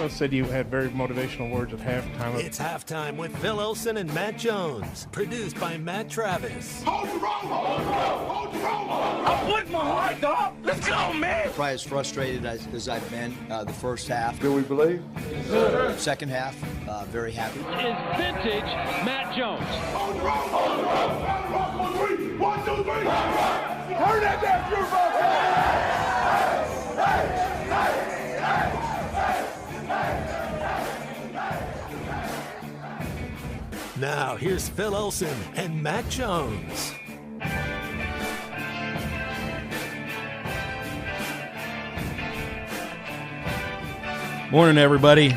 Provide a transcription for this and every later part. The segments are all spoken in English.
Phil said you had very motivational words at halftime. It's halftime with Phil Olsen and Matt Jones. Produced by Matt Travis. Hold the rope! Hold the rope! Hold the rope! I'm putting my heart up! Let's go, man! Probably as frustrated as I've been the first half. Do we believe? Second half, very happy. Is vintage Matt Jones. Hold the rope! Hold the rope! Hold the rope! 1, 2, 3! 1, 2, 3! Turn that down, Now, here's Phil Olsen and Matt Jones. Morning, everybody.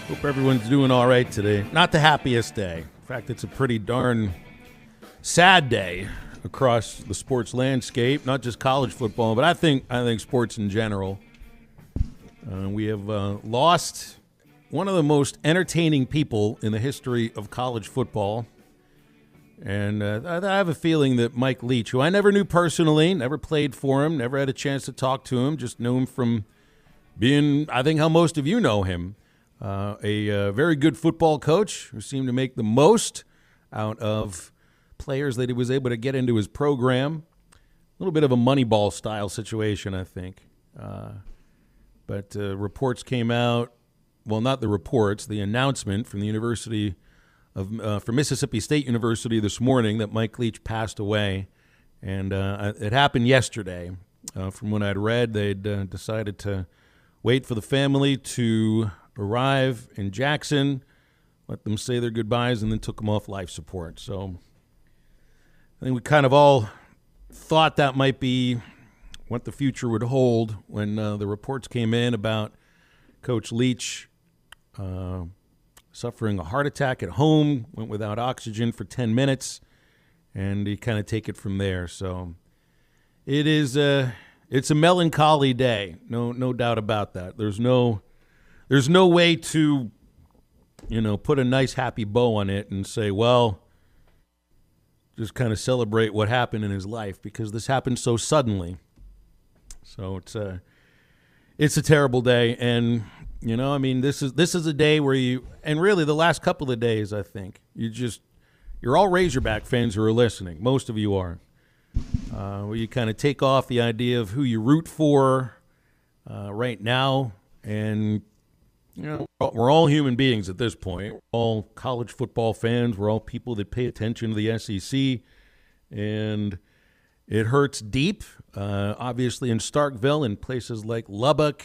Hope everyone's doing all right today. Not the happiest day. In fact, it's a pretty darn sad day across the sports landscape, not just college football, but I think sports in general. We have lost one of the most entertaining people in the history of college football. And I have a feeling that Mike Leach, who I never knew personally, never played for him, never had a chance to talk to him, just knew him from being, I think how most of you know him, a very good football coach who seemed to make the most out of players that he was able to get into his program. A little bit of a Moneyball style situation, I think. But reports came out, well, not the reports, the announcement from the University of from Mississippi State University this morning that Mike Leach passed away. And it happened yesterday. From what I'd read, they'd decided to wait for the family to arrive in Jackson, let them say their goodbyes, and then took them off life support. So I think we kind of all thought that might be what the future would hold when the reports came in about Coach Leach suffering a heart attack at home, went without oxygen for 10 minutes, and you kind of take it from there. So it is it's a melancholy day, no doubt about that. There's no way to, put a nice happy bow on it and say, well, just kind of celebrate what happened in his life, because this happened so suddenly. So it's a terrible day, and this is a day where and really the last couple of days, I think you're all Razorback fans who are listening. Most of you are. Where you kind of take off the idea of who you root for right now, and we're all human beings at this point. We're all college football fans. We're all people that pay attention to the SEC, and it hurts deep. Obviously, in Starkville, in places like Lubbock,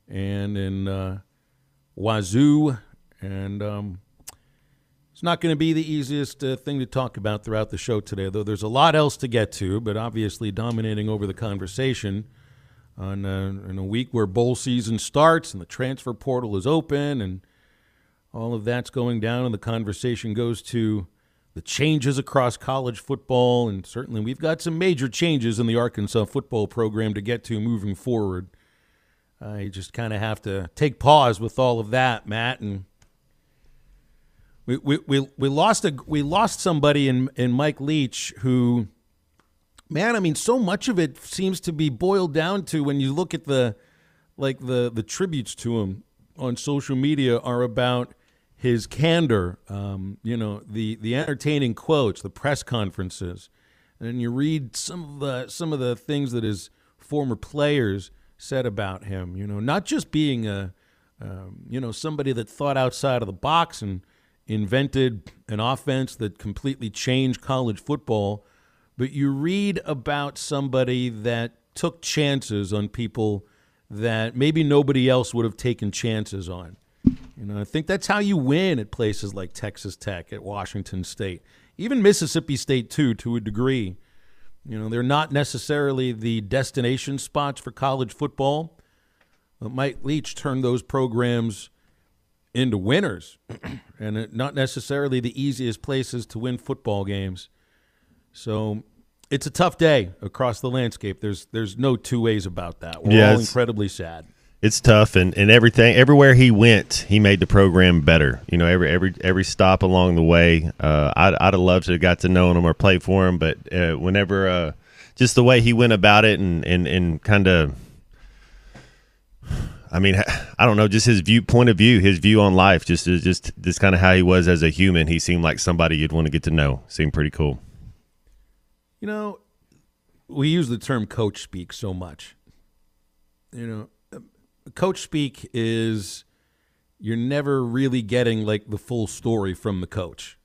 and in Wazoo, and it's not going to be the easiest thing to talk about throughout the show today, though there's a lot else to get to, but obviously dominating over the conversation in a week where bowl season starts and the transfer portal is open and all of that's going down, and the conversation goes to the changes across college football, and certainly we've got some major changes in the Arkansas football program to get to moving forward. You just kind of have to take pause with all of that, Matt, and we lost somebody in Mike Leach who, man, I mean, so much of it seems to be boiled down to, when you look at the tributes to him on social media, are about his candor, the entertaining quotes, the press conferences, and you read some of the things that his former players said about him. Not just being somebody that thought outside of the box and invented an offense that completely changed college football, but you read about somebody that took chances on people that maybe nobody else would have taken chances on. I think that's how you win at places like Texas Tech, at Washington State, even Mississippi State too, to a degree. They're not necessarily the destination spots for college football, but Mike Leach turned those programs into winners, and not necessarily the easiest places to win football games. So it's a tough day across the landscape. There's no two ways about that. We're all incredibly sad. It's tough, and everywhere he went, he made the program better. Every stop along the way. I'd have loved to have got to know him or play for him, but whenever just the way he went about it and kind of I mean, I don't know, just his point of view, his view on life, just kind of how he was as a human. He seemed like somebody you'd want to get to know. Seemed pretty cool. You know, we use the term coach speak so much. You know, coach speak is you're never really getting like the full story from the coach.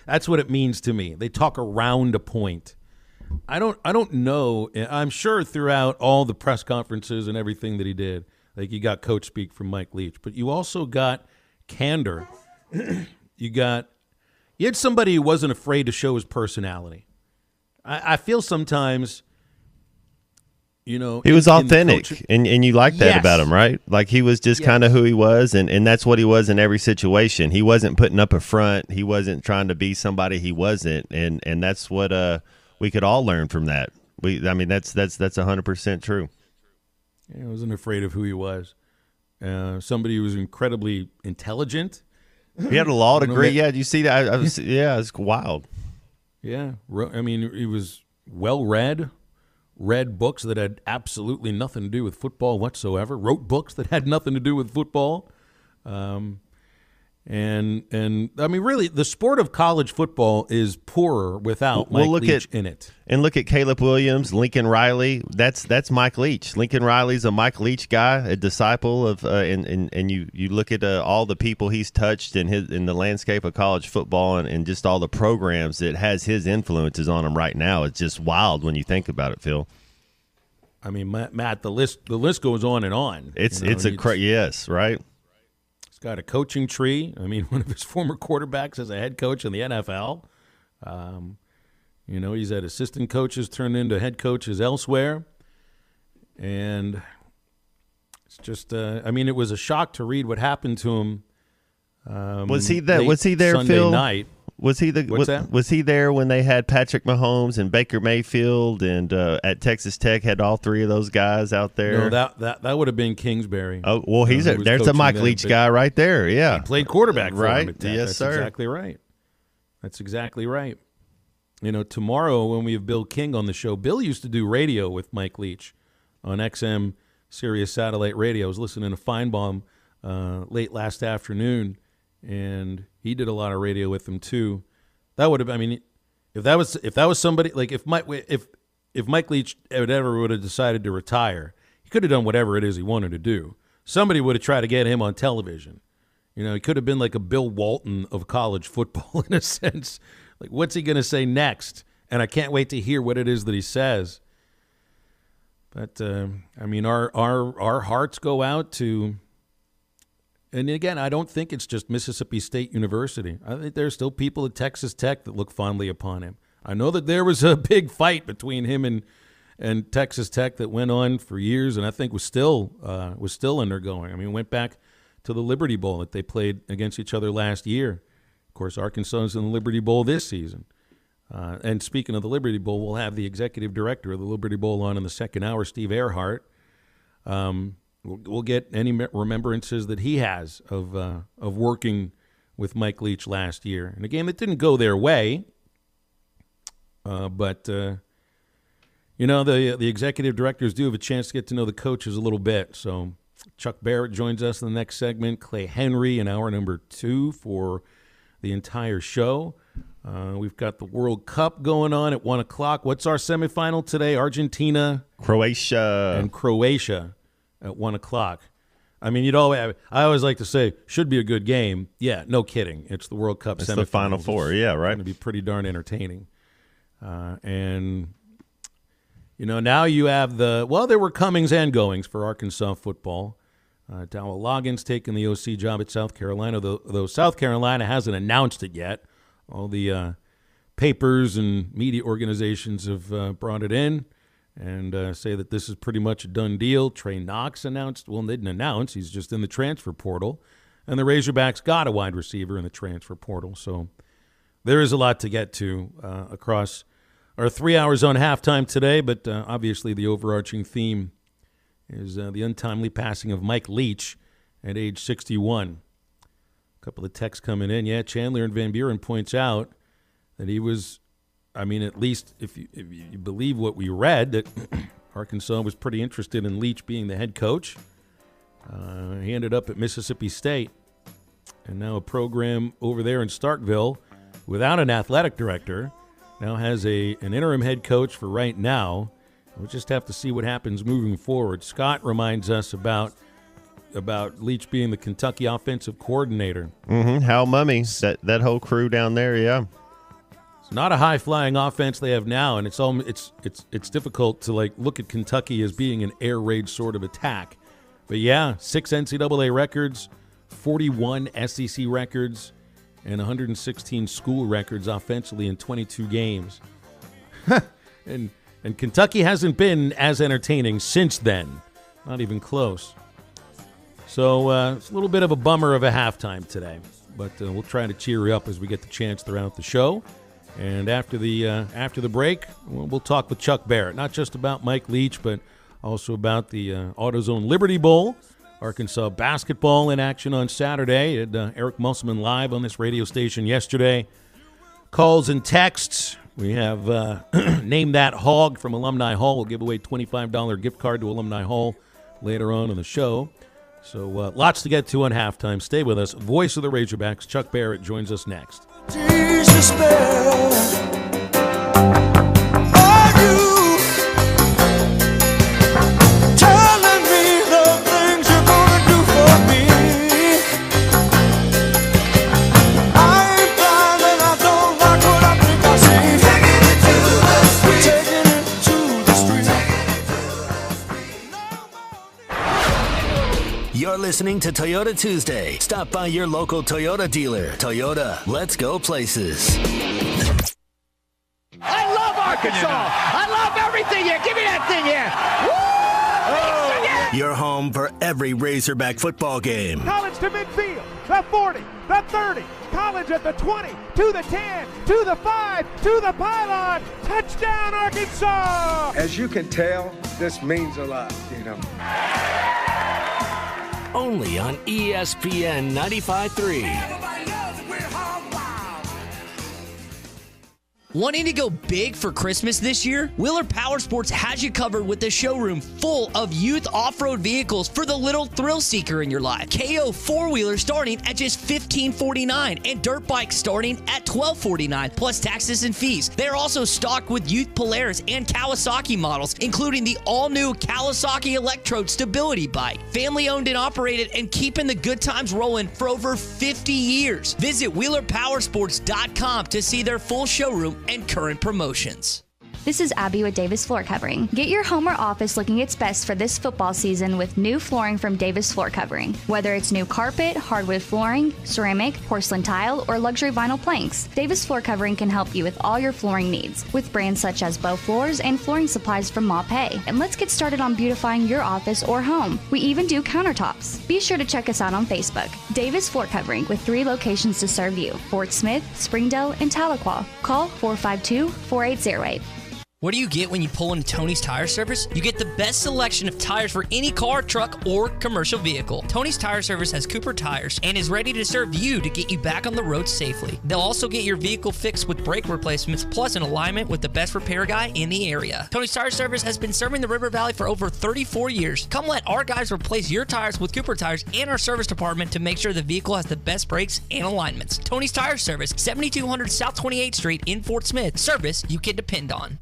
That's what it means to me. They talk around a point. I don't know. I'm sure throughout all the press conferences and everything that he did, like you got coach speak from Mike Leach, but you also got candor. You had somebody who wasn't afraid to show his personality. I feel sometimes, you know, he was authentic, and you like that about him, right? Like he was just kind of who he was, and that's what he was in every situation. He wasn't putting up a front. He wasn't trying to be somebody he wasn't, and that's what we could all learn from that. That's 100% true. Yeah, I wasn't afraid of who he was. Somebody who was incredibly intelligent. He had a law degree. Yeah, did you see that? It's wild. Yeah, I mean, he was well-read, read books that had absolutely nothing to do with football whatsoever, wrote books that had nothing to do with football. And I mean, really, the sport of college football is poorer without Mike Leach in it. And look at Caleb Williams, Lincoln Riley. That's Mike Leach. Lincoln Riley's a Mike Leach guy, a disciple of, and you look at all the people he's touched in the landscape of college football and just all the programs that has his influences on him right now. It's just wild when you think about it, Phil. I mean, Matt, the list goes on and on. Yes, right. Got a coaching tree. I mean, one of his former quarterbacks as a head coach in the NFL. You know, he's had assistant coaches turned into head coaches elsewhere. And it's just, I mean, it was a shock to read what happened to him. Was he there, Sunday Phil? Night. Was he was he there when they had Patrick Mahomes and Baker Mayfield and at Texas Tech had all three of those guys out there? No, that would have been Kingsbury. Oh, well, there's a Mike Leach guy right there. Yeah, he played quarterback for right. him at Tech. Yes, That's sir. Exactly right. That's exactly right. You know, tomorrow when we have Bill King on the show, Bill used to do radio with Mike Leach on XM Sirius Satellite Radio. I was listening to Feinbaum late last afternoon, and he did a lot of radio with him too. That would have, I mean, if that was somebody like if Mike Leach would have decided to retire, he could have done whatever it is he wanted to do. Somebody would have tried to get him on television. You know, he could have been like a Bill Walton of college football in a sense. Like, what's he going to say next? And I can't wait to hear what it is that he says. But I mean, our hearts go out to. And again, I don't think it's just Mississippi State University. I think there's still people at Texas Tech that look fondly upon him. I know that there was a big fight between him and Texas Tech that went on for years, and I think was still undergoing. I mean, went back to the Liberty Bowl that they played against each other last year. Of course, Arkansas is in the Liberty Bowl this season. And speaking of the Liberty Bowl, we'll have the executive director of the Liberty Bowl on in the second hour, Steve Earhart. We'll get any remembrances that he has of working with Mike Leach last year in a game that didn't go their way. But you know, the executive directors do have a chance to get to know the coaches a little bit. So Chuck Barrett joins us in the next segment. Clay Henry in hour number 2 for the entire show. We've got the World Cup going on at 1 o'clock. What's our semifinal today? Argentina, Croatia, and Croatia. At 1 o'clock. I mean, I always like to say, should be a good game. Yeah, no kidding. It's the World Cup semifinals. It's the Final Four, yeah, right. It's going to be pretty darn entertaining. And, you know, now you have there were comings and goings for Arkansas football. Dowell Loggains taking the OC job at South Carolina, though South Carolina hasn't announced it yet. All the papers and media organizations have brought it in. And say that this is pretty much a done deal. Trey Knox announced, well, they didn't announce, he's just in the transfer portal. And the Razorbacks got a wide receiver in the transfer portal. So there is a lot to get to across our 3 hours on halftime today. But obviously the overarching theme is the untimely passing of Mike Leach at age 61. A couple of texts coming in. Yeah, Chandler and Van Buren points out that he was, I mean, at least if you believe what we read, that Arkansas was pretty interested in Leach being the head coach. Of He ended up at Mississippi State, and now a program over there in Starkville without an athletic director. Now has an interim head coach for right now. We'll just have to see what happens moving forward. Scott reminds us about Leach being the Kentucky offensive coordinator. Hal Mummy, that whole crew down there, yeah. It's not a high-flying offense they have now, and it's difficult to look at Kentucky as being an air raid sort of attack. But yeah, 6 NCAA records, 41 SEC records, and 116 school records offensively in 22 games. and Kentucky hasn't been as entertaining since then. Not even close. So it's a little bit of a bummer of a halftime today. But we'll try to cheer you up as we get the chance throughout the show. And after the break, we'll talk with Chuck Barrett, not just about Mike Leach, but also about the AutoZone Liberty Bowl. Arkansas basketball in action on Saturday. Had Eric Musselman live on this radio station yesterday. Calls and texts. We have Name That Hog from Alumni Hall. We'll give away a $25 gift card to Alumni Hall later on in the show. So lots to get to on halftime. Stay with us. Voice of the Razorbacks, Chuck Barrett, joins us next. Jesus, You're listening to Toyota Tuesday. Stop by your local Toyota dealer. Toyota, let's go places. I love Arkansas. I love everything here. Give me that thing here. Woo! Your home for every Razorback football game. College to midfield, the 40, the 30, College at the 20, to the 10, to the 5, to the pylon. Touchdown, Arkansas! As you can tell, this means a lot, Only on ESPN 95.3. Wanting to go big for Christmas this year? Wheeler Power Sports has you covered with a showroom full of youth off-road vehicles for the little thrill seeker in your life. KO 4-wheeler starting at just $15.49 and dirt bikes starting at $12.49 plus taxes and fees. They're also stocked with youth Polaris and Kawasaki models, including the all-new Kawasaki Electrode stability bike. Family owned and operated and keeping the good times rolling for over 50 years. Visit WheelerPowersports.com to see their full showroom and current promotions. This is Abby with Davis Floor Covering. Get your home or office looking its best for this football season with new flooring from Davis Floor Covering. Whether it's new carpet, hardwood flooring, ceramic, porcelain tile, or luxury vinyl planks, Davis Floor Covering can help you with all your flooring needs with brands such as Bow Floors and flooring supplies from Maupe. And let's get started on beautifying your office or home. We even do countertops. Be sure to check us out on Facebook. Davis Floor Covering with 3 locations to serve you: Fort Smith, Springdale, and Tahlequah. Call 452-4808. What do you get when you pull into Tony's Tire Service? You get the best selection of tires for any car, truck, or commercial vehicle. Tony's Tire Service has Cooper tires and is ready to serve you to get you back on the road safely. They'll also get your vehicle fixed with brake replacements, plus an alignment with the best repair guy in the area. Tony's Tire Service has been serving the River Valley for over 34 years. Come let our guys replace your tires with Cooper tires and our service department to make sure the vehicle has the best brakes and alignments. Tony's Tire Service, 7200 South 28th Street in Fort Smith. Service you can depend on.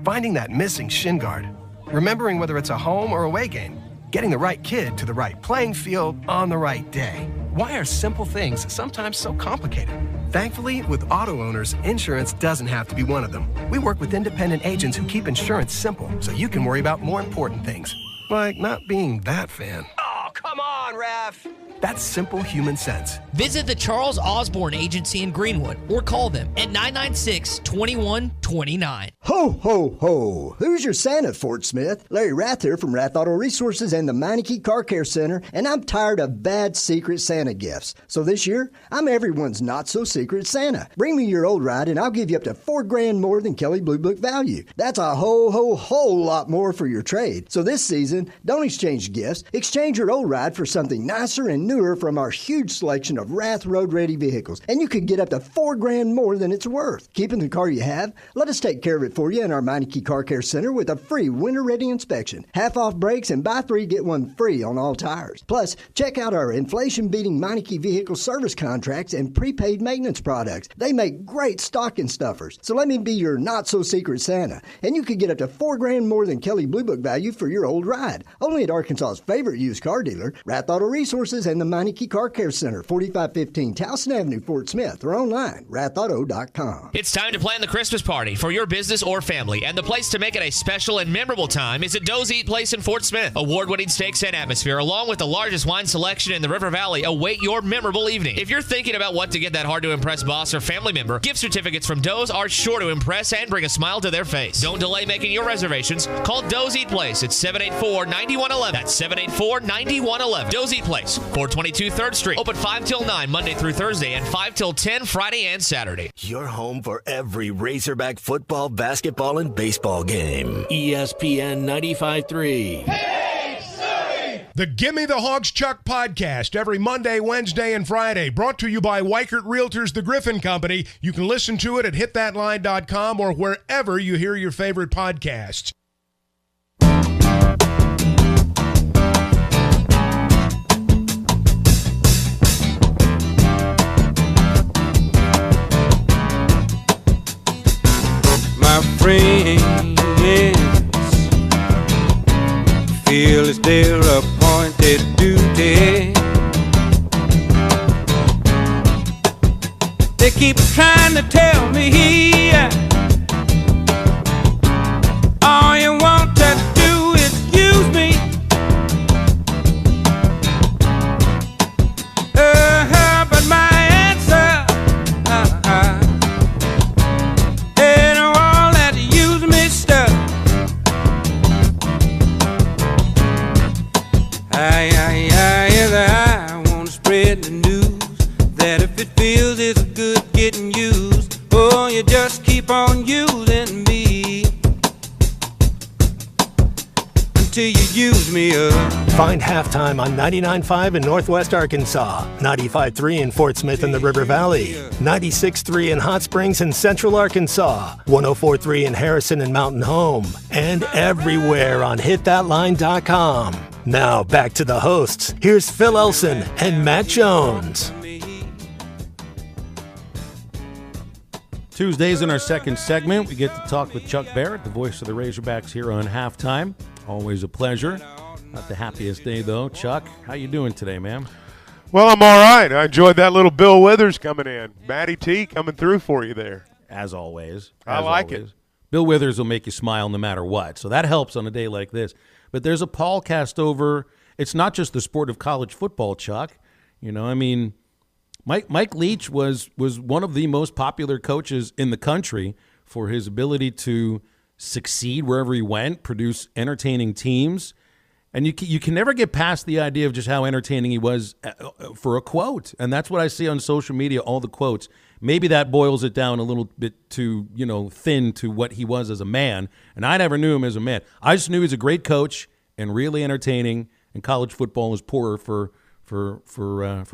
Finding that missing shin guard, remembering whether it's a home or away game, getting the right kid to the right playing field on the right day. Why are simple things sometimes so complicated? Thankfully, with auto owners, insurance doesn't have to be one of them. We work with independent agents who keep insurance simple so you can worry about more important things, like not being that fan. Oh, come on, ref! That's simple human sense. Visit the Charles Osborne Agency in Greenwood or call them at 996-2129. Ho, ho, ho. Who's your Santa, Fort Smith? Larry Rath here from Rath Auto Resources and the Meineke Car Care Center, and I'm tired of bad Secret Santa gifts. So this year, I'm everyone's not-so-secret Santa. Bring me your old ride, and I'll give you up to $4,000 more than Kelley Blue Book value. That's a whole lot more for your trade. So this season, don't exchange gifts. Exchange your old ride for something nicer and newer from our huge selection of Rath road-ready vehicles, and you could get up to $4,000 more than it's worth. Keeping the car you have? Let us take care of it for you in our Meineke Car Care Center with a free winter-ready inspection. Half off brakes and buy 3, get 1 free on all tires. Plus, check out our inflation-beating Meineke vehicle service contracts and prepaid maintenance products. They make great stocking stuffers. So let me be your not-so-secret Santa, and you could get up to $4,000 more than Kelley Blue Book value for your old ride. Only at Arkansas's favorite used car dealer, Rath Auto Resources and the Meineke Car Care Center, 4515 Towson Avenue, Fort Smith, or online, rathauto.com. It's time to plan the Christmas party for your business or family, and the place to make it a special and memorable time is at Doe's Eat Place in Fort Smith. Award-winning steaks and atmosphere, along with the largest wine selection in the River Valley, await your memorable evening. If you're thinking about what to get that hard-to-impress boss or family member, gift certificates from Doe's are sure to impress and bring a smile to their face. Don't delay making your reservations. Call Doe's Eat Place at 784-9111. That's 784-9111. Doe's Eat Place, 422 3rd Street. Open 5 till 9 Monday through Thursday and 5 till 10 Friday and Saturday. Your home for every Razorback football, basketball, and baseball game. ESPN 95.3. The Gimme the Hogs Chuck podcast every Monday, Wednesday, and Friday. Brought to you by Weichert Realtors, the Griffin Company. You can listen to it at hitthatline.com or wherever you hear your favorite podcasts. My friends feel it's their appointed duty. They keep trying to tell me all you want to do is use me. But my answer ain't all that use me stuff. I want to spread the news that if it feels it's good getting used, oh, you just keep on using me until you use me up. Find Halftime on 99.5 in Northwest Arkansas, 95.3 in Fort Smith and the River Valley, 96.3 in Hot Springs and Central Arkansas, 104.3 in Harrison and Mountain Home, and everywhere on hitthatline.com. Now back to the hosts. Here's Phil Elson and Matt Jones. Tuesdays in our second segment, we get to talk with Chuck Barrett, the voice of the Razorbacks here on Halftime. Always a pleasure. Not the happiest day, though. Chuck, how you doing today, man? Well, I'm all right. I enjoyed that little Bill Withers coming in. Matty T coming through for you there. As always. I like it. Bill Withers will make you smile no matter what, so that helps on a day like this. But there's a Paul cast over. It's not just the sport of college football, Chuck. You know, I mean, Mike Leach was one of the most popular coaches in the country for his ability to succeed wherever he went, produce entertaining teams. And you can never get past the idea of just how entertaining he was for a quote. And that's what I see on social media, all the quotes. Maybe that boils it down a little bit too, thin to what he was as a man. And I never knew him as a man. I just knew he was a great coach and really entertaining, and college football was poorer for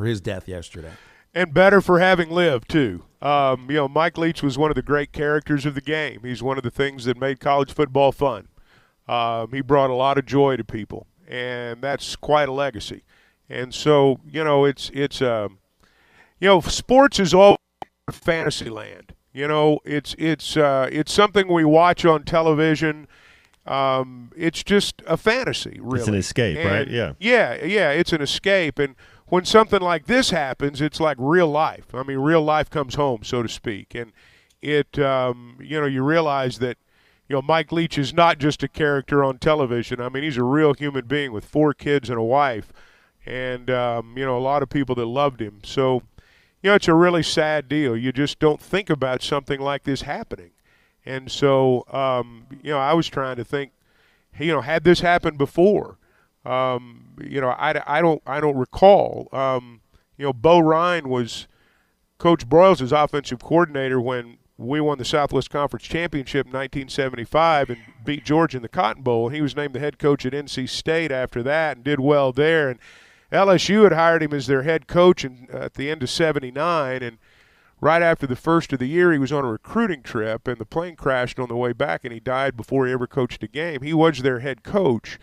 his death yesterday. And better for having lived, too. Mike Leach was one of the great characters of the game. He's one of the things that made college football fun. He brought a lot of joy to people, and that's quite a legacy. And so, sports is all fantasy land. It's something we watch on television. It's just a fantasy, really. It's an escape, right? Yeah. Yeah, it's an escape. And when something like this happens, it's like real life. I mean, real life comes home, so to speak. And you realize that, Mike Leach is not just a character on television. I mean, he's a real human being with 4 kids and a wife, and, a lot of people that loved him. So, it's a really sad deal. You just don't think about something like this happening. And so, I was trying to think, had this happened before? I don't recall. Bo Ryan was Coach Broyles' offensive coordinator when we won the Southwest Conference Championship in 1975 and beat Georgia in the Cotton Bowl. He was named the head coach at NC State after that and did well there. And LSU had hired him as their head coach at the end of '79, and right after the first of the year, he was on a recruiting trip, and the plane crashed on the way back, and he died before he ever coached a game. He was their head coach.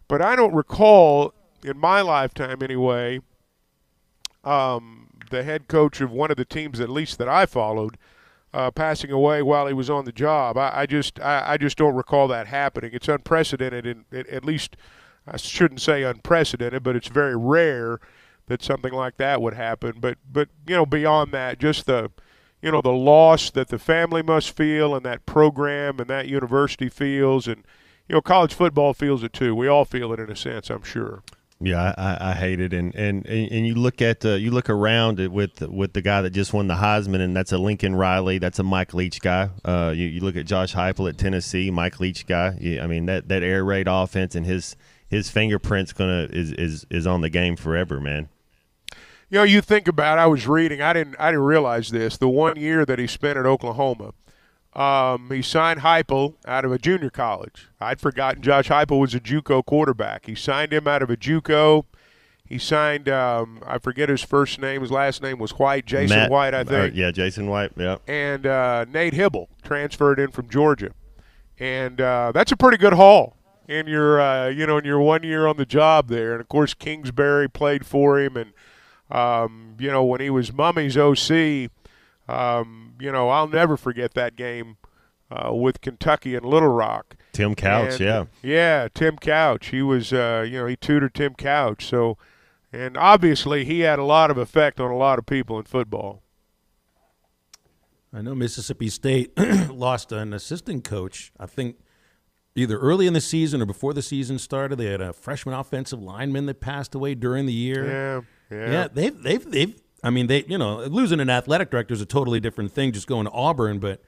But I don't recall, in my lifetime anyway, the head coach of one of the teams, at least that I followed, passing away while he was on the job. I just don't recall that happening. It's unprecedented, and at least I shouldn't say unprecedented, but it's very rare that something like that would happen. But beyond that, just the loss that the family must feel, and that program and that university feels, and college football feels it too. We all feel it in a sense, I'm sure. Yeah, I hate it, and you look at you look around it with the guy that just won the Heisman, and that's a Lincoln Riley, that's a Mike Leach guy. You look at Josh Heupel at Tennessee, Mike Leach guy. I mean that air raid offense and his fingerprints is on the game forever, man. You think about. I was reading. I didn't realize this. The 1 year that he spent at Oklahoma. He signed Heupel out of a junior college. I'd forgotten Josh Heupel was a JUCO quarterback. He signed him out of a JUCO. He signed, I forget his first name. His last name was White, Jason White, I think. Jason White, yeah. And Nate Hibble transferred in from Georgia. And that's a pretty good haul in your, in your 1 year on the job there. And, of course, Kingsbury played for him. And, when he was Mummy's OC, I'll never forget that game with Kentucky and Little Rock. Tim Couch, yeah. Yeah, Tim Couch. He was, he tutored Tim Couch. So, and obviously he had a lot of effect on a lot of people in football. I know Mississippi State lost an assistant coach, I think, either early in the season or before the season started. They had a freshman offensive lineman that passed away during the year. Yeah. They've I mean, losing an athletic director is a totally different thing, just going to Auburn. But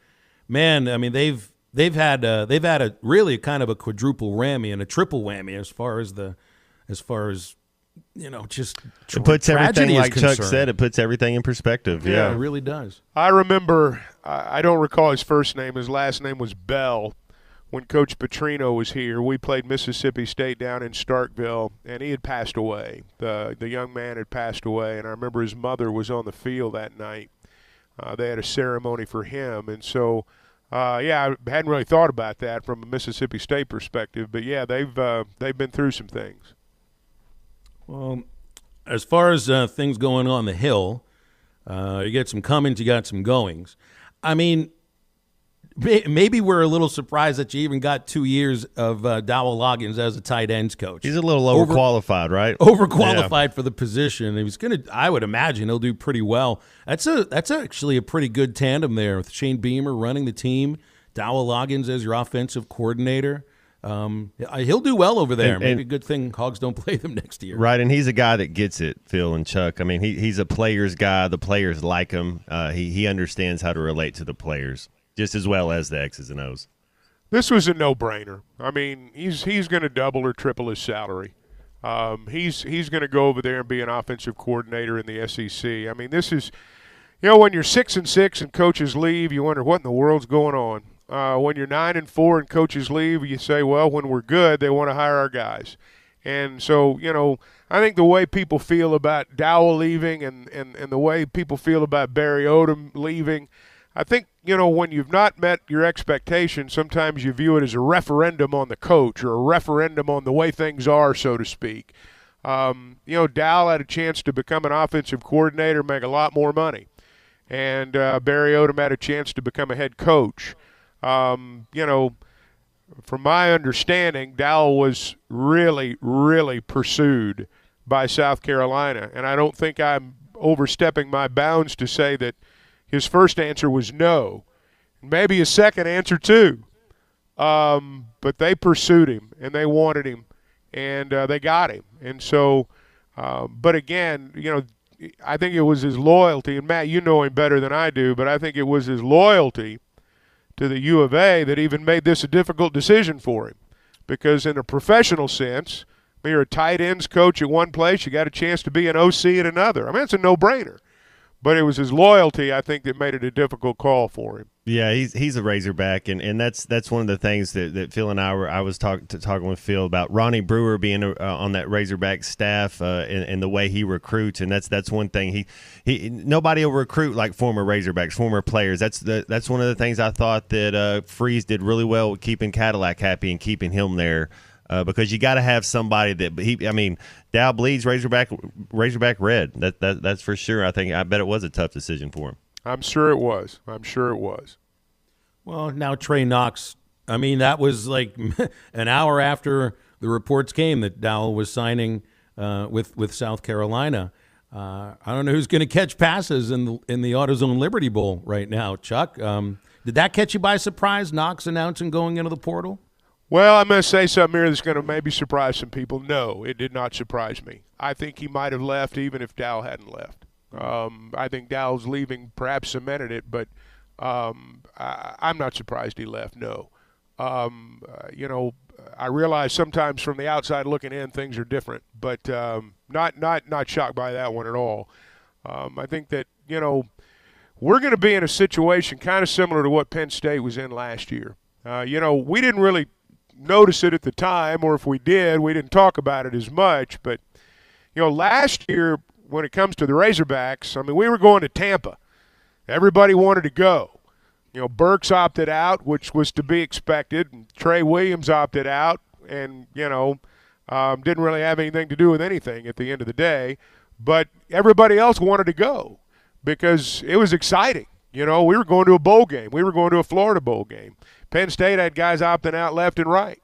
man, I mean, they've had a really kind of a quadruple whammy and a triple whammy as far as just it puts everything, like Chuck concerned. said, it puts everything in perspective. Yeah, it really does. I remember, I don't recall his first name. His last name was Bell. When Coach Petrino was here, we played Mississippi State down in Starkville, and he had passed away. The young man had passed away, and I remember his mother was on the field that night. They had a ceremony for him, and so, I hadn't really thought about that from a Mississippi State perspective, but yeah, they've been through some things. Well, as far as things going on the Hill, you get some comings, you got some goings. I mean, maybe we're a little surprised that you even got 2 years of Dowell Loggains as a tight ends coach. He's a little overqualified, right? Overqualified for the position. He was I would imagine he'll do pretty well. That's actually a pretty good tandem there with Shane Beamer running the team, Dowell Loggains as your offensive coordinator. He'll do well over there. Maybe a good thing Hogs don't play them next year. Right, and he's a guy that gets it, Phil and Chuck. I mean, he's a player's guy. The players like him. He understands how to relate to the players just as well as the X's and O's. This was a no-brainer. I mean, he's going to double or triple his salary. He's going to go over there and be an offensive coordinator in the SEC. I mean, this is, when you're 6-6 and coaches leave, you wonder what in the world's going on. When you're 9-4 and coaches leave, you say, well, when we're good, they want to hire our guys. And so, I think the way people feel about Dowell leaving and the way people feel about Barry Odom leaving, I think, when you've not met your expectations, sometimes you view it as a referendum on the coach or a referendum on the way things are, so to speak. Dowell had a chance to become an offensive coordinator, make a lot more money. And Barry Odom had a chance to become a head coach. From my understanding, Dowell was really, really pursued by South Carolina. And I don't think I'm overstepping my bounds to say that his first answer was no. Maybe his second answer too. But they pursued him, and they wanted him, and they got him. And so, but again, I think it was his loyalty. And, Matt, you know him better than I do, but I think it was his loyalty to the U of A that even made this a difficult decision for him. Because in a professional sense, when you're a tight ends coach at one place, you got a chance to be an OC at another. I mean, it's a no-brainer. But it was his loyalty, I think, that made it a difficult call for him. Yeah, he's a Razorback, and that's one of the things that Phil and I was talking with Phil about Ronnie Brewer being on that Razorback staff and the way he recruits, and that's one thing he nobody will recruit like former Razorbacks, former players. That's one of the things I thought that Freeze did really well with keeping Cadillac happy and keeping him there. Because you got to have somebody that Dowell bleeds Razorback red. That's for sure. I bet it was a tough decision for him. I'm sure it was. Well, now Trey Knox. That was like an hour after the reports came that Dowell was signing with South Carolina. I don't know who's going to catch passes in the AutoZone Liberty Bowl right now. Chuck, did that catch you by surprise? Knox announcing going into the portal? Well, I'm going to say something here that's going to maybe surprise some people. No, it did not surprise me. I think he might have left even if Dowell hadn't left. I think Dowell's leaving perhaps cemented it, but I'm not surprised he left, no. I realize sometimes from the outside looking in things are different, but not shocked by that one at all. I think that, we're going to be in a situation kind of similar to what Penn State was in last year. We didn't really notice it at the time, or if we did, we didn't talk about it as much. But, last year when it comes to the Razorbacks, we were going to Tampa. Everybody wanted to go. Burks opted out, which was to be expected. And Trey Williams opted out and, didn't really have anything to do with anything at the end of the day. But everybody else wanted to go because it was exciting. We were going to a bowl game. We were going to a Florida bowl game. Penn State had guys opting out left and right.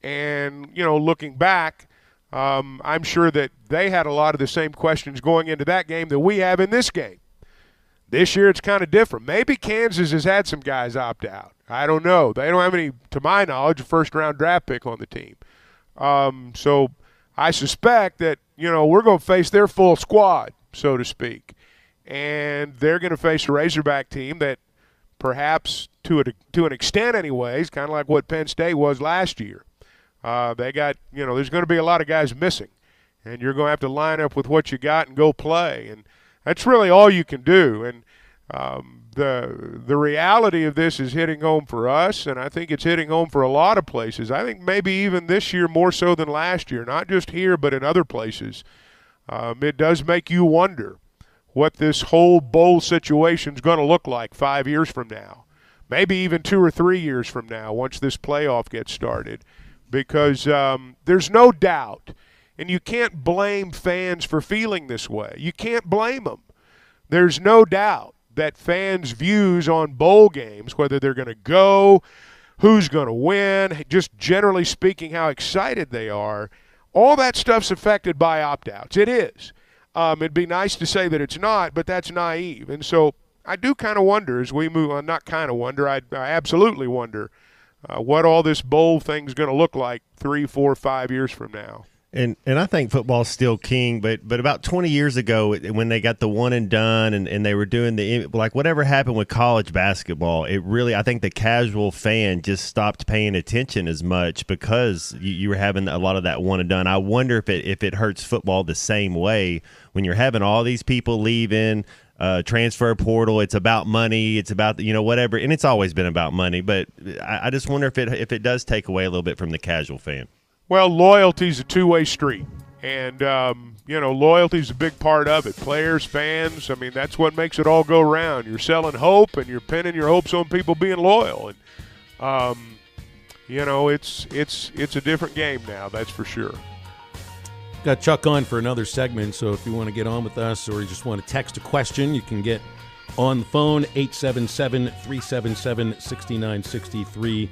And, looking back, I'm sure that they had a lot of the same questions going into that game that we have in this game. This year it's kind of different. Maybe Kansas has had some guys opt out. I don't know. They don't have any, to my knowledge, a first-round draft pick on the team. So I suspect that, we're going to face their full squad, so to speak. And they're going to face a Razorback team that perhaps to an extent anyways, kind of like what Penn State was last year. They got, there's going to be a lot of guys missing, and you're going to have to line up with what you got and go play. And that's really all you can do. And the reality of this is hitting home for us, and I think it's hitting home for a lot of places. I think maybe even this year more so than last year, not just here but in other places. It does make you wonder what this whole bowl situation is going to look like 5 years from now, maybe even 2 or 3 years from now once this playoff gets started, because there's no doubt, and you can't blame fans for feeling this way. You can't blame them. There's no doubt that fans' views on bowl games, whether they're going to go, who's going to win, just generally speaking how excited they are, all that stuff's affected by opt-outs. It is. It'd be nice to say that it's not, but that's naive. And so I do kind of wonder as we move on, not kind of wonder, I absolutely wonder what all this bowl thing's going to look like 3, 4, 5 years from now. And I think football's still king, but about 20 years ago when they got the one and done and they were doing whatever happened with college basketball, it really, I think the casual fan just stopped paying attention as much because you were having a lot of that one and done. I wonder if it hurts football the same way when you're having all these people leaving, transfer portal, it's about money, it's about whatever, and it's always been about money, but I just wonder if it does take away a little bit from the casual fan. Well, loyalty's a two-way street, and, loyalty's a big part of it. Players, fans, that's what makes it all go round. You're selling hope, and you're pinning your hopes on people being loyal. And, it's a different game now, that's for sure. Got Chuck on for another segment, so if you want to get on with us or you just want to text a question, you can get on the phone, 877-377-6963,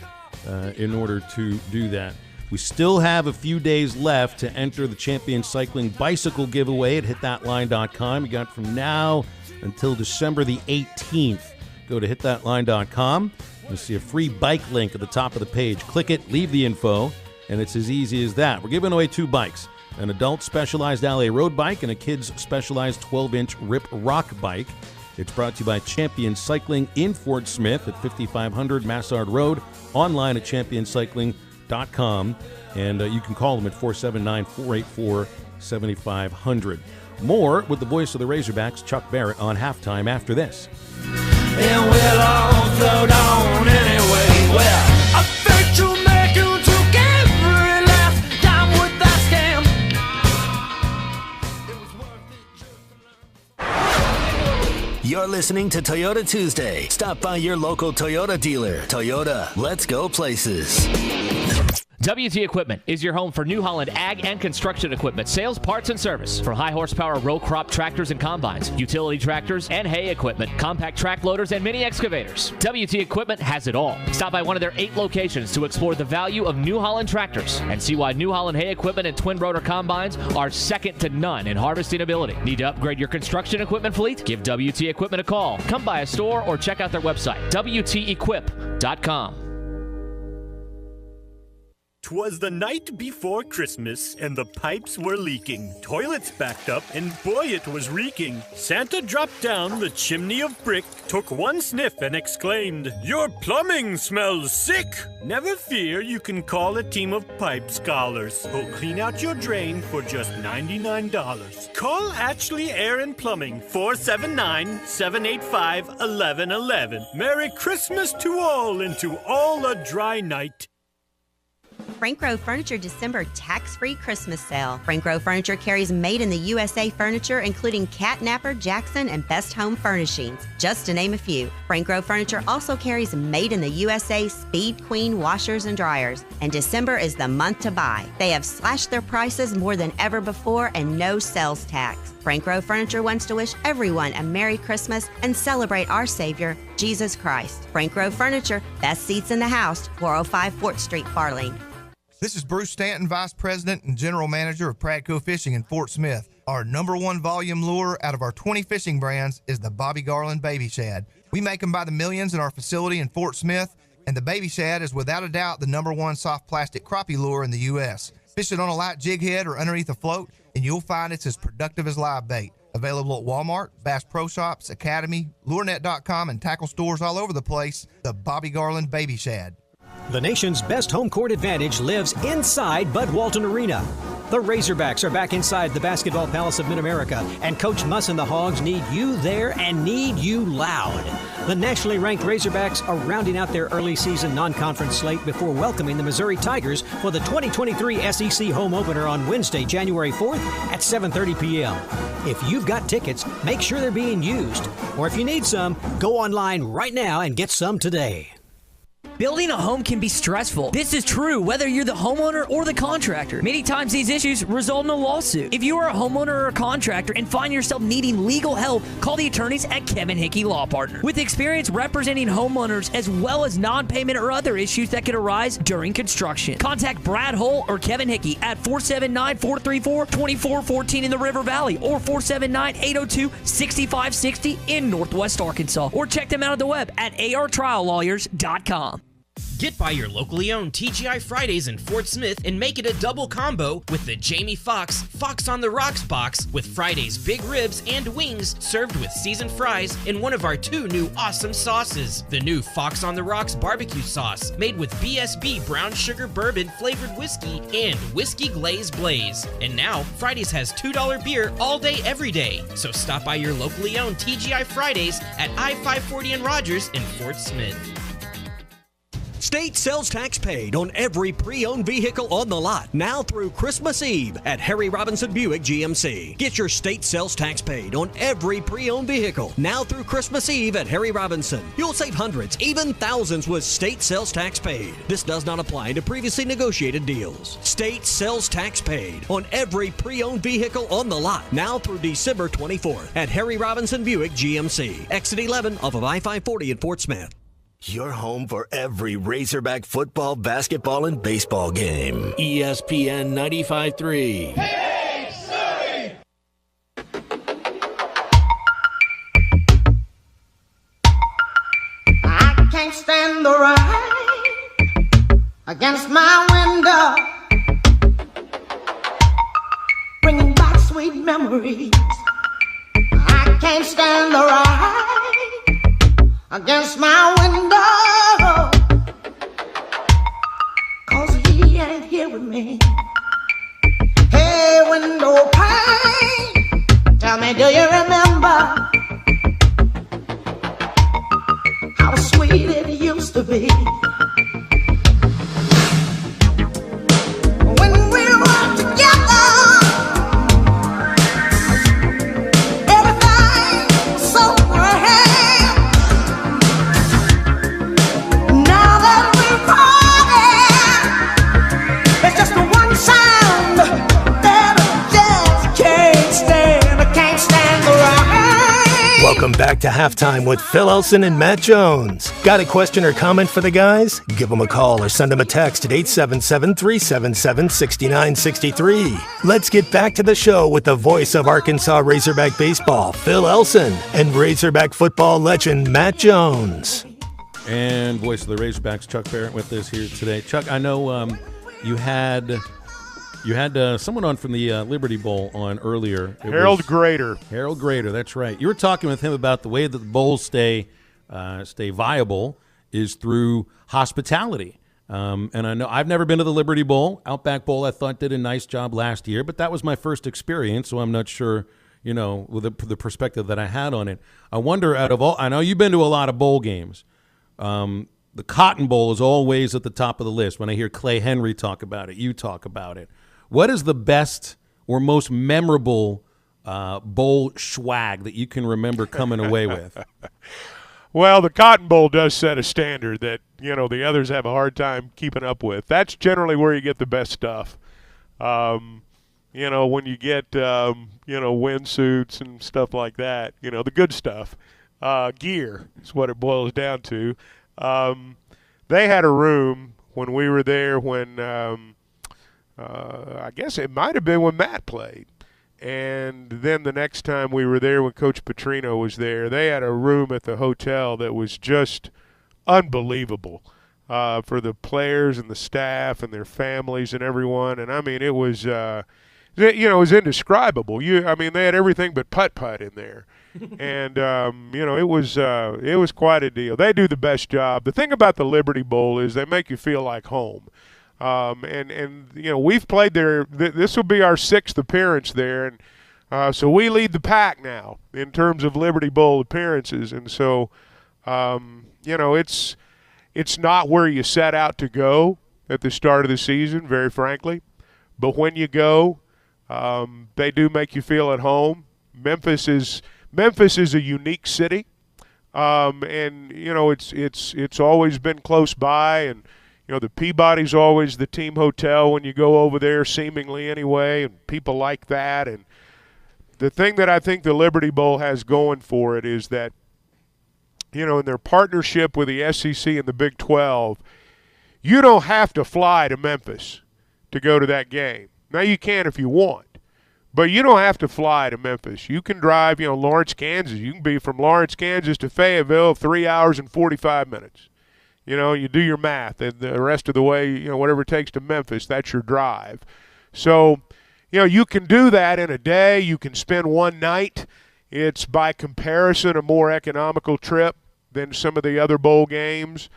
in order to do that. We still have a few days left to enter the Champion Cycling Bicycle giveaway at hitthatline.com. You got from now until December the 18th. Go to hitthatline.com. You'll see a free bike link at the top of the page. Click it, leave the info, and it's as easy as that. We're giving away 2 bikes, an adult specialized LA road bike and a kid's specialized 12-inch Rip Rock bike. It's brought to you by Champion Cycling in Fort Smith at 5500 Massard Road, online at championcycling.com. And you can call them at 479-484-7500. More with the voice of the Razorbacks, Chuck Barrett, on halftime after this. And we'll all float on anyway. Well, I bet you make you took every last time with that scam. You're listening to Toyota Tuesday. Stop by your local Toyota dealer. Toyota, let's go places. WT Equipment is your home for New Holland ag and construction equipment, sales, parts, and service. For high horsepower row crop tractors and combines, utility tractors and hay equipment, compact track loaders, and mini excavators. WT Equipment has it all. Stop by one of their 8 locations to explore the value of New Holland tractors and see why New Holland hay equipment and twin rotor combines are second to none in harvesting ability. Need to upgrade your construction equipment fleet? Give WT Equipment a call. Come by a store or check out their website, WTEquip.com. 'Twas the night before Christmas, and the pipes were leaking. Toilets backed up, and boy, it was reeking. Santa dropped down the chimney of brick, took one sniff, and exclaimed, "Your plumbing smells sick!" Never fear, you can call a team of pipe scholars who'll clean out your drain for just $99. Call Ashley Aaron Plumbing, 479-785-1111. Merry Christmas to all, and to all a dry night. Frank Grove Furniture December tax-free Christmas sale. Frank Grove Furniture carries made in the USA furniture, including Catnapper, Jackson, and Best Home Furnishings, just to name a few. Frank Grove Furniture also carries made in the USA Speed Queen washers and dryers. And December is the month to buy. They have slashed their prices more than ever before and no sales tax. Frank Grove Furniture wants to wish everyone a Merry Christmas and celebrate our Savior, Jesus Christ. Frank Grove Furniture, best seats in the house, 405 4th Street, Farley. This is Bruce Stanton, Vice President and General Manager of Pradco Fishing in Fort Smith. Our #1 volume lure out of our 20 fishing brands is the Bobby Garland Baby Shad. We make them by the millions in our facility in Fort Smith, and the Baby Shad is without a doubt the #1 soft plastic crappie lure in the U.S. Fish it on a light jig head or underneath a float, and you'll find it's as productive as live bait. Available at Walmart, Bass Pro Shops, Academy, LureNet.com, and tackle stores all over the place. The Bobby Garland Baby Shad. The nation's best home court advantage lives inside Bud Walton Arena. The Razorbacks are back inside the Basketball Palace of Mid-America, and Coach Muss and the Hogs need you there and need you loud. The nationally ranked Razorbacks are rounding out their early season non-conference slate before welcoming the Missouri Tigers for the 2023 SEC home opener on Wednesday, January 4th at 7:30 p.m. If you've got tickets, make sure they're being used. Or if you need some, go online right now and get some today. Building a home can be stressful. This is true whether you're the homeowner or the contractor. Many times these issues result in a lawsuit. If you are a homeowner or a contractor and find yourself needing legal help, call the attorneys at Kevin Hickey Law Partners. With experience representing homeowners as well as non-payment or other issues that could arise during construction. Contact Brad Hull or Kevin Hickey at 479-434-2414 in the River Valley or 479-802-6560 in Northwest Arkansas. Or check them out at the web at artriallawyers.com. Get by your locally owned TGI Fridays in Fort Smith and make it a double combo with the Jamie Foxx Fox on the Rocks box with Fridays big ribs and wings served with seasoned fries in one of our 2 new awesome sauces. The new Fox on the Rocks barbecue sauce made with BSB brown sugar bourbon flavored whiskey and whiskey glaze blaze. And now Fridays has $2 beer all day every day. So stop by your locally owned TGI Fridays at I-540 and Rogers in Fort Smith. State sales tax paid on every pre-owned vehicle on the lot now through Christmas Eve at Harry Robinson Buick GMC. Get your state sales tax paid on every pre-owned vehicle now through Christmas Eve at Harry Robinson. You'll save hundreds, even thousands with state sales tax paid. This does not apply to previously negotiated deals. State sales tax paid on every pre-owned vehicle on the lot now through December 24th at Harry Robinson Buick GMC. Exit 11 off of I-540 in Fort Smith. Your home for every Razorback football, basketball, and baseball game. ESPN 95.3. Hey, Surrey! I can't stand the rain against my window, bringing back sweet memories. I can't stand the rain against my window, 'cause he ain't here with me. Hey, window pane, me, do you remember how sweet it used to be? When we were together, everything was so grand. Now that we're parted, it's just one sound that I just can't stand. I can't stand the rain. Welcome back to Halftime with Phil Elson and Matt Jones. Got a question or comment for the guys? Give them a call or send them a text at 877-377-6963. Let's get back to the show with the voice of Arkansas Razorback baseball, Phil Elson, and Razorback football legend Matt Jones. And voice of the Razorbacks, Chuck Barrett, with us here today. Chuck, I know you had someone on from the Liberty Bowl on earlier. Harold Grader. Harold Grader, that's right. You were talking with him about the way that the bowls stay viable is through hospitality. And I know I've never been to the Liberty Bowl. Outback Bowl, I thought, did a nice job last year, but that was my first experience, so I'm not sure, with the perspective that I had on it. I wonder, out of all, I know you've been to a lot of bowl games. The Cotton Bowl is always at the top of the list. When I hear Clay Henry talk about it, you talk about it. What is the best or most memorable bowl swag that you can remember coming away with? Well, the Cotton Bowl does set a standard that, the others have a hard time keeping up with. That's generally where you get the best stuff. When you get, windsuits and stuff like that, the good stuff. Gear is what it boils down to. They had a room when we were there when I guess it might have been when Matt played. And then the next time we were there when Coach Petrino was there, they had a room at the hotel that was just unbelievable for the players and the staff and their families and everyone. And, I mean, it was, it was indescribable. They had everything but putt-putt in there. And, it was quite a deal. They do the best job. The thing about the Liberty Bowl is they make you feel like home. We've played there. This will be our 6th appearance there, and so we lead the pack now in terms of Liberty Bowl appearances. And so, it's not where you set out to go at the start of the season, very frankly. But when you go, they do make you feel at home. Memphis is a unique city, it's always been close by, and the Peabody's always the team hotel when you go over there, seemingly anyway, and people like that. And the thing that I think the Liberty Bowl has going for it is that, in their partnership with the SEC and the Big 12, you don't have to fly to Memphis to go to that game. Now, you can if you want, but you don't have to fly to Memphis. You can drive, Lawrence, Kansas. You can be from Lawrence, Kansas to Fayetteville, 3 hours and 45 minutes. You do your math, and the rest of the way, whatever it takes to Memphis, that's your drive. So, you can do that in a day. You can spend one night. It's, by comparison, a more economical trip than some of the other bowl games.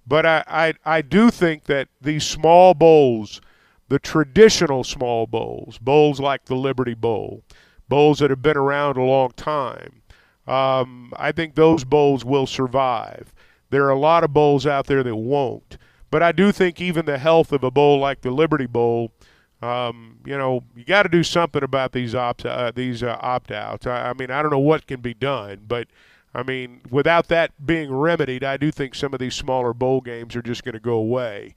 But I do think that these small bowls, the traditional small bowls like the Liberty Bowl, bowls that have been around a long time, I think those bowls will survive. There are a lot of bowls out there that won't. But I do think even the health of a bowl like the Liberty Bowl, you got to do something about these opt-outs. I don't know what can be done, but, without that being remedied, I do think some of these smaller bowl games are just going to go away.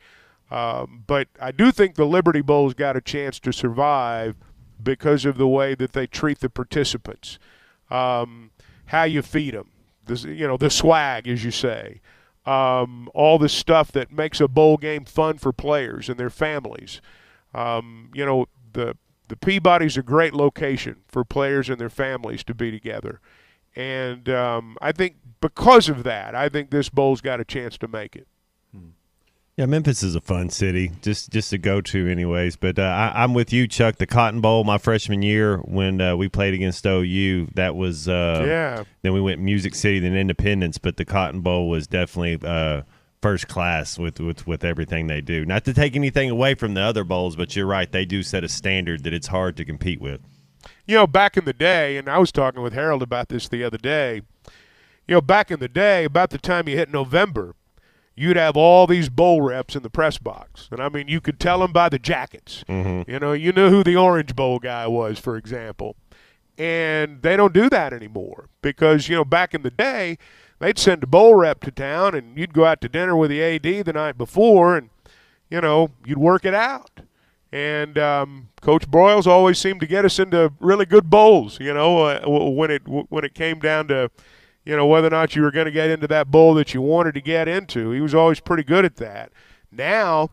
But I do think the Liberty Bowl's got a chance to survive because of the way that they treat the participants, how you feed them. The swag, as you say, all the stuff that makes a bowl game fun for players and their families. The Peabody's a great location for players and their families to be together. And I think because of that, I think this bowl's got a chance to make it. Yeah, Memphis is a fun city, just to go to anyways. But I'm with you, Chuck. The Cotton Bowl, my freshman year when we played against OU, that was Then we went Music City, then Independence. But the Cotton Bowl was definitely first class with everything they do. Not to take anything away from the other bowls, but you're right, they do set a standard that it's hard to compete with. Back in the day, and I was talking with Harold about this the other day, back in the day, about the time you hit November, you'd have all these bowl reps in the press box. And, I mean, you could tell them by the jackets. Mm-hmm. You knew who the Orange Bowl guy was, for example. And they don't do that anymore because, back in the day, they'd send a bowl rep to town, and you'd go out to dinner with the AD the night before, and, you'd work it out. And Coach Broyles always seemed to get us into really good bowls, when it came down to, whether or not you were going to get into that bowl that you wanted to get into. He was always pretty good at that. Now,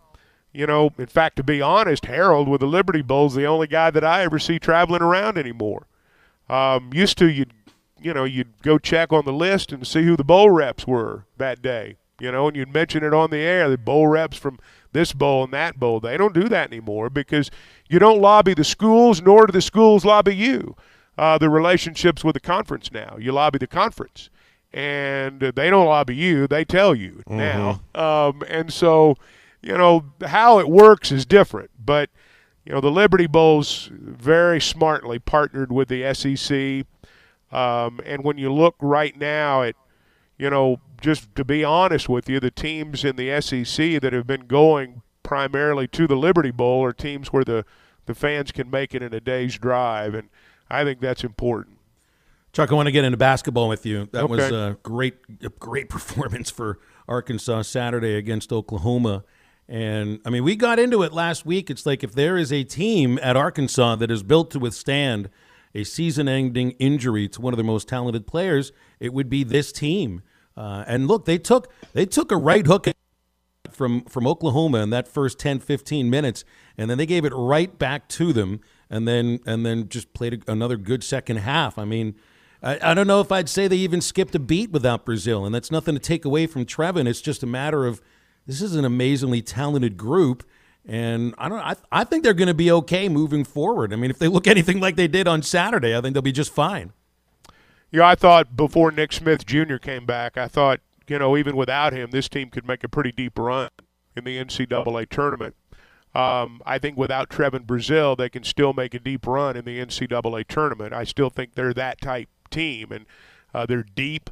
in fact, to be honest, Harold with the Liberty Bowl's the only guy that I ever see traveling around anymore. Used to, you'd go check on the list and see who the bowl reps were that day, and you'd mention it on the air, the bowl reps from this bowl and that bowl. They don't do that anymore because you don't lobby the schools, nor do the schools lobby you. The relationships with the conference now. You lobby the conference, and they don't lobby you. They tell you now. And so, how it works is different. But, the Liberty Bowl's very smartly partnered with the SEC. And when you look right now at, just to be honest with you, the teams in the SEC that have been going primarily to the Liberty Bowl are teams where the fans can make it in a day's drive, and I think that's important. Chuck, I want to get into basketball with you. That Okay. was a great performance for Arkansas Saturday against Oklahoma. And, I mean, we got into it last week. It's like if there is a team at Arkansas that is built to withstand a season-ending injury to one of their most talented players, it would be this team. And, look, they took a right hook from Oklahoma in that first 10, 15 minutes, and then they gave it right back to them and then just played another good second half. I mean, I don't know if I'd say they even skipped a beat without Brazil, and that's nothing to take away from Trevin. It's just a matter of this is an amazingly talented group, and I think they're going to be okay moving forward. I mean, if they look anything like they did on Saturday, I think they'll be just fine. I thought before Nick Smith Jr. came back, I thought, even without him, this team could make a pretty deep run in the NCAA tournament. I think without Trevin Brazil, they can still make a deep run in the NCAA tournament. I still think they're that type team, and they're deep.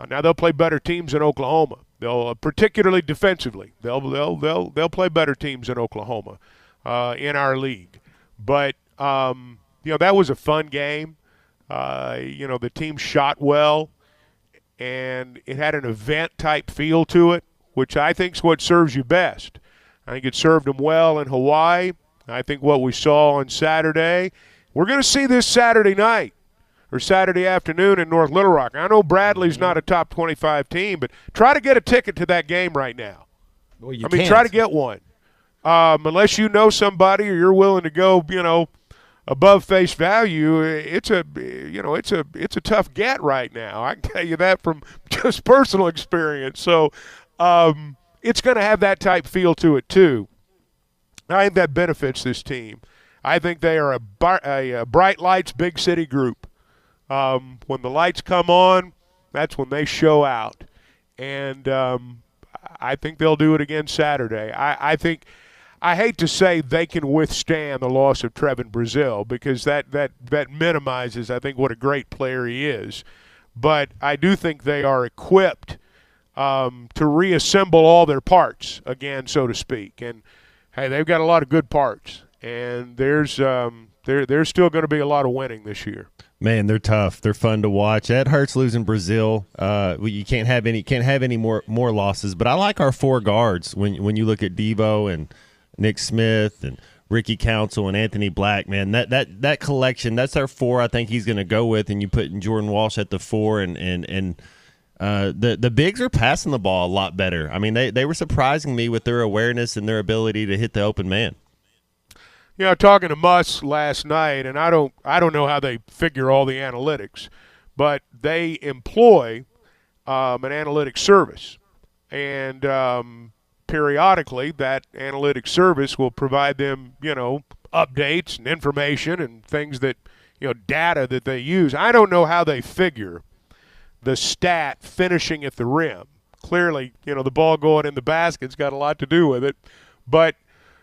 Now they'll play better teams in Oklahoma. They'll particularly defensively. They'll play better teams in Oklahoma in our league. But that was a fun game. The team shot well, and it had an event-type feel to it, which I think is what serves you best. I think it served them well in Hawaii. I think what we saw on Saturday, we're going to see this Saturday night or Saturday afternoon in North Little Rock. I know Bradley's not a top 25 team, but try to get a ticket to that game right now. Well, you can't. Try to get one. Unless you know somebody or you're willing to go, above face value, it's a tough get right now. I can tell you that from just personal experience. So it's going to have that type feel to it too. I think that benefits this team. I think they are a bright lights, big city group. When the lights come on, that's when they show out. And I think they'll do it again Saturday. I hate to say they can withstand the loss of Trevin Brazil because that minimizes, I think, what a great player he is. But I do think they are equipped to reassemble all their parts again, so to speak. And, hey, they've got a lot of good parts. And there's still going to be a lot of winning this year. Man, they're tough. They're fun to watch. That hurts losing Brazil. You can't have any more losses. But I like our four guards when you look at Devo and Nick Smith and Ricky Council and Anthony Black. Man, that collection, that's our four. I think he's going to go with. And you put Jordan Walsh at the four, and the bigs are passing the ball a lot better. I mean, they were surprising me with their awareness and their ability to hit the open man. Talking to Muss last night, and I don't know how they figure all the analytics, but they employ an analytics service, and periodically that analytics service will provide them, updates and information and things that, data that they use. I don't know how they figure the stat finishing at the rim. Clearly, the ball going in the basket's got a lot to do with it, but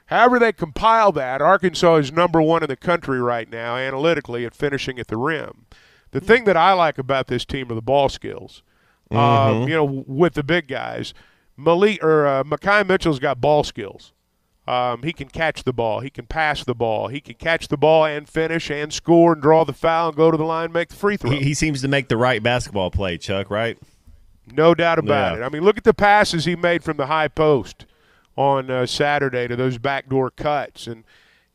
however they compile that, Arkansas is number 1 in the country right now analytically at finishing at the rim. The thing that I like about this team are the ball skills. With the big guys, Mekhi Mitchell's got ball skills. He can catch the ball. He can pass the ball. He can catch the ball and finish and score and draw the foul and go to the line and make the free throw. He seems to make the right basketball play, Chuck, right? No doubt about it. I mean, look at the passes he made from the high post on Saturday to those backdoor cuts. And,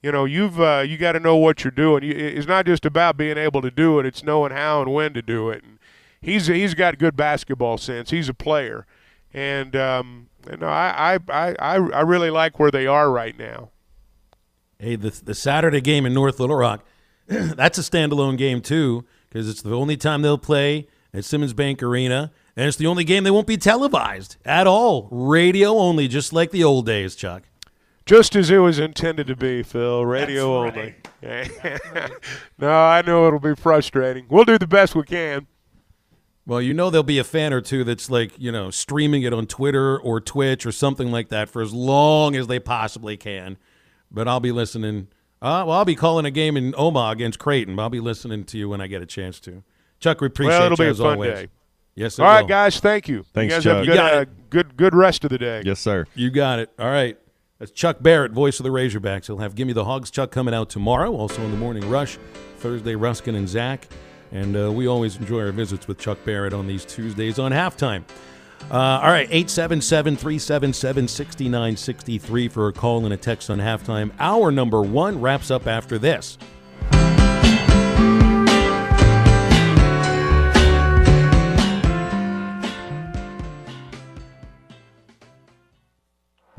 you got to know what you're doing. It's not just about being able to do it. It's knowing how and when to do it. And he's got good basketball sense. He's a player. And I really like where they are right now. Hey, the Saturday game in North Little Rock, that's a standalone game too, because it's the only time they'll play at Simmons Bank Arena, and it's the only game they won't be televised at all. Radio only, just like the old days, Chuck. Just as it was intended to be, Phil. Radio only. No, I know it'll be frustrating. We'll do the best we can. Well, there'll be a fan or two that's streaming it on Twitter or Twitch or something like that for as long as they possibly can. But I'll be listening. I'll be calling a game in Omaha against Creighton. I'll be listening to you when I get a chance to. Chuck, we appreciate it'll you be as a fun always. Day. Yes, all right, guys, thank you. Thanks, you guys Chuck. have good rest of the day. Yes, sir. You got it. All right. That's Chuck Barrett, voice of the Razorbacks. He'll have Gimme the Hogs Chuck coming out tomorrow, also in the Morning Rush, Thursday, Ruskin and Zach. And we always enjoy our visits with Chuck Barrett on these Tuesdays on Halftime. All right, 877-377-6963 for a call and a text on Halftime. Hour number 1 wraps up after this.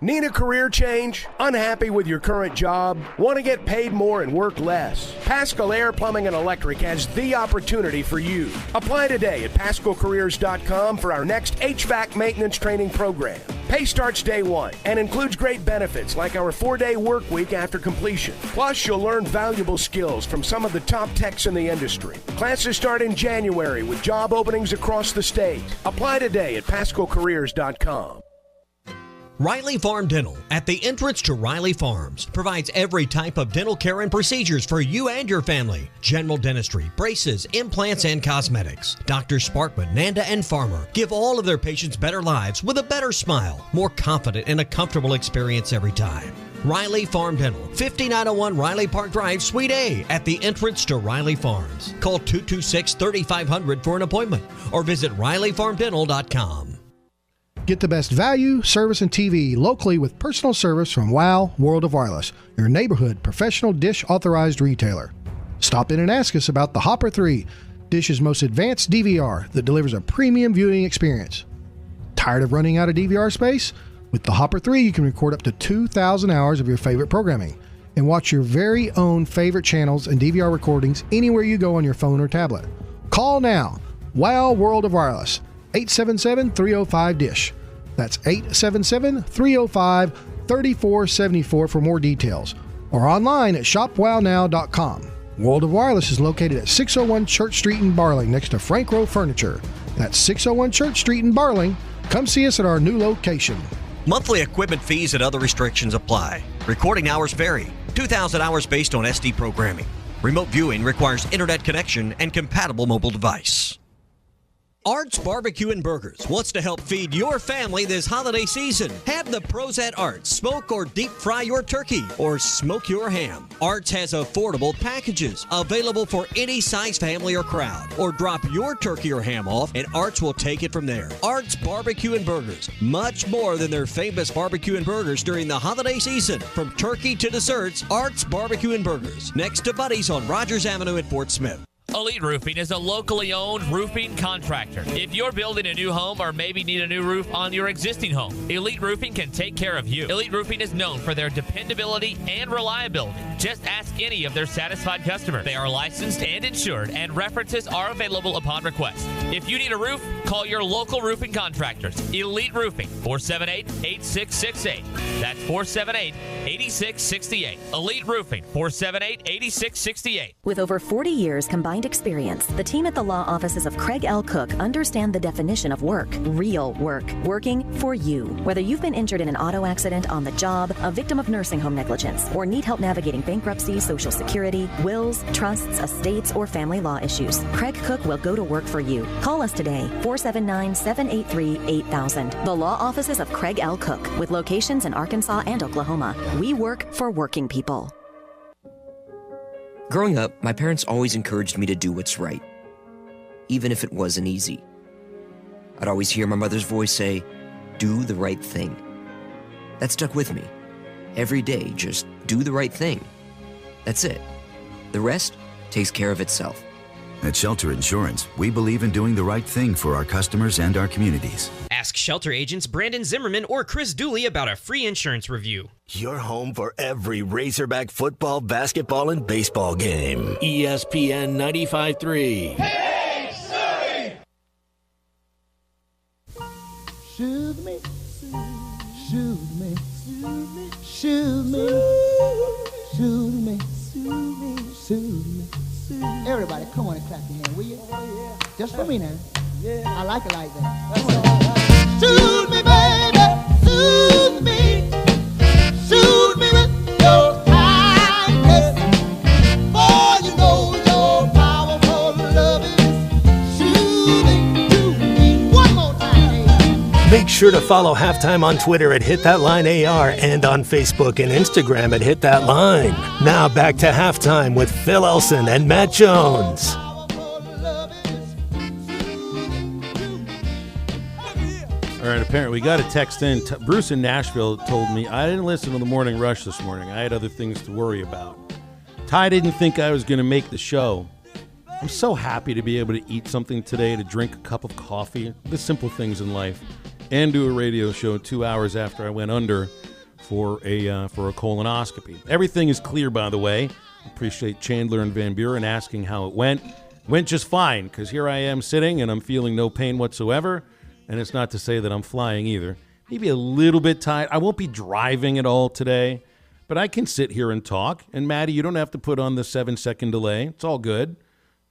Need a career change? Unhappy with your current job? Want to get paid more and work less? Pascal Air Plumbing and Electric has the opportunity for you. Apply today at PascalCareers.com for our next HVAC maintenance training program. Pay starts day 1 and includes great benefits like our 4-day work week after completion. Plus, you'll learn valuable skills from some of the top techs in the industry. Classes start in January with job openings across the state. Apply today at PascalCareers.com. Riley Farm Dental, at the entrance to Riley Farms, provides every type of dental care and procedures for you and your family. General dentistry, braces, implants, and cosmetics. Drs. Sparkman, Nanda, and Farmer give all of their patients better lives with a better smile, more confident, and a comfortable experience every time. Riley Farm Dental, 5901 Riley Park Drive, Suite A, at the entrance to Riley Farms. Call 226-3500 for an appointment or visit RileyFarmDental.com. Get the best value, service, and TV locally with personal service from WOW World of Wireless, your neighborhood professional Dish authorized retailer. Stop in and ask us about the Hopper 3, Dish's most advanced DVR that delivers a premium viewing experience. Tired of running out of DVR space? With the Hopper 3, you can record up to 2,000 hours of your favorite programming and watch your very own favorite channels and DVR recordings anywhere you go on your phone or tablet. Call now. WOW World of Wireless, 877-305-DISH. That's 877-305-3474 for more details, or online at shopwownow.com. World of Wireless is located at 601 Church Street in Barling, next to Frank Rowe Furniture. That's 601 Church Street in Barling. Come see us at our new location. Monthly equipment fees and other restrictions apply. Recording hours vary. 2,000 hours based on SD programming. Remote viewing requires internet connection and compatible mobile device. Art's Barbecue and Burgers wants to help feed your family this holiday season. Have the pros at Art's smoke or deep fry your turkey or smoke your ham. Art's has affordable packages available for any size family or crowd. Or drop your turkey or ham off and Art's will take it from there. Art's Barbecue and Burgers, much more than their famous barbecue and burgers during the holiday season. From turkey to desserts, Art's Barbecue and Burgers, next to Buddy's on Rogers Avenue in Fort Smith. Elite Roofing is a locally owned roofing contractor. If you're building a new home or maybe need a new roof on your existing home, Elite Roofing can take care of you. Elite Roofing is known for their dependability and reliability. Just ask any of their satisfied customers. They are licensed and insured, and references are available upon request. If you need a roof, call your local roofing contractors. Elite Roofing, 478-8668. That's 478-8668. Elite Roofing, 478-8668. With over 40 years combined experience. The team at the law offices of Craig L. Cook understand the definition of work. Real work. Working for you. Whether you've been injured in an auto accident, on the job, a victim of nursing home negligence, or need help navigating bankruptcy, Social Security, wills, trusts, estates, or family law issues, Craig Cook will go to work for you. Call us today, 479-783-8000. The law offices of Craig L. Cook, with locations in Arkansas and Oklahoma. We work for working people. Growing up, my parents always encouraged me to do what's right, even if it wasn't easy. I'd always hear my mother's voice say, "Do the right thing." That stuck with me. Every day, just do the right thing. That's it. The rest takes care of itself. At Shelter Insurance, we believe in doing the right thing for our customers and our communities. Ask Shelter agents Brandon Zimmerman or Chris Dooley about a free insurance review. Your home for every Razorback football, basketball, and baseball game. ESPN 95.3. Hey, Surrey! Shoot me, shoot me, shoot me, shoot me, shoot me. Everybody, come on and clap your hand, will you? Just for me now. I like it like that. Shoot me, baby, shoot me. Shoot me with your kindness. For you know your powerful love is shooting to me. One more time. Make sure to follow Halftime on Twitter at HitThatLineAR and on Facebook and Instagram at HitThatLine. Now back to Halftime with Phil Elson and Matt Jones. All right, apparently we got a text in. Bruce in Nashville told me, I didn't listen to the morning rush this morning. I had other things to worry about. Ty didn't think I was going to make the show. I'm so happy to be able to eat something today, to drink a cup of coffee, the simple things in life, and do a radio show 2 hours after I went under for a colonoscopy. Everything is clear, by the way. Appreciate Chandler and Van Buren asking how it went. Went just fine, because here I am sitting, and I'm feeling no pain whatsoever. And it's not to say that I'm flying either. Maybe a little bit tired. I won't be driving at all today, but I can sit here and talk. And Maddie, you don't have to put on the 7-second delay. It's all good.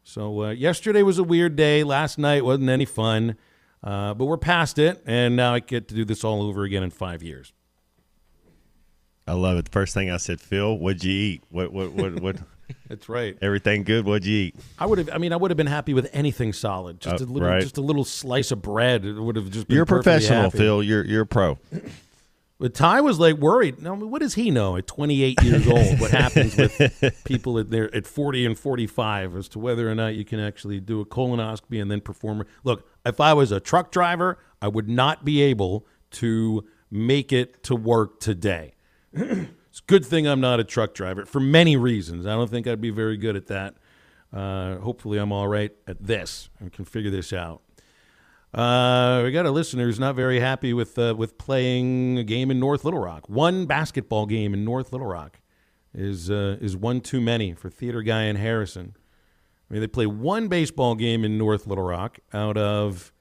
So yesterday was a weird day. Last night wasn't any fun. But we're past it, and now I get to do this all over again in 5 years. I love it. The first thing I said, Phil, what'd you eat? What? That's right. Everything good? What'd you eat? I would have been happy with anything solid. Just a little slice of bread. It would have just been. You're a professional, happy. Phil. You're a pro. But Ty was like worried. Now, what does he know at 28 years old? What happens with people at 40 and 45 as to whether or not you can actually do a colonoscopy and then perform? Look, if I was a truck driver, I would not be able to make it to work today. It's a good thing I'm not a truck driver for many reasons. I don't think I'd be very good at that. Hopefully I'm all right at this and can figure this out. We got a listener who's not very happy with playing a game in North Little Rock. One basketball game in North Little Rock is one too many for Theater Guy in Harrison. I mean, they play one baseball game in North Little Rock out of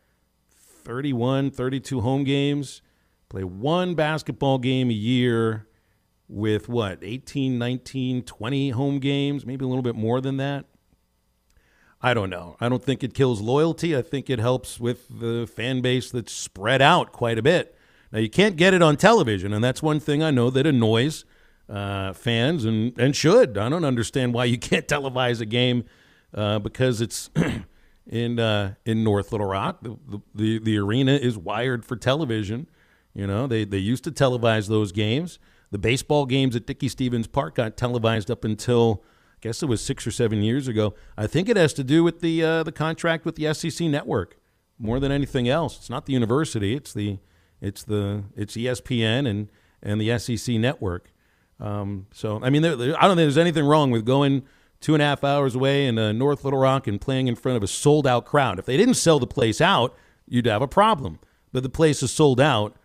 31, 32 home games. Play one basketball game a year with, 18, 19, 20 home games, maybe a little bit more than that. I don't know. I don't think it kills loyalty. I think it helps with the fan base that's spread out quite a bit. Now, you can't get it on television, and that's one thing I know that annoys fans and should. I don't understand why you can't televise a game because it's in North Little Rock. The arena is wired for television. You know, they used to televise those games. The baseball games at Dickey Stevens Park got televised up until, I guess it was 6 or 7 years ago. I think it has to do with the contract with the SEC network more than anything else. It's not the university. It's ESPN and the SEC network. So I mean, I don't think there's anything wrong with going 2.5 hours away in North Little Rock and playing in front of a sold out crowd. If they didn't sell the place out, you'd have a problem. But the place is sold out.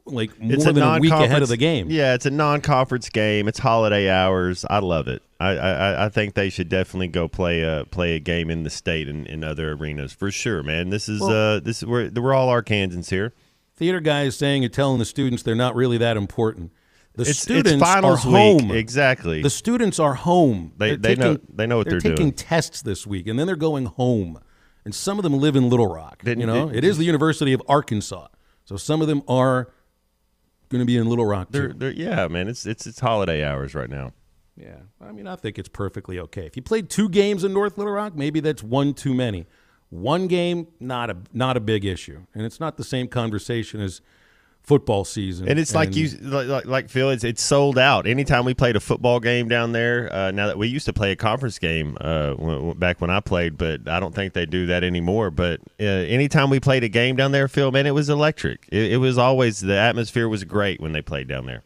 Like more than a week ahead of the game. Yeah, it's a non-conference game. It's holiday hours. I love it. I think they should definitely go play a game in the state and in other arenas for sure, man. This is we're all Arkansans here. Theater guy is saying you're telling the students they're not really that important. The It's students finals are home. week. Exactly. The students are home. They know what they're taking doing. tests this week, and then they're going home. And some of them live in Little Rock. It is the University of Arkansas, so some of them are going to be in Little Rock too. Yeah, man. It's holiday hours right now. Yeah, I mean, I think it's perfectly okay. If you played 2 games in North Little Rock, maybe that's one too many. 1 game, not a big issue, and it's not the same conversation as football season. And it's like Phil, it's sold out. Anytime we played a football game down there, now that we used to play a conference game back when I played, but I don't think they do that anymore. But anytime we played a game down there, Phil, man, it was electric. It was always, the atmosphere was great when they played down there.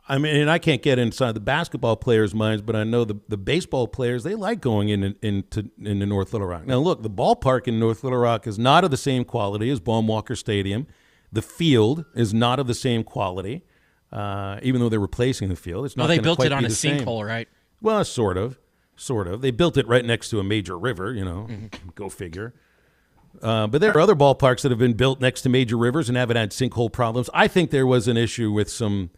I mean, and I can't get inside the basketball players' minds, but I know the baseball players, they like going into North Little Rock. Now, look, the ballpark in North Little Rock is not of the same quality as Baum-Walker Stadium. The field is not of the same quality, even though they're replacing the field. It's not. Well, they built quite it on be a the same. sinkhole, right? Well, sort of. They built it right next to a major river, Go figure. But there are other ballparks that have been built next to major rivers and haven't had sinkhole problems. I think there was an issue with some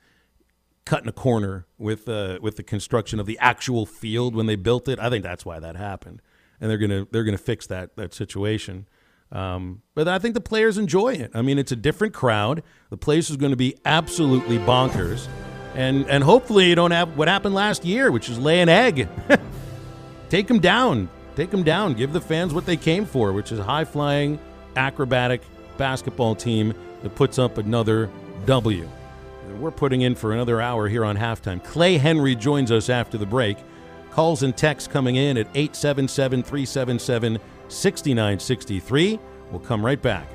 cutting a corner with the construction of the actual field when they built it. I think that's why that happened, and they're gonna fix that situation. But I think the players enjoy it. I mean, it's a different crowd. The place is going to be absolutely bonkers, and hopefully you don't have what happened last year, which is lay an egg. Take them down. Give the fans what they came for, which is a high-flying, acrobatic basketball team that puts up another W. We're putting in for another hour here on Halftime. Clay Henry joins us after the break. Calls and texts coming in at 877-377-6963. We'll come right back.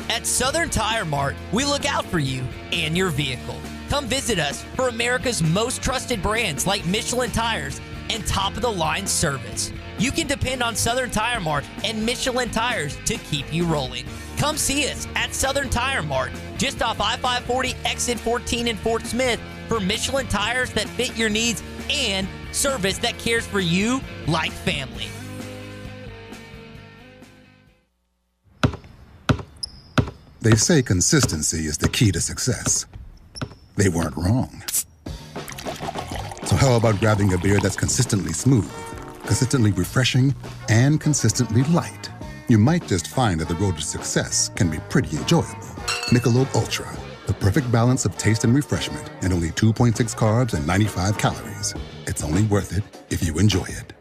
At Southern Tire Mart, we look out for you and your vehicle. Come visit us for America's most trusted brands like Michelin Tires and top-of-the-line service. You can depend on Southern Tire Mart and Michelin Tires to keep you rolling. Come see us at Southern Tire Mart, just off I-540 Exit 14 in Fort Smith, for Michelin tires that fit your needs and service that cares for you like family. They say consistency is the key to success. They weren't wrong. So how about grabbing a beer that's consistently smooth, consistently refreshing, and consistently light? You might just find that the road to success can be pretty enjoyable. Michelob Ultra, the perfect balance of taste and refreshment, and only 2.6 carbs and 95 calories. It's only worth it if you enjoy it.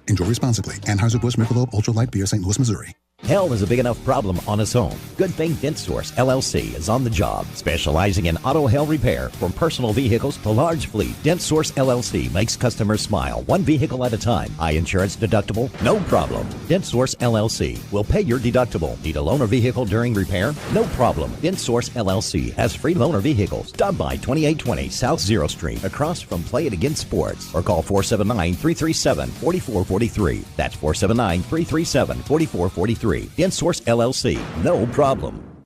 Enjoy responsibly. Anheuser-Busch Michelob Ultra Light Beer, St. Louis, Missouri. Hell is a big enough problem on its own. Good Thing Dent Source, LLC is on the job, specializing in auto hail repair from personal vehicles to large fleet. Dent Source, LLC makes customers smile, one vehicle at a time. High insurance deductible? No problem. Dent Source, LLC will pay your deductible. Need a loaner vehicle during repair? No problem. Dent Source, LLC has free loaner vehicles. Stop by 2820 South Zero Street, across from Play It Again Sports, or call 479-337-4443. That's 479-337-4443. Dent Source LLC, no problem.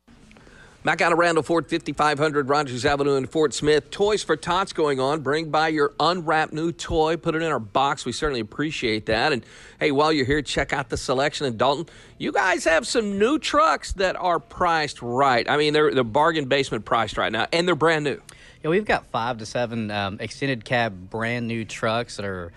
Back out of Randall Ford, 5500 Rogers Avenue in Fort Smith. Toys for Tots going on. Bring by your unwrapped new toy. Put it in our box. We certainly appreciate that. And, hey, while you're here, check out the selection in Dalton. You guys have some new trucks that are priced right. I mean, they're bargain basement priced right now, and they're brand new. Yeah, we've got 5 to 7 extended cab brand new trucks that are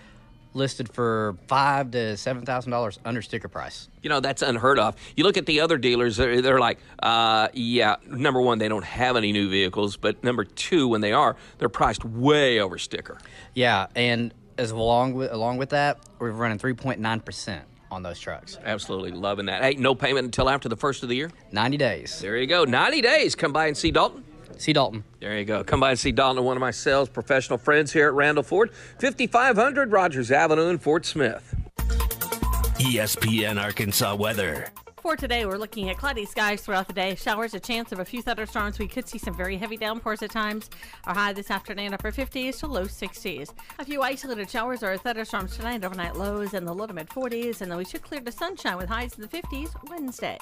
listed for $5,000 to $7,000 under sticker price. You know, that's unheard of. You look at the other dealers, they're like, number one, they don't have any new vehicles, but number two, when they are, they're priced way over sticker. Yeah, and along with that, we're running 3.9% on those trucks. Absolutely loving that. Hey, no payment until after the first of the year? 90 days. There you go, 90 days. Come by and see Dalton. See Dalton. There you go. Come by and see Dalton, one of my sales professional friends here at Randall Ford, 5500 Rogers Avenue in Fort Smith. ESPN Arkansas weather. For today, we're looking at cloudy skies throughout the day. Showers, a chance of a few thunderstorms. We could see some very heavy downpours at times. Our high this afternoon, upper 50s to low 60s. A few isolated showers or thunderstorms tonight, overnight lows in the low to mid 40s. And then we should clear to sunshine with highs in the 50s Wednesday.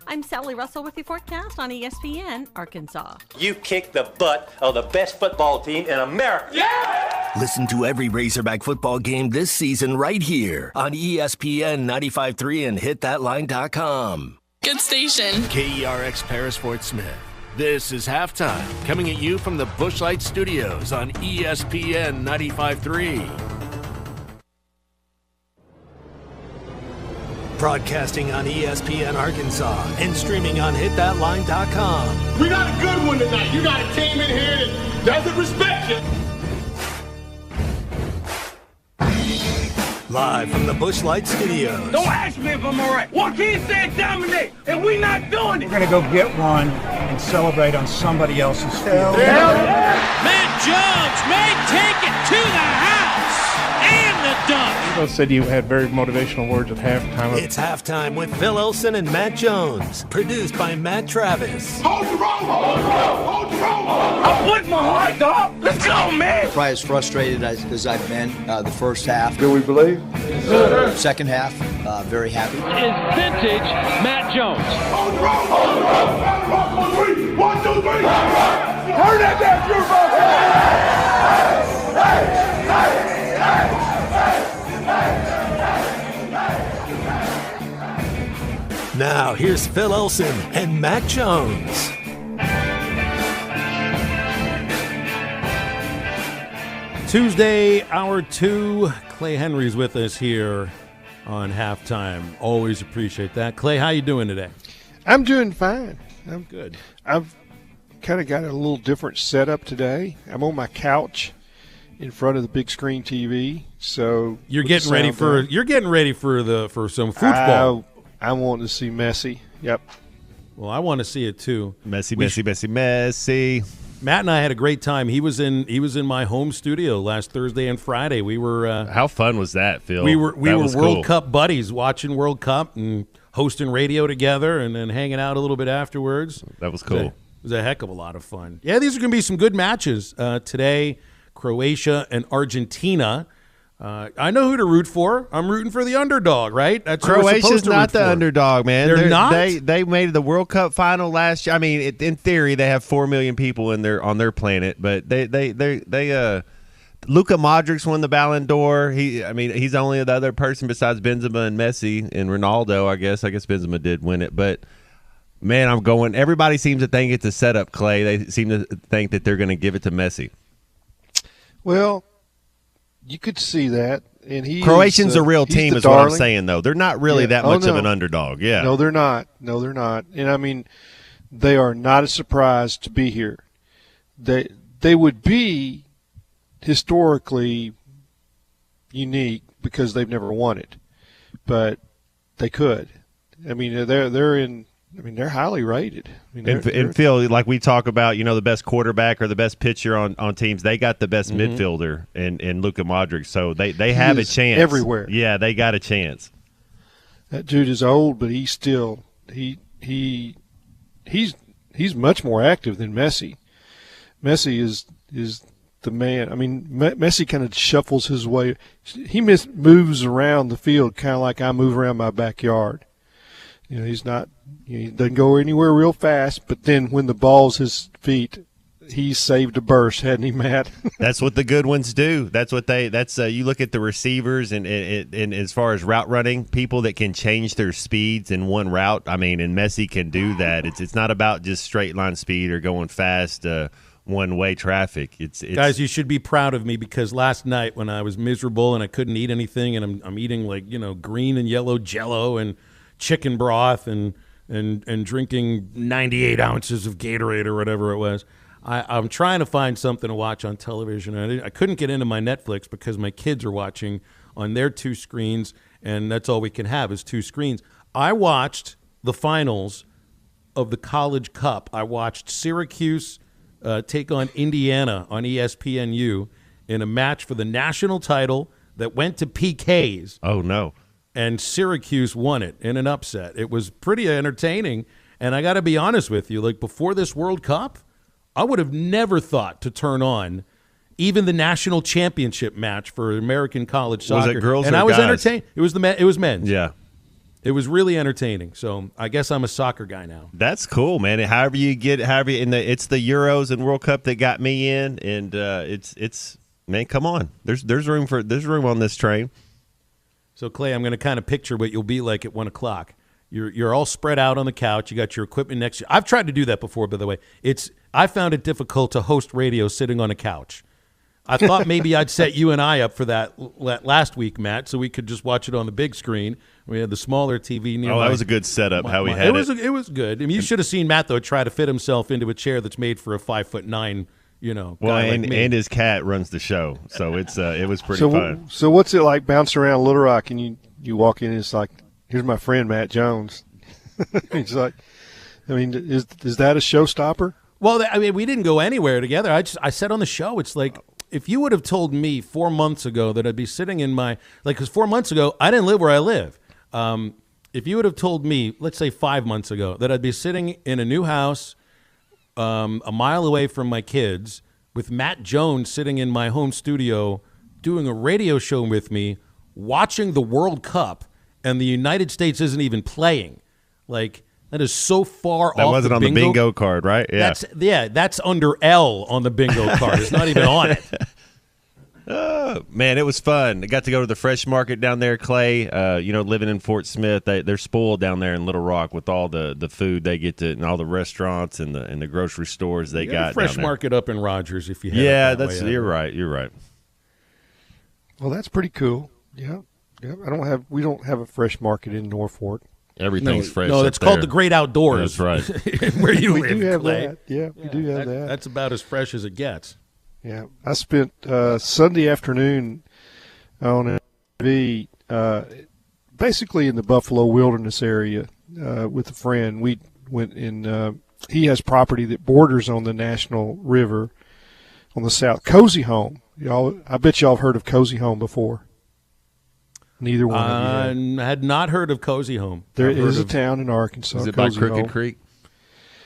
I'm Sally Russell with your forecast on ESPN Arkansas. You kicked the butt of the best football team in America. Yeah! Listen to every Razorback football game this season right here on ESPN 95.3 and hitthatline.com. Good station. KERX Paris Fort Smith. This is Halftime, coming at you from the Bushlight Studios on ESPN 95.3. Broadcasting on ESPN Arkansas and streaming on hitthatline.com. We got a good one tonight. You got a team in here that doesn't respect you. Live from the Bushlight Studios. Don't ask me if I'm all right. Joaquin said dominate, and we not doing it. We're going to go get one and celebrate on somebody else's field. Matt Jones may take it to the house and the dunk. You said you had very motivational words at halftime. It's Halftime with Phil Olsen and Matt Jones. Produced by Matt Travis. Hold the rope! Hold the rope! Hold the rope! I'm putting my heart, dog. Let's go, man! Probably as frustrated as I've been the first half. Do we believe? Second half, very happy. Is vintage Matt Jones. Hold the rope! Hold the rope! Hold the rope! 1, 2, 3! Turn that down, Drew! Hey! Hey! Now, here's Phil Olsen and Matt Jones. Tuesday, hour 2. Clay Henry's with us here on Halftime. Always appreciate that. Clay, how you doing today? I'm doing fine. I'm good. I've kind of got a little different setup today. I'm on my couch in front of the big screen TV. So you're getting ready for some football. I want to see Messi. Yep. Well, I want to see it too. Messi. Matt and I had a great time. He was in my home studio last Thursday and Friday. We were how fun was that, Phil? We were World cool. Cup buddies, watching World Cup and hosting radio together, and then hanging out a little bit afterwards. That was cool. It was a heck of a lot of fun. Yeah, these are going to be some good matches today. Croatia and Argentina. I know who to root for. I'm rooting for the underdog, right? That's Croatia's not the underdog, man. They're not. They made the World Cup final last year. I mean, in theory, they have 4 million people on their planet, but they Luka Modric won the Ballon d'Or. He's only the other person besides Benzema and Messi and Ronaldo. I guess Benzema did win it, but man, I'm going. Everybody seems to think it's a setup, Clay. They seem to think that they're going to give it to Messi. Well, you could see that, and Croatian's a real team, is what I'm saying. Though they're not really that much of an underdog. Yeah, no, they're not. And I mean, they are not a surprise to be here. They would be historically unique because they've never won it, but they could. I mean, they're in. I mean, they're highly rated. I mean, and Phil, like we talk about, the best quarterback or the best pitcher on teams, they got the best midfielder in Luka Modric, so they have a chance everywhere. Yeah, they got a chance. That dude is old, but he's still he's much more active than Messi. Messi is the man. I mean, Messi kind of shuffles his way. He moves around the field kind of like I move around my backyard. He's not. He doesn't go anywhere real fast, but then when the ball's his feet, he's saved a burst, hadn't he, Matt? That's what the good ones do. That's what you look at the receivers and as far as route running, people that can change their speeds in one route. I mean, and Messi can do that. It's not about just straight line speed or going fast one-way traffic. It's guys, you should be proud of me because last night when I was miserable and I couldn't eat anything and I'm eating green and yellow Jell-O and chicken broth and drinking 98 ounces of Gatorade or whatever it was. I'm trying to find something to watch on television. I couldn't get into my Netflix because my kids are watching on their 2 screens, and that's all we can have is 2 screens. I watched the finals of the College Cup. I watched Syracuse take on Indiana on ESPNU in a match for the national title that went to PKs. Oh, no. and Syracuse won it in an upset. It was pretty entertaining, and I got to be honest with you, like before this World Cup, I would have never thought to turn on even the national championship match for American college soccer. Was it girls and or I was guys? entertained. It was men's. Yeah. It was really entertaining. So I guess I'm a soccer guy now. That's cool, man. However you get, it's the Euros and World Cup that got me in, and it's man, come on. There's room on this train. So Clay, I'm going to kind of picture what you'll be like at 1 o'clock. You're all spread out on the couch. You got your equipment next to you. I've tried to do that before, by the way. I found it difficult to host radio sitting on a couch. I thought maybe I'd set you and I up for that last week, Matt, so we could just watch it on the big screen. We had the smaller TV nearby. Oh, that was a good setup. How we had it. It was good. I mean, you should have seen Matt though try to fit himself into a chair that's made for a 5'9", Well, guy like me. and his cat runs the show, so it was pretty fun. So what's it like bouncing around Little Rock and you walk in and it's like, here's my friend Matt Jones. He's like, I mean, is that a showstopper? Well, I mean, we didn't go anywhere together. I said on the show, it's like if you would have told me 4 months ago that I'd be sitting in my because 4 months ago I didn't live where I live. If you would have told me, let's say 5 months ago, that I'd be sitting in a new house a mile away from my kids with Matt Jones sitting in my home studio doing a radio show with me, watching the World Cup, and the United States isn't even playing, like. That is so far off. That wasn't on the bingo card, right? Yeah. That's under L on the bingo card. It's not even on it. Man, it was fun. I got to go to the fresh market down there, Clay. Living in Fort Smith, they're spoiled down there in Little Rock with all the food they get to, and all the restaurants and the grocery stores they got. Fresh down there. market up in Rogers, if you have. Yeah, you're right. You're right. Well, that's pretty cool. Yeah. We don't have a fresh market in Norfolk. Everything's fresh. No, it's called the Great Outdoors. That's right. Where you we live, do have Clay. that. Yeah, we do have that. That's about as fresh as it gets. Yeah, I spent Sunday afternoon on TV, basically in the Buffalo Wilderness area with a friend. We went in. He has property that borders on the National River on the south. Cozy Home. I bet y'all have heard of Cozy Home before. Neither one of you had not heard of Cozy Home. There is a town in Arkansas. Is it Cozy by Crooked Home. Creek?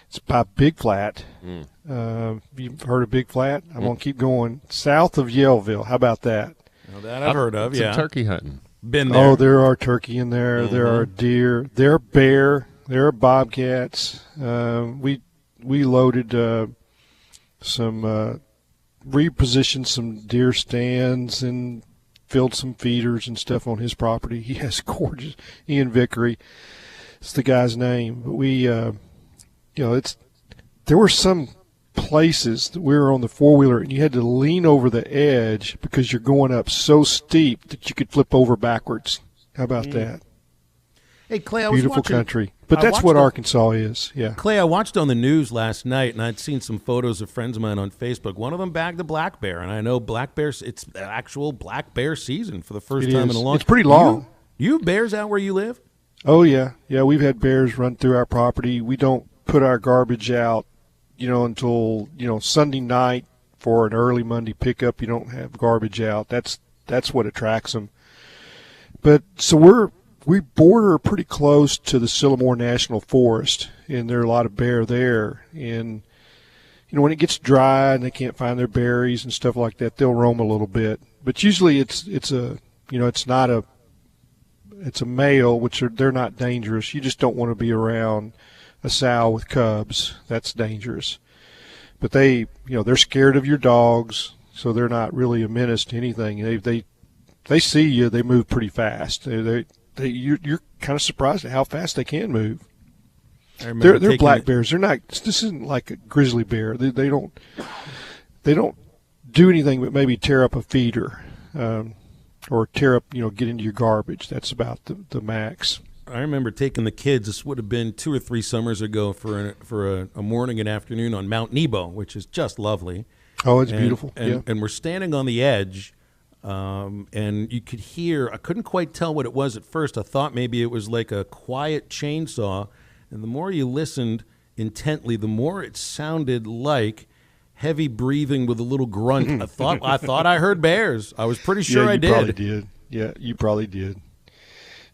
It's by Big Flat. You've heard of Big Flat? I'm going to keep going. South of Yellville. How about that? Well, that I've heard of, Some turkey hunting. Been there. Oh, there are turkey in there. There are deer. There are bear. There are bobcats. We loaded repositioned some deer stands and filled some feeders and stuff on his property. He has gorgeous Ian Vickery. It's the guy's name. But we, there were some places that we were on the four-wheeler and you had to lean over the edge because you're going up so steep that you could flip over backwards. How about that? Hey, Clay, I was Beautiful watching, country. But that's what Arkansas is, yeah. Clay, I watched on the news last night, and I'd seen some photos of friends of mine on Facebook. One of them bagged a black bear, and I know black bears, it's the actual black bear season for the first time in a long time. It's pretty long. You have bears out where you live? Oh, yeah. Yeah, we've had bears run through our property. We don't put our garbage out, until, Sunday night for an early Monday pickup. You don't have garbage out. That's what attracts them. But so we border pretty close to the Sycamore National Forest, and there are a lot of bear there. And, when it gets dry and they can't find their berries and stuff like that, they'll roam a little bit. But usually it's a male, which they're not dangerous. You just don't want to be around a sow with cubs. That's dangerous. But they're scared of your dogs, so they're not really a menace to anything. They see you, they move pretty fast. You're kind of surprised at how fast they can move. They're black bears. They're not. This isn't like a grizzly bear. They don't do anything but maybe tear up a feeder, or tear up. Get into your garbage. That's about the max. I remember taking the kids. This would have been 2 or 3 summers ago for a morning and afternoon on Mount Nebo, which is just lovely. Oh, it's beautiful. And we're standing on the edge. And you could hear, I couldn't quite tell what it was at first. I thought maybe it was like a quiet chainsaw. And the more you listened intently, the more it sounded like heavy breathing with a little grunt. I thought I heard bears. I was pretty sure I did. You probably did. Yeah, you probably did.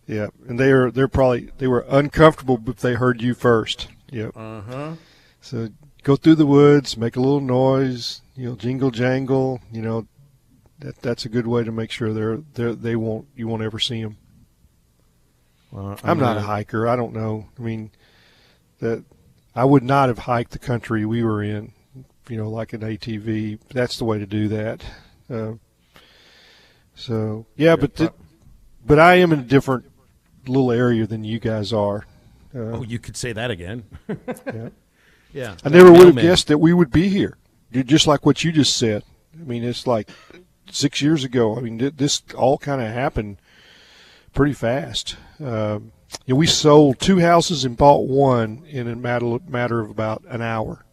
Yeah, and they were uncomfortable if they heard you first. Yep. So go through the woods, make a little noise, jingle jangle. That's a good way to make sure you won't ever see them. Well, I'm not a hiker. I don't know. I mean, that I would not have hiked the country we were in, like an ATV. That's the way to do that. But I am in a different little area than you guys are. You could say that again. Yeah. Yeah. I never would have guessed that we would be here. Just like what you just said. I mean, it's like 6 years ago. I mean, this all kind of happened pretty fast. We sold 2 houses and bought 1 in a matter of about an hour.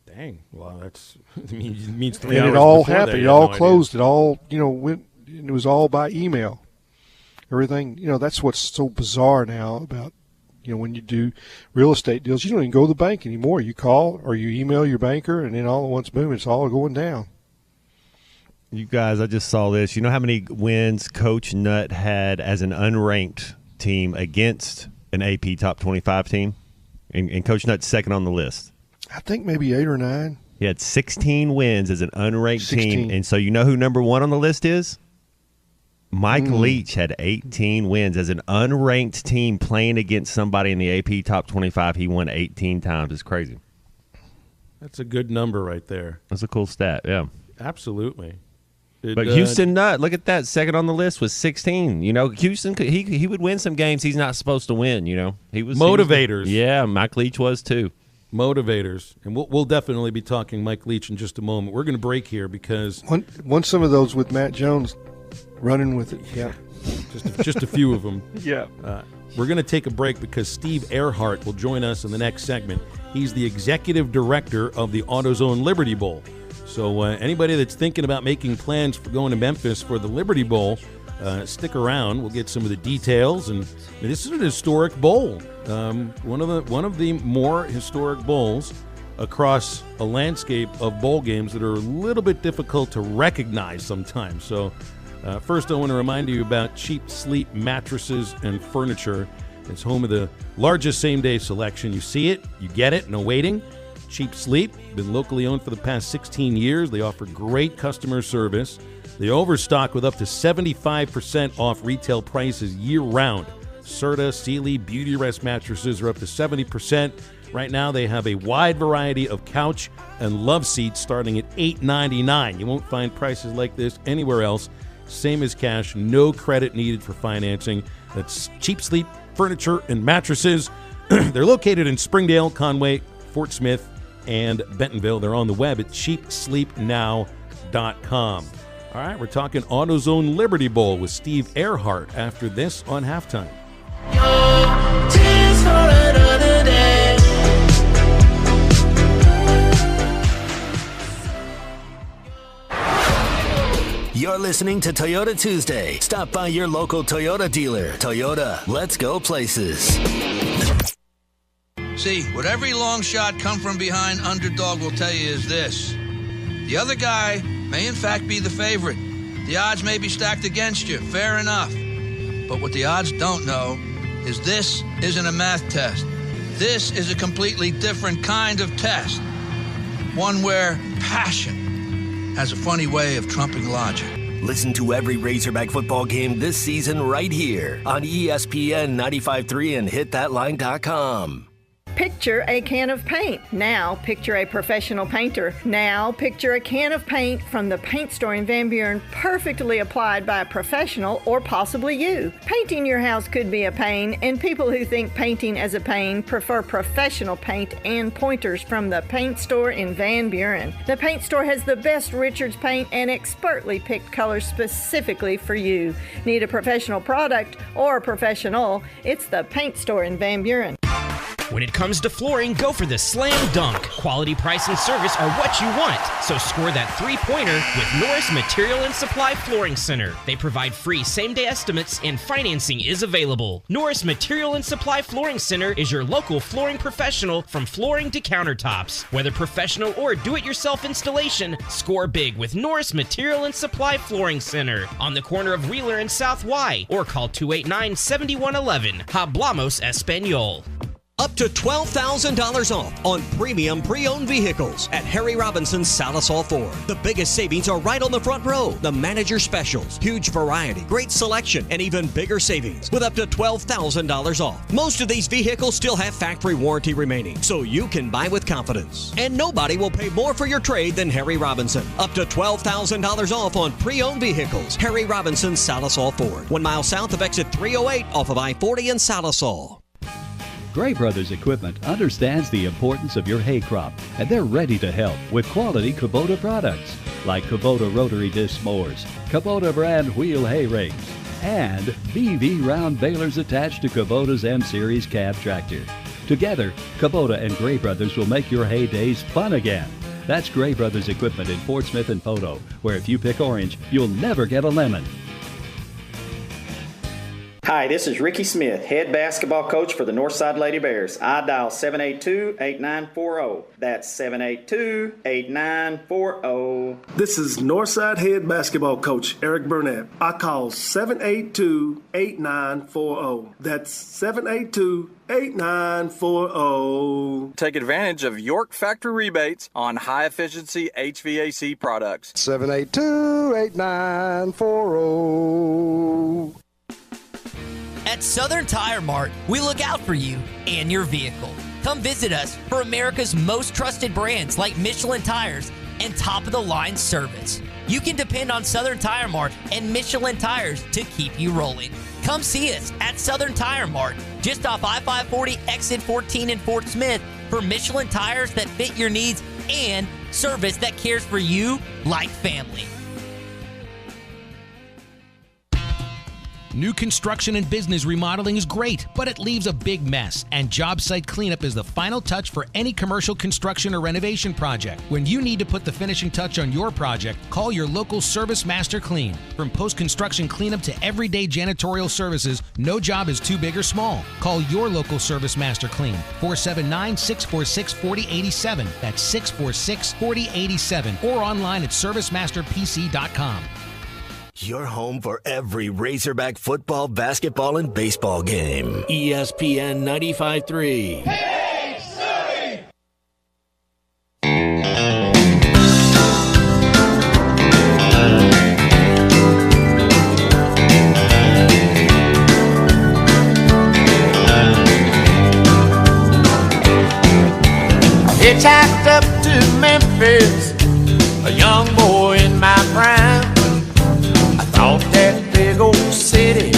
Dang. Well, it means 3 and hours. It all before happened. That, it all no closed. idea. It all, went. It was all by email. Everything, that's what's so bizarre now about, when you do real estate deals, you don't even go to the bank anymore. You call or you email your banker, and then all at once, boom, it's all going down. You guys, I just saw this. You know how many wins Coach Nutt had as an unranked team against an AP top 25 team? And Coach Nutt's second on the list. I think maybe 8 or 9. He had 16 wins as an unranked team. And so you know who number 1 on the list is? Mike Leach had 18 wins as an unranked team playing against somebody in the AP top 25. He won 18 times. It's crazy. That's a good number right there. That's a cool stat, yeah. Absolutely. But Houston Nutt, look at that. Second on the list was 16. Houston, he would win some games he's not supposed to win, He was motivators. Yeah, Mike Leach was too. Motivators. And we'll definitely be talking Mike Leach in just a moment. We're going to break here because won some of those with Matt Jones running with it. Yeah. Just a few of them. Yeah. We're going to take a break because Steve Earhart will join us in the next segment. He's the executive director of the AutoZone Liberty Bowl. So anybody that's thinking about making plans for going to Memphis for the Liberty Bowl, stick around. We'll get some of the details. And this is an historic bowl, one of the more historic bowls across a landscape of bowl games that are a little bit difficult to recognize sometimes. So first, I want to remind you about Cheap Sleep mattresses and furniture. It's home of the largest same-day selection. You see it, you get it, no waiting. Cheap Sleep, been locally owned for the past 16 years. They offer great customer service. They overstock with up to 75% off retail prices year-round. Serta, Sealy, Beautyrest mattresses are up to 70%. Right now, they have a wide variety of couch and love seats starting at $8.99. You won't find prices like this anywhere else. Same as cash, no credit needed for financing. That's Cheap Sleep Furniture and Mattresses. They're located in Springdale, Conway, Fort Smith, and Bentonville. They're on the web at cheapsleepnow.com. All right, we're talking AutoZone Liberty Bowl with Steve Earhart after this on Halftime. Tears for another day. You're listening to Toyota Tuesday. Stop by your local Toyota dealer. Toyota, let's go places. See, what every long shot come from behind underdog will tell you is this. The other guy may in fact be the favorite. The odds may be stacked against you, fair enough. But what the odds don't know is this isn't a math test. This is a completely different kind of test. One where passion has a funny way of trumping logic. Listen to every Razorback football game this season right here on ESPN 95.3 and hitthatline.com. Picture a can of paint. Now picture a professional painter. Now picture a can of paint from the paint store in Van Buren, perfectly applied by a professional or possibly you. Painting your house could be a pain, and people who think painting as a pain prefer professional paint and pointers from the paint store in Van Buren. The paint store has the best Richards paint and expertly picked colors specifically for you. Need a professional product or a professional? It's the paint store in Van Buren. When it comes to flooring, go for the slam dunk. Quality, price, and service are what you want. So score that three-pointer with Norris Material and Supply Flooring Center. They provide free same-day estimates and financing is available. Norris Material and Supply Flooring Center is your local flooring professional from flooring to countertops. Whether professional or do-it-yourself installation, score big with Norris Material and Supply Flooring Center on the corner of Wheeler and South Y, or call 289-7111. Hablamos Español. Up to $12,000 off on premium pre-owned vehicles at Harry Robinson's Salisol Ford. The biggest savings are right on the front row. The manager specials, huge variety, great selection, and even bigger savings with up to $12,000 off. Most of these vehicles still have factory warranty remaining, so you can buy with confidence. And nobody will pay more for your trade than Harry Robinson. Up to $12,000 off on pre-owned vehicles. Harry Robinson's Salisol Ford. 1 mile south of exit 308 off of I-40 in Salisol. Gray Brothers Equipment understands the importance of your hay crop, and they're ready to help with quality Kubota products like Kubota rotary disc mowers, Kubota brand wheel hay rakes, and BV round balers attached to Kubota's M-Series cab tractor. Together, Kubota and Gray Brothers will make your hay days fun again. That's Gray Brothers Equipment in Fort Smith and Photo, where if you pick orange, you'll never get a lemon. Hi, this is Ricky Smith, head basketball coach for the Northside Lady Bears. I dial 782-8940. That's 782-8940. This is Northside head basketball coach Eric Burnett. I call 782-8940. That's 782-8940. Take advantage of York Factory rebates on high-efficiency HVAC products. 782-8940. At Southern Tire Mart, we look out for you and your vehicle. Come visit us for America's most trusted brands like Michelin Tires and top-of-the-line service. You can depend on Southern Tire Mart and Michelin Tires to keep you rolling. Come see us at Southern Tire Mart, just off I-540 exit 14 in Fort Smith, for Michelin tires that fit your needs and service that cares for you like family. New construction and business remodeling is great, but it leaves a big mess, and job site cleanup is the final touch for any commercial construction or renovation project. When you need to put the finishing touch on your project, call your local Service Master Clean. From post-construction cleanup to everyday janitorial services, no job is too big or small. Call your local Service Master Clean, 479-646-4087. That's 646-4087, or online at servicemasterpc.com. Your home for every Razorback football, basketball, and baseball game. ESPN 95.3. Hey, Surrey! Hitchhiked up to Memphis, a young boy in my prime. Thought that big old city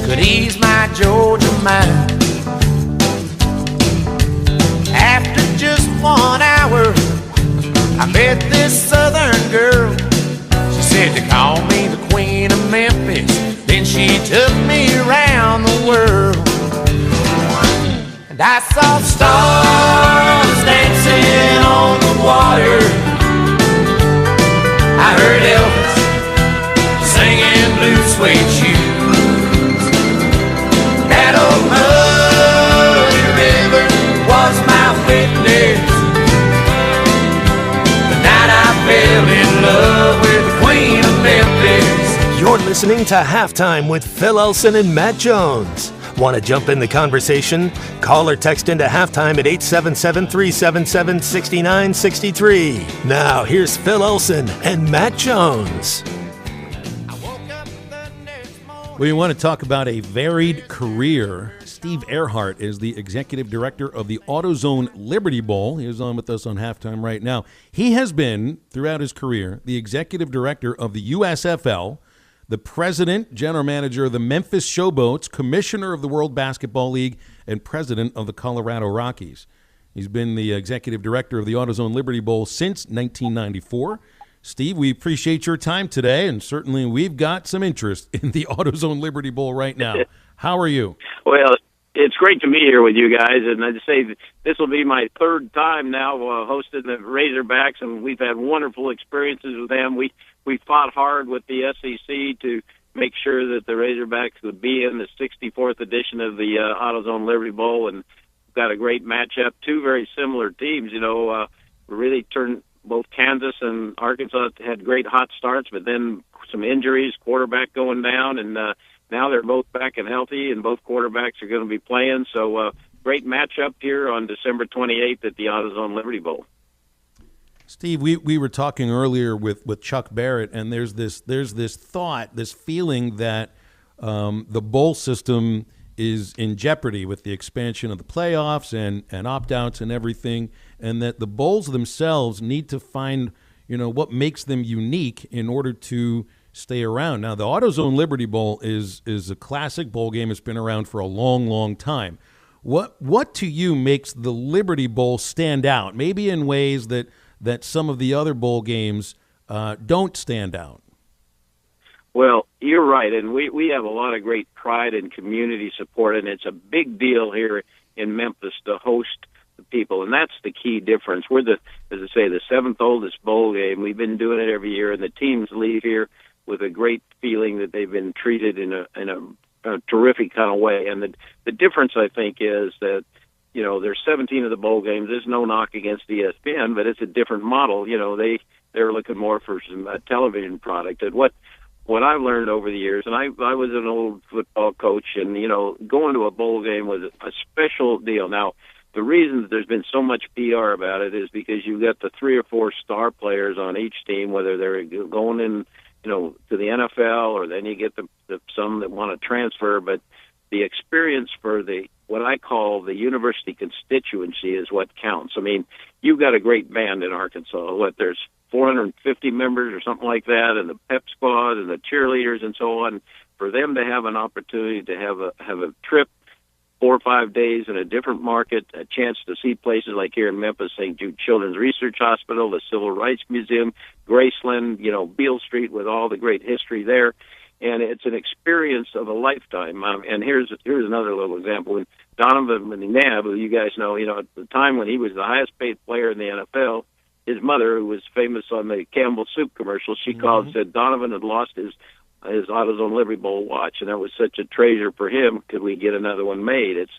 could ease my Georgia mind. After just 1 hour, I met this southern girl. She said to call me the Queen of Memphis. Then she took me around the world. And I saw stars dancing on the water. I heard Elvis singing Blue Suede Shoes. That old muddy river was my witness. The night I fell in love with the Queen of Memphis. You're listening to Halftime with Phil Elson and Matt Jones. Want to jump in the conversation? Call or text into Halftime at 877-377-6963. Now, here's Phil Elson and Matt Jones. We want to talk about a varied career. Steve Earhart is the executive director of the AutoZone Liberty Bowl. He is on with us on Halftime right now. He has been, throughout his career, the executive director of the USFL, the president, general manager of the Memphis Showboats, commissioner of the World Basketball League, and president of the Colorado Rockies. He's been the executive director of the AutoZone Liberty Bowl since 1994. Steve, we appreciate your time today, and certainly we've got some interest in the AutoZone Liberty Bowl right now. How are you? Well, It's great to be here with you guys, and I'd say this will be my third time now hosting the Razorbacks, and we've had wonderful experiences with them. We fought hard with the SEC to make sure that the Razorbacks would be in the 64th edition of the AutoZone Liberty Bowl, and got a great matchup. Two very similar teams, really turned. Both Kansas and Arkansas had great hot starts, but then some injuries, quarterback going down, and now they're both back and healthy, and both quarterbacks are going to be playing. So great matchup here on December 28th at the AutoZone Liberty Bowl. Steve, we were talking earlier with Chuck Barrett, and there's this thought, this feeling that the bowl system is in jeopardy with the expansion of the playoffs and opt-outs and everything, and that the bowls themselves need to find, what makes them unique in order to stay around. Now, the AutoZone Liberty Bowl is a classic bowl game. It's been around for a long, long time. What to you makes the Liberty Bowl stand out, maybe in ways that some of the other bowl games don't stand out? Well, you're right, and we have a lot of great pride and community support, and it's a big deal here in Memphis to host the people, and that's the key difference. We're as I say, the seventh oldest bowl game. We've been doing it every year, and the teams leave here with a great feeling that they've been treated in a terrific kind of way. And the difference, I think, is that there's 17 of the bowl games. There's no knock against ESPN, but it's a different model. They're looking more for some television product. And what I've learned over the years, and I was an old football coach, and, going to a bowl game was a special deal. Now, the reason that there's been so much PR about it is because you've got the 3 or 4 star players on each team, whether they're going in, to the NFL, or then you get the some that want to transfer. But the experience for what I call the university constituency is what counts. I mean, you've got a great band in Arkansas. There's 450 members or something like that, and the pep squad and the cheerleaders and so on. For them to have an opportunity to have a trip, 4 or 5 days in a different market, a chance to see places like here in Memphis, St. Jude Children's Research Hospital, the Civil Rights Museum, Graceland, Beale Street with all the great history there. And it's an experience of a lifetime. And here's another little example. When Donovan McNabb, who you guys know, at the time when he was the highest paid player in the NFL, his mother, who was famous on the Campbell Soup commercial, she called and said Donovan had lost his AutoZone Liberty Bowl watch, and that was such a treasure for him. Could we get another one made? It's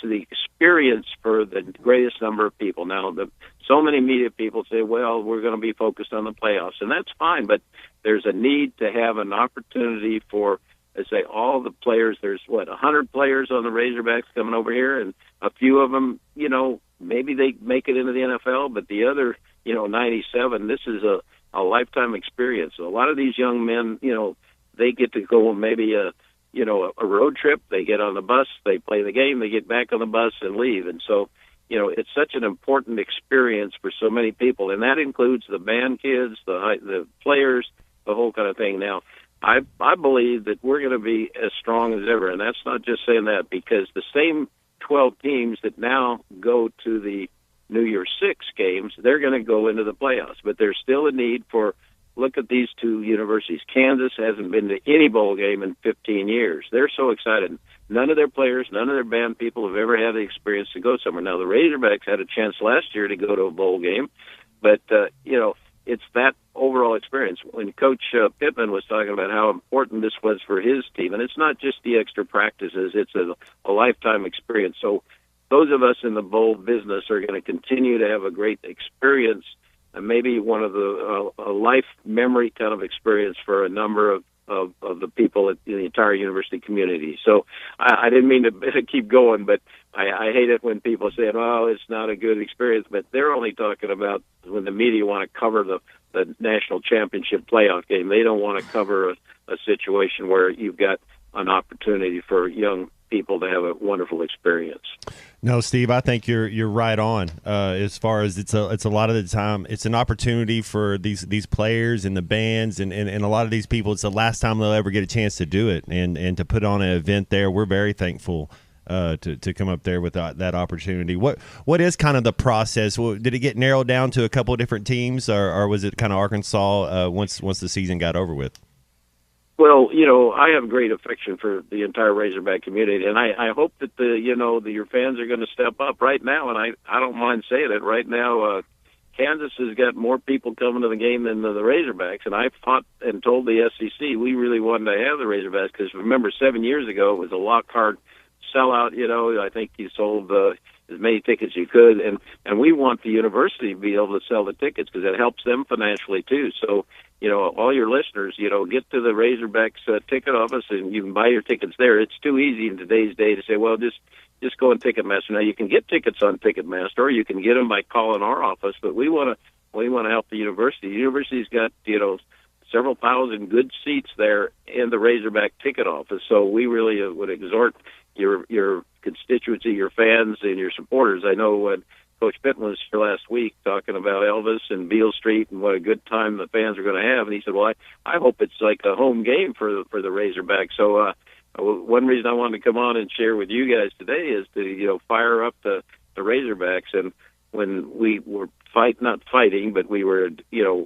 the experience for the greatest number of people. Now, so many media people say, well, we're going to be focused on the playoffs, and that's fine, but there's a need to have an opportunity for, let's say, all the players. There's 100 players on the Razorbacks coming over here, and a few of them, maybe they make it into the NFL, but the other, 97, this is a lifetime experience. So a lot of these young men, they get to go on maybe a road trip. They get on the bus, they play the game, they get back on the bus and leave. And so, it's such an important experience for so many people, and that includes the band kids, the players, the whole kind of thing. Now, I believe that we're going to be as strong as ever, and that's not just saying that, because the same 12 teams that now go to the New Year's 6 games, they're going to go into the playoffs. But there's still a need for, look at these two universities. Kansas hasn't been to any bowl game in 15 years. They're so excited. None of their players, none of their band people have ever had the experience to go somewhere. Now, the Razorbacks had a chance last year to go to a bowl game, but, it's that overall experience. When Coach Pittman was talking about how important this was for his team, and it's not just the extra practices, it's a lifetime experience. So those of us in the bowl business are going to continue to have a great experience, and maybe one of the a life memory kind of experience for a number of the people in the entire university community. So I didn't mean to keep going, but I hate it when people say, oh, it's not a good experience, but they're only talking about when the media want to cover the national championship playoff game. They don't want to cover a situation where you've got an opportunity for young people to have a wonderful experience. No, Steve, I think you're right on. As far as it's a lot of the time, it's an opportunity for these players and the bands and a lot of these people. It's the last time they'll ever get a chance to do it, and to put on an event there. We're very thankful to come up there with that opportunity. What is kind of the process? Did it get narrowed down to a couple of different teams, or was it kind of Arkansas once the season got over with? Well, I have great affection for the entire Razorback community, and I hope that your fans are going to step up right now. And I don't mind saying it right now. Kansas has got more people coming to the game than the Razorbacks, and I fought and told the SEC we really wanted to have the Razorbacks because remember 7 years ago it was a Lockhart sellout. I think you sold as many tickets as you could, and we want the university to be able to sell the tickets because it helps them financially too. So, all your listeners, get to the Razorbacks ticket office and you can buy your tickets there. It's too easy in today's day to say, well, just go on Ticketmaster. Now you can get tickets on Ticketmaster, or you can get them by calling our office. But we want to help the university. The university's got several thousand good seats there in the Razorback ticket office. So we really would exhort your constituency, your fans, and your supporters. I know when Coach Pittman was here last week talking about Elvis and Beale Street and what a good time the fans are going to have, and he said, "Well, I hope it's like a home game for the Razorbacks." So one reason I wanted to come on and share with you guys today is to fire up the Razorbacks. And when we were not fighting, but we were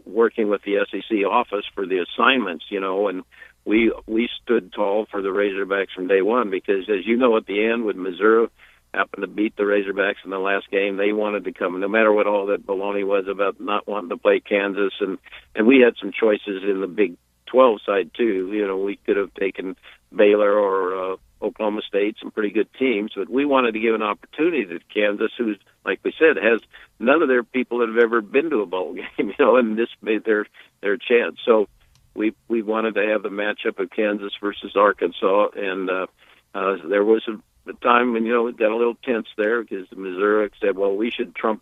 working with the SEC office for the assignments, and we stood tall for the Razorbacks from day one because, as you know, at the end when Missouri happened to beat the Razorbacks in the last game, they wanted to come, no matter what all that baloney was about not wanting to play Kansas, and we had some choices in the Big 12 side too. We could have taken Baylor or Oklahoma State, some pretty good teams, but we wanted to give an opportunity to Kansas, who's, like we said, has none of their people that have ever been to a bowl game, and this made their chance. So we wanted to have the matchup of Kansas versus Arkansas, and there was a time when it got a little tense there because Missouri said, well, we should trump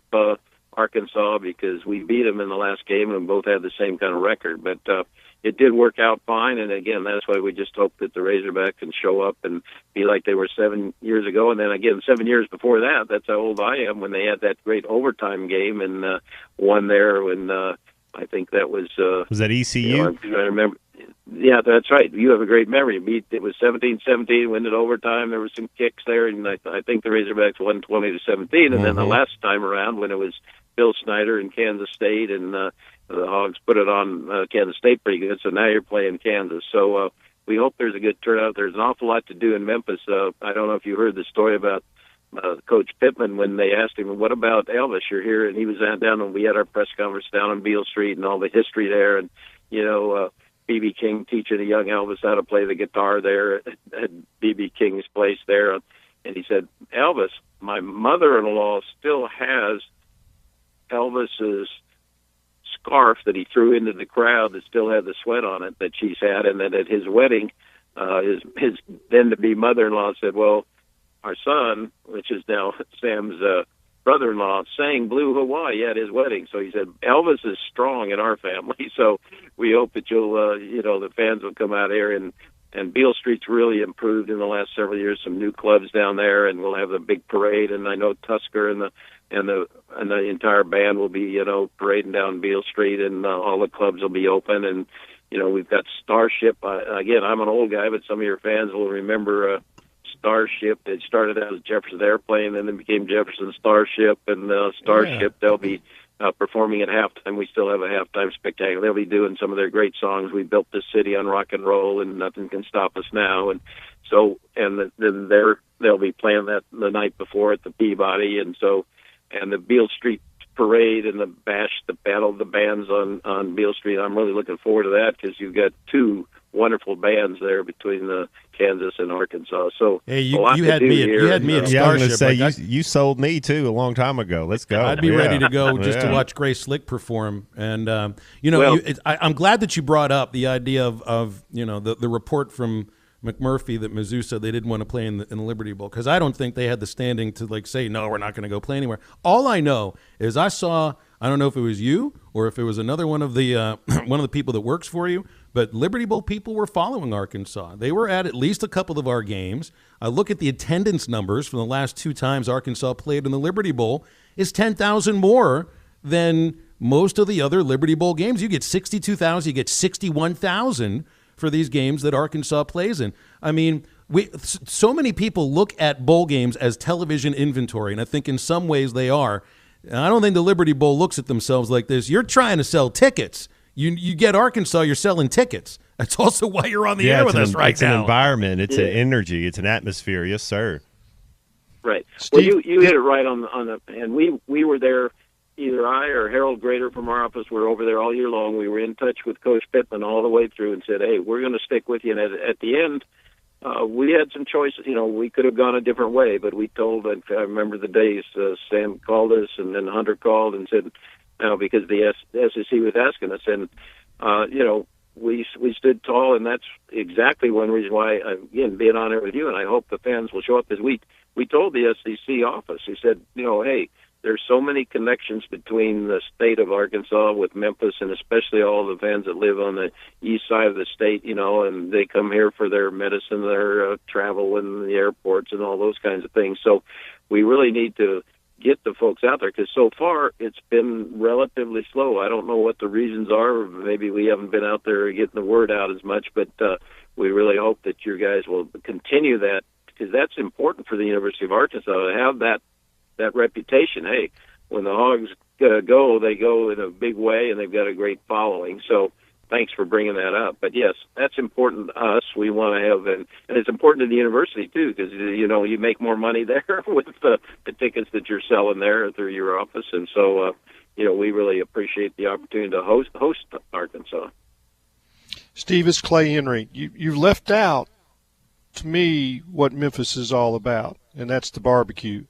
Arkansas because we beat them in the last game and both had the same kind of record. But it did work out fine, and again, that's why we just hope that the Razorbacks can show up and be like they were 7 years ago. And then again, 7 years before that, that's how old I am, when they had that great overtime game and won there when I think that was that ECU? I'm trying to remember. Yeah, that's right. You have a great memory. It was 17-17, went into overtime. There were some kicks there, and I think the Razorbacks won 20-17. And then the last time around, when it was Bill Snyder in Kansas State, and the Hogs put it on Kansas State pretty good. So now you're playing Kansas. So we hope there's a good turnout. There's an awful lot to do in Memphis. I don't know if you heard the story about Coach Pittman when they asked him, what about Elvis? You're here, and he was down, and we had our press conference down on Beale Street and all the history there, and B.B. King teaching a young Elvis how to play the guitar there at B.B. King's place there. And he said, Elvis, my mother-in-law still has Elvis's scarf that he threw into the crowd that still had the sweat on it that she's had, and that at his wedding, his then-to-be mother-in-law said, well, our son, which is now Sam's brother-in-law, sang Blue Hawaii at his wedding. So he said, Elvis is strong in our family. So we hope that you'll, the fans will come out here, and Beale Street's really improved in the last several years. Some new clubs down there, and we'll have the big parade. And I know Tusker and the entire band will be, parading down Beale Street, and all the clubs will be open. And we've got Starship. Again, I'm an old guy, but some of your fans will remember Starship. It started out as Jefferson Airplane, and then became Jefferson Starship, and Starship. They'll be performing at halftime. We still have a halftime spectacular. They'll be doing some of their great songs. We built this city on rock and roll, and nothing can stop us now. And so, and then they'll be playing that the night before at the Peabody, and the Beale Street parade and the bash, the battle of the bands on Beale Street. I'm really looking forward to that because you've got two wonderful bands there between the Kansas and Arkansas. So hey, you had me at Starship. I was going to say, you sold me too a long time ago. Let's go. I'd be ready to go just to watch Grace Slick perform. And I'm glad that you brought up the idea of the report from McMurphy that Mizzou said they didn't want to play in the Liberty Bowl, because I don't think they had the standing to say, no, we're not going to go play anywhere. All I know is I don't know if it was you or if it was another one of the people that works for you, but Liberty Bowl people were following Arkansas. They were at least a couple of our games. I look at the attendance numbers from the last two times Arkansas played in the Liberty Bowl is 10,000 more than most of the other Liberty Bowl games. You get 62,000, you get 61,000 for these games that Arkansas plays in. I mean, so many people look at bowl games as television inventory, and I think in some ways they are. And I don't think the Liberty Bowl looks at themselves like this. You're trying to sell tickets. You get Arkansas, you're selling tickets. That's also why you're on the air with us right now. It's an environment. It's an energy. It's an atmosphere. Yes, sir. Right. Steve, well, you hit it right on the and we were there. Either I or Harold Grader from our office were over there all year long. We were in touch with Coach Pittman all the way through and said, hey, we're going to stick with you. And at the end, we had some choices. We could have gone a different way, but we told, I remember the days, Sam called us and then Hunter called and said, no, because the SEC was asking us. And, we stood tall, and that's exactly one reason why, again, being on air with you, and I hope the fans will show up, because we told the SEC office, we said, hey, there's so many connections between the state of Arkansas with Memphis, and especially all the fans that live on the east side of the state, and they come here for their medicine, their travel, and the airports, and all those kinds of things. So we really need to get the folks out there, because so far it's been relatively slow. I don't know what the reasons are. Maybe we haven't been out there getting the word out as much, but we really hope that you guys will continue that, because that's important for the University of Arkansas to have that reputation. Hey, when the Hogs go, they go in a big way, and they've got a great following. So thanks for bringing that up. But yes, that's important to us. We want to have, and it's important to the university too, because you make more money there with the tickets that you're selling there through your office, and so we really appreciate the opportunity to host Arkansas. Steve, it's Clay Henry. You left out, to me, what Memphis is all about, and that's the barbecue.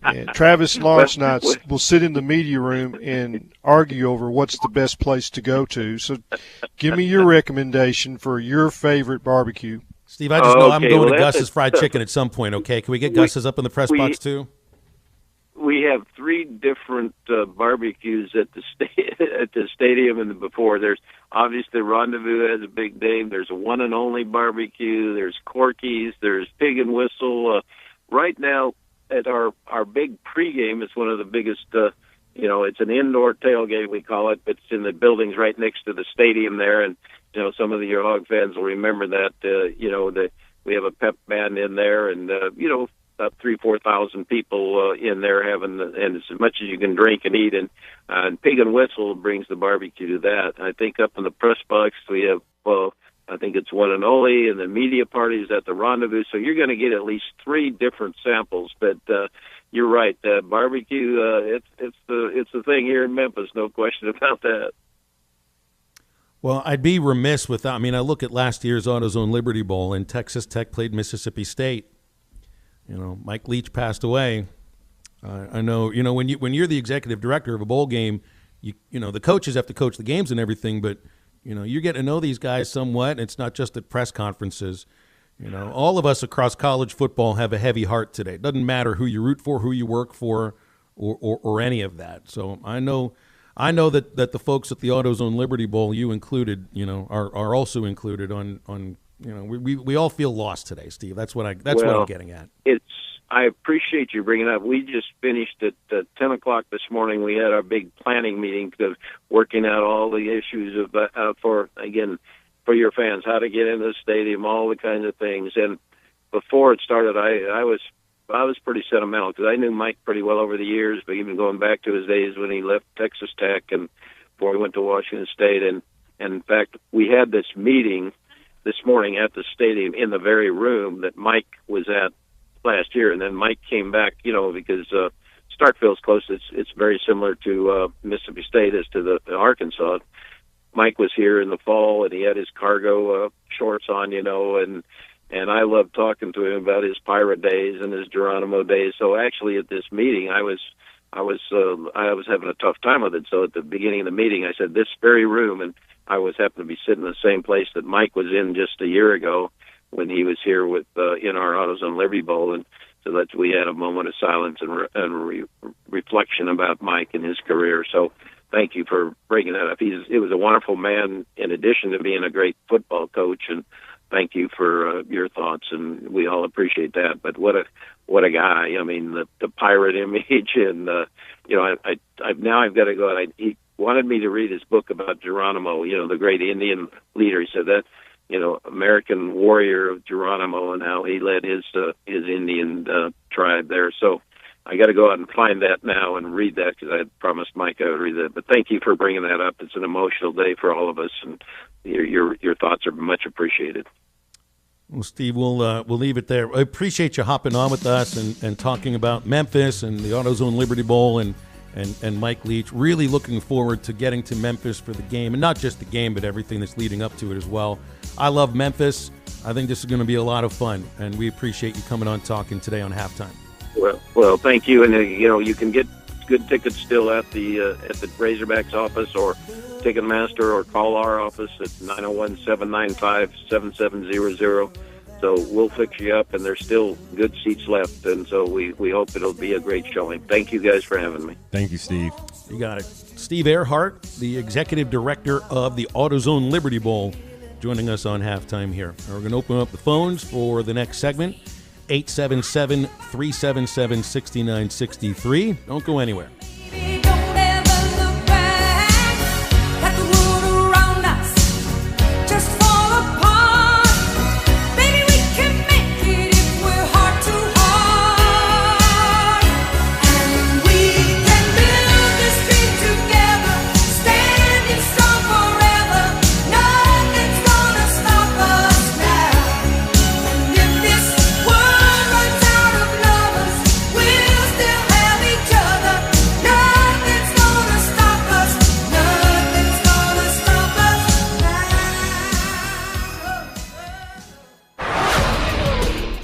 And Travis Lawrence and I will sit in the media room and argue over what's the best place to go to. So give me your recommendation for your favorite barbecue. Steve, I just know I'm going to Gus's Fried Chicken at some point, okay? Can we get Gus's up in the press box too? We have 3 different barbecues at the stadium and before. There's obviously Rendezvous has a big name. There's a One and Only barbecue. There's Corky's. There's Pig and Whistle. Right now, at our big pregame, it's one of the biggest, it's an indoor tailgate, we call it, but it's in the buildings right next to the stadium there. And, some of the Hog fans will remember that, we have a pep band in there, and, about 3,000-4,000 people in there having, and it's as much as you can drink and eat. And Pig and Whistle brings the barbecue to that. I think up in the press box, we have, I think it's One and Only, and the media parties at the Rendezvous. So you're going to get at least 3 different samples. But you're right, barbecue. It's the thing here in Memphis, no question about that. Well, I'd be remiss without. I look at last year's AutoZone Liberty Bowl, and Texas Tech played Mississippi State. Mike Leach passed away. I know. When you're the executive director of a bowl game, the coaches have to coach the games and everything, but you get to know these guys somewhat. It's not just at press conferences. All of us across college football have a heavy heart today. It doesn't matter who you root for, who you work for, or any of that. So I know that the folks at the AutoZone Liberty Bowl, you included, are also included on. We all feel lost today, Steve. That's what I'm getting at. I appreciate you bringing it up. We just finished at 10 o'clock this morning. We had our big planning meeting of working out all the issues of for your fans, how to get into the stadium, all the kinds of things. And before it started, I was pretty sentimental, because I knew Mike pretty well over the years, but even going back to his days when he left Texas Tech and before he went to Washington State. And in fact, we had this meeting this morning at the stadium in the very room that Mike was at last year. And then Mike came back, because Starkville's close. It's very similar to Mississippi State as to the Arkansas. Mike was here in the fall, and he had his cargo shorts on, and I loved talking to him about his Pirate days and his Geronimo days. So actually, at this meeting, I was having a tough time with it. So at the beginning of the meeting, I said, this very room, and I happened to be sitting in the same place that Mike was in just a year ago when he was here with in our AutoZone Liberty Bowl, and so that we had a moment of silence and reflection about Mike and his career. So thank you for bringing that up. He was a wonderful man in addition to being a great football coach, and thank you for your thoughts, and we all appreciate that. But what a guy! The pirate image, and I've got to go. He wanted me to read his book about Geronimo, the great Indian leader. He said that, American warrior of Geronimo, and how he led his Indian tribe there. So I got to go out and find that now and read that because I had promised Mike I would read that. But thank you for bringing that up. It's an emotional day for all of us, and your thoughts are much appreciated. Well, Steve, we'll leave it there. I appreciate you hopping on with us and talking about Memphis and the AutoZone Liberty Bowl and Mike Leach. Really looking forward to getting to Memphis for the game, and not just the game, but everything that's leading up to it as well. I love Memphis. I think this is going to be a lot of fun, and we appreciate you coming on talking today on Halftime. Well, thank you, and you can get good tickets still at the Razorbacks office or Ticketmaster, or call our office at 901-795-7700. So we'll fix you up, and there's still good seats left, and so we hope it'll be a great showing. Thank you guys for having me. Thank you, Steve. You got it. Steve Earhart, the executive director of the AutoZone Liberty Bowl, joining us on Halftime here. We're going to open up the phones for the next segment, 877-377-6963. Don't go anywhere.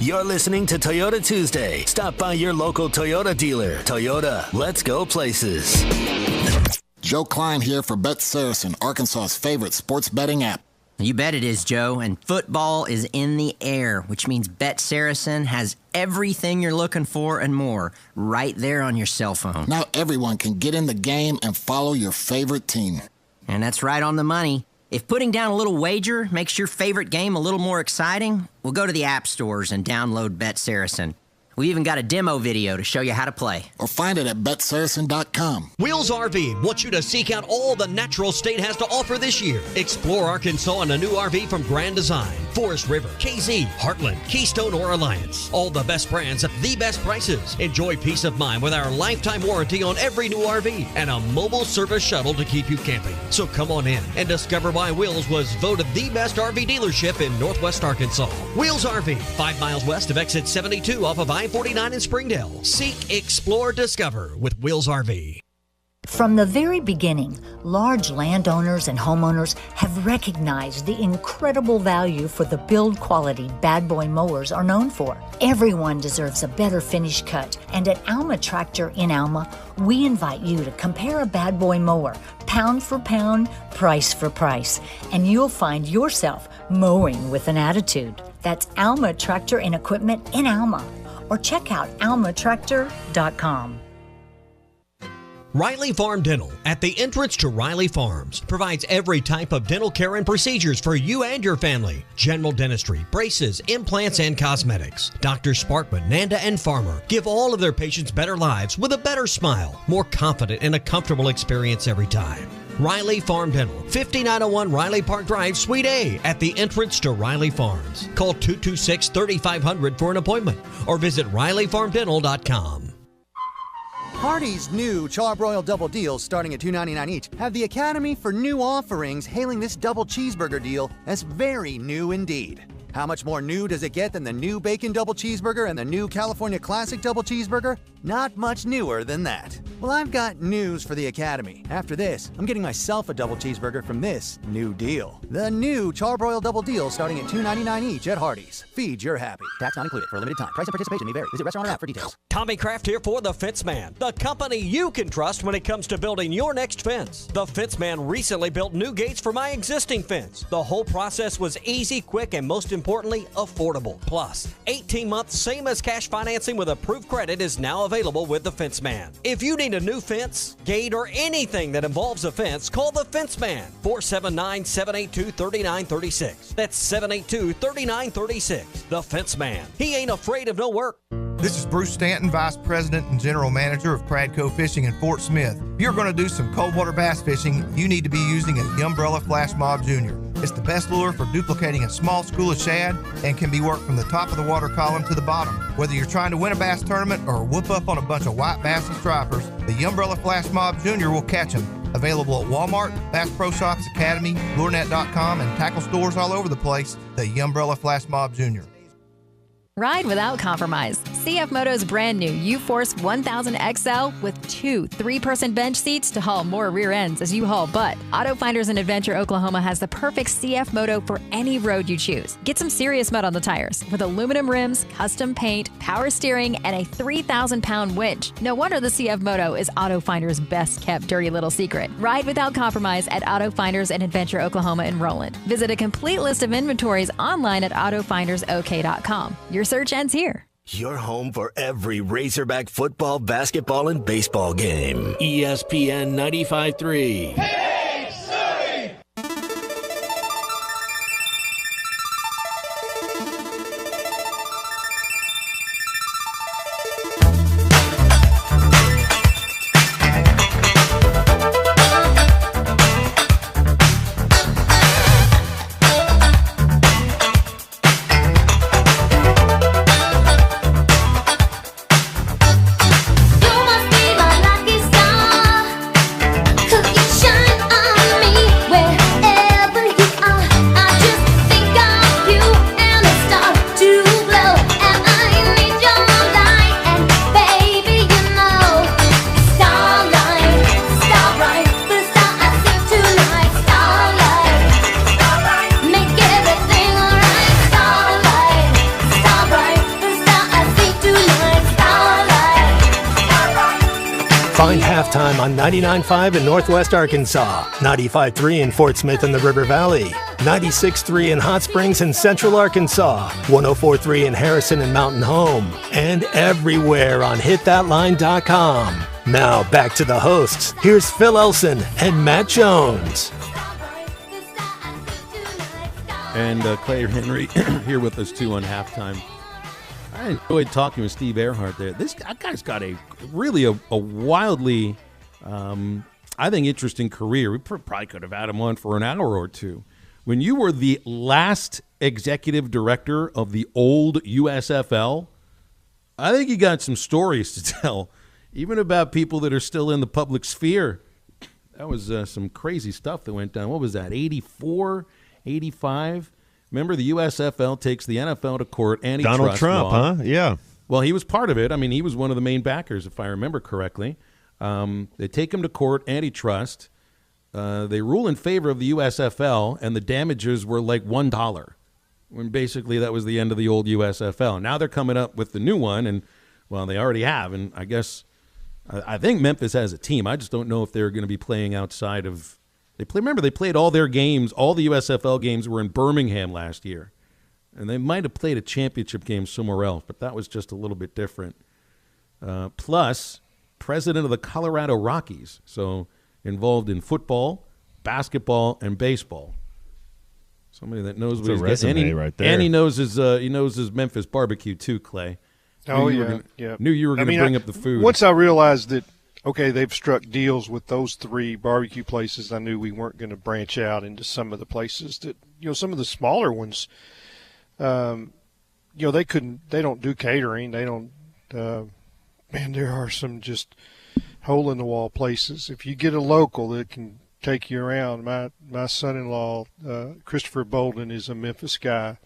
You're listening to Toyota Tuesday. Stop by your local Toyota dealer. Toyota, let's go places. Joe Klein here for Bet Saracen, Arkansas's favorite sports betting app. You bet it is, Joe, and football is in the air, which means Bet Saracen has everything you're looking for and more right there on your cell phone. Now everyone can get in the game and follow your favorite team. And that's right on the money. If putting down a little wager makes your favorite game a little more exciting, we'll go to the app stores and download Bet Saracen. We even got a demo video to show you how to play. Or find it at betsaracen.com. Wheels RV wants you to seek out all the natural state has to offer this year. Explore Arkansas in a new RV from Grand Design, Forest River, KZ, Heartland, Keystone, or Alliance. All the best brands at the best prices. Enjoy peace of mind with our lifetime warranty on every new RV and a mobile service shuttle to keep you camping. So come on in and discover why Wheels was voted the best RV dealership in Northwest Arkansas. Wheels RV, 5 miles west of exit 72 off of I-49 in Springdale. Seek, explore, discover with Wheels RV. From the very beginning, large landowners and homeowners have recognized the incredible value for the build quality Bad Boy mowers are known for. Everyone deserves a better finish cut, and at Alma Tractor in Alma, we invite you to compare a Bad Boy mower, pound for pound, price for price, and you'll find yourself mowing with an attitude. That's Alma Tractor and Equipment in Alma, or check out almatractor.com. Riley Farm Dental, at the entrance to Riley Farms, provides every type of dental care and procedures for you and your family. General dentistry, braces, implants, and cosmetics. Drs. Sparkman, Nanda, and Farmer give all of their patients better lives with a better smile, more confident, and a comfortable experience every time. Riley Farm Dental, 5901 Riley Park Drive, Suite A, at the entrance to Riley Farms. Call 226-3500 for an appointment or visit RileyFarmDental.com. Hardee's new Charbroiled Double Deals, starting at $2.99 each, have the Academy for New Offerings hailing this double cheeseburger deal as very new indeed. How much more new does it get than the new Bacon Double Cheeseburger and the new California Classic Double Cheeseburger? Not much newer than that. Well, I've got news for the Academy. After this, I'm getting myself a double cheeseburger from this new deal. The new Charbroiled Double Deal, starting at $2.99 each at Hardee's. Feed your happy. Tax not included for a limited time. Price and participation may vary. Visit restaurant or app for details. Tommy Kraft here for The Fence Man, the company you can trust when it comes to building your next fence. The Fence Man recently built new gates for my existing fence. The whole process was easy, quick, and most importantly, affordable. Plus, 18 months, same as cash financing with approved credit is now available with The Fence Man. If you need a new fence, gate, or anything that involves a fence, call The Fence Man, 479-782-3936. That's 782-3936. The Fence Man. He ain't afraid of no work. This is Bruce Stanton, Vice President and General Manager of Pradco Fishing in Fort Smith. If you're going to do some cold water bass fishing, you need to be using a Umbrella Flash Mob Jr. It's the best lure for duplicating a small school of shad and can be worked from the top of the water column to the bottom. Whether you're trying to win a bass tournament or whoop up on a bunch of white bass and stripers, the Umbrella Flash Mob Jr. will catch them. Available at Walmart, Bass Pro Shops Academy, LureNet.com, and tackle stores all over the place. The Umbrella Flash Mob Jr. Ride without compromise. CF Moto's brand new U-Force 1000 XL with 2 3-person bench seats to haul more rear ends as you haul butt. Auto Finders in Adventure, Oklahoma has the perfect CF Moto for any road you choose. Get some serious mud on the tires with aluminum rims, custom paint, power steering, and a 3,000-pound winch. No wonder the CF Moto is Auto Finders' best-kept dirty little secret. Ride without compromise at Auto Finders in Adventure, Oklahoma in Roland. Visit a complete list of inventories online at autofindersok.com. Your search ends here. Your home for every Razorback football, basketball, and baseball game. ESPN 95.3. Find Halftime on 99.5 in Northwest Arkansas, 95.3 in Fort Smith and the River Valley, 96.3 in Hot Springs and Central Arkansas, 104.3 in Harrison and Mountain Home, and everywhere on hitthatline.com. Now back to the hosts. Here's Phil Elson and Matt Jones. And Clay Henry here with us, too, on Halftime. I enjoyed talking with Steve Earhart there. This guy's got a wildly, I think, interesting career. We probably could have had him on for an hour or two. When you were the last executive director of the old USFL, I think you got some stories to tell, even about people that are still in the public sphere. That was some crazy stuff that went down. What was that, 84, 85? Remember, the USFL takes the NFL to court. Donald Trump, law. huh? Yeah. Well, he was part of it. I mean, he was one of the main backers, if I remember correctly. They take him to court, antitrust. They rule in favor of the USFL, and the damages were like $1. When basically that was the end of the old USFL. Now they're coming up with the new one, and, well, they already have. And I guess I think Memphis has a team. I just don't know if they're going to be playing outside of. Remember, they played all their games. All the USFL games were in Birmingham last year. And they might have played a championship game somewhere else, but that was just a little bit different. Plus, president of the Colorado Rockies, so involved in football, basketball, and baseball. Somebody that knows what he's getting. Right there. And he knows his Memphis barbecue too, Clay. Knew you were going to bring up the food. Once I realized that, okay, they've struck deals with those 3 barbecue places, I knew we weren't going to branch out into some of the places that, some of the smaller ones, they don't do catering. They don't, man, there are some just hole-in-the-wall places. If you get a local that can take you around, my son-in-law, Christopher Bolden, is a Memphis guy,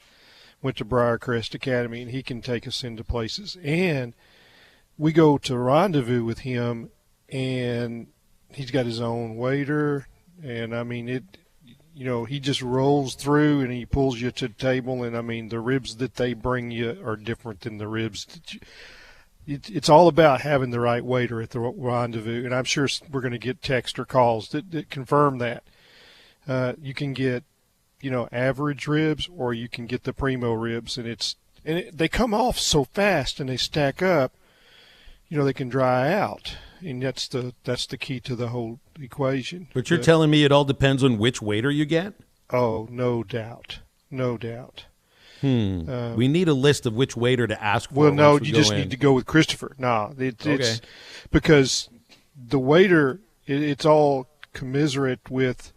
went to Briarcrest Academy, and he can take us into places. And we go to rendezvous with him, and he's got his own waiter, and I mean he just rolls through and he pulls you to the table, and I mean the ribs that they bring you are different than the ribs that it's all about having the right waiter at the rendezvous, and I'm sure we're going to get text or calls that confirm that. You can get average ribs, or you can get the primo ribs, and they come off so fast and they stack up. They can dry out, and that's the key to the whole equation. But you're telling me it all depends on which waiter you get? Oh, no doubt. We need a list of which waiter to ask for. Well, no, you just need to go with Christopher. No, it's because the waiter, it's all commiserate with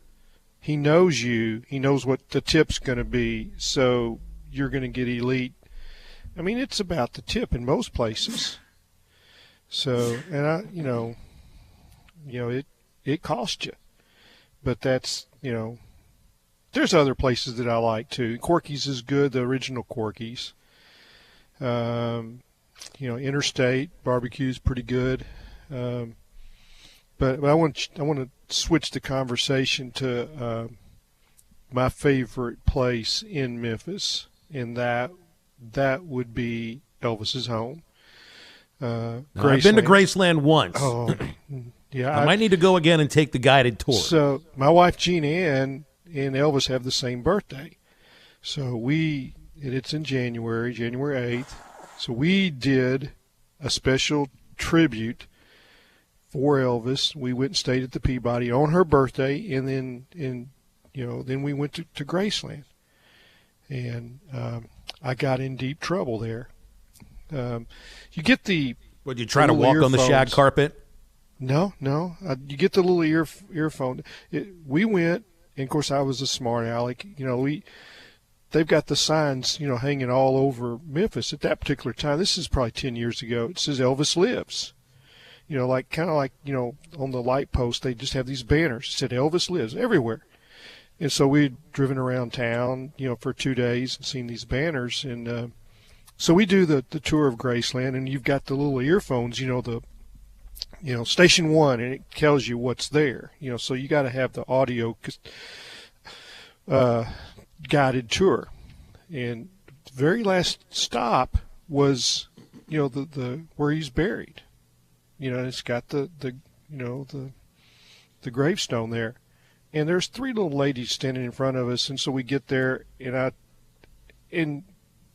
He knows you. He knows what the tip's going to be, so you're going to get elite. I mean, it's about the tip in most places. So, and it costs you. But that's, there's other places that I like too. Corky's is good, the original Corky's. Interstate barbecue is pretty good. But I want to switch the conversation to my favorite place in Memphis, and that would be Elvis's home. I've been to Graceland once. Oh, yeah. I might need to go again and take the guided tour. So my wife Jean Ann and Elvis have the same birthday. So it's in January 8th. So we did a special tribute for Elvis. We went and stayed at the Peabody on her birthday, and then we went to Graceland. And I got in deep trouble there. You get the Would you try to walk on the shag carpet? No. You get the little earphone. We went, and of course I was a smart aleck. They've got the signs, hanging all over Memphis at that particular time. This is probably 10 years ago. It says Elvis Lives. Kind of like on the light post, they just have these banners. It said Elvis Lives everywhere. And so we'd driven around town, for 2 days and seen these banners. And so we do the tour of Graceland, and you've got the little earphones, Station 1, and it tells you what's there. So you got to have the audio guided tour. And the very last stop was, the where he's buried. It's got the gravestone there. And there's 3 little ladies standing in front of us, and so we get there, and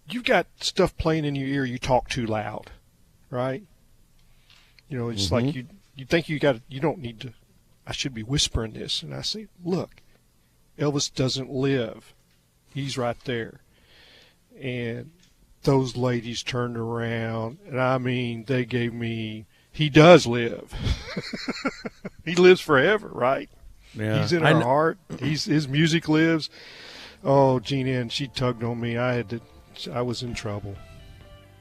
you've got stuff playing in your ear. You talk too loud, right? It's like you think you don't need to. I should be whispering this, and I say, look, Elvis doesn't live. He's right there. And those ladies turned around, and they gave me. He does live. He lives forever, right? Yeah. He's in our heart. His music lives. Oh, Jean Ann, she tugged on me. I was in trouble.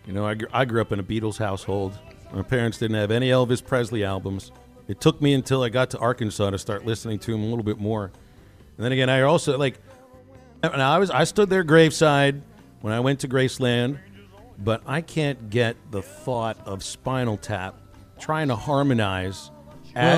I grew up in a Beatles household. My parents didn't have any Elvis Presley albums. It took me until I got to Arkansas to start listening to him a little bit more. And then again, I also I stood there graveside when I went to Graceland, but I can't get the thought of Spinal Tap trying to harmonize.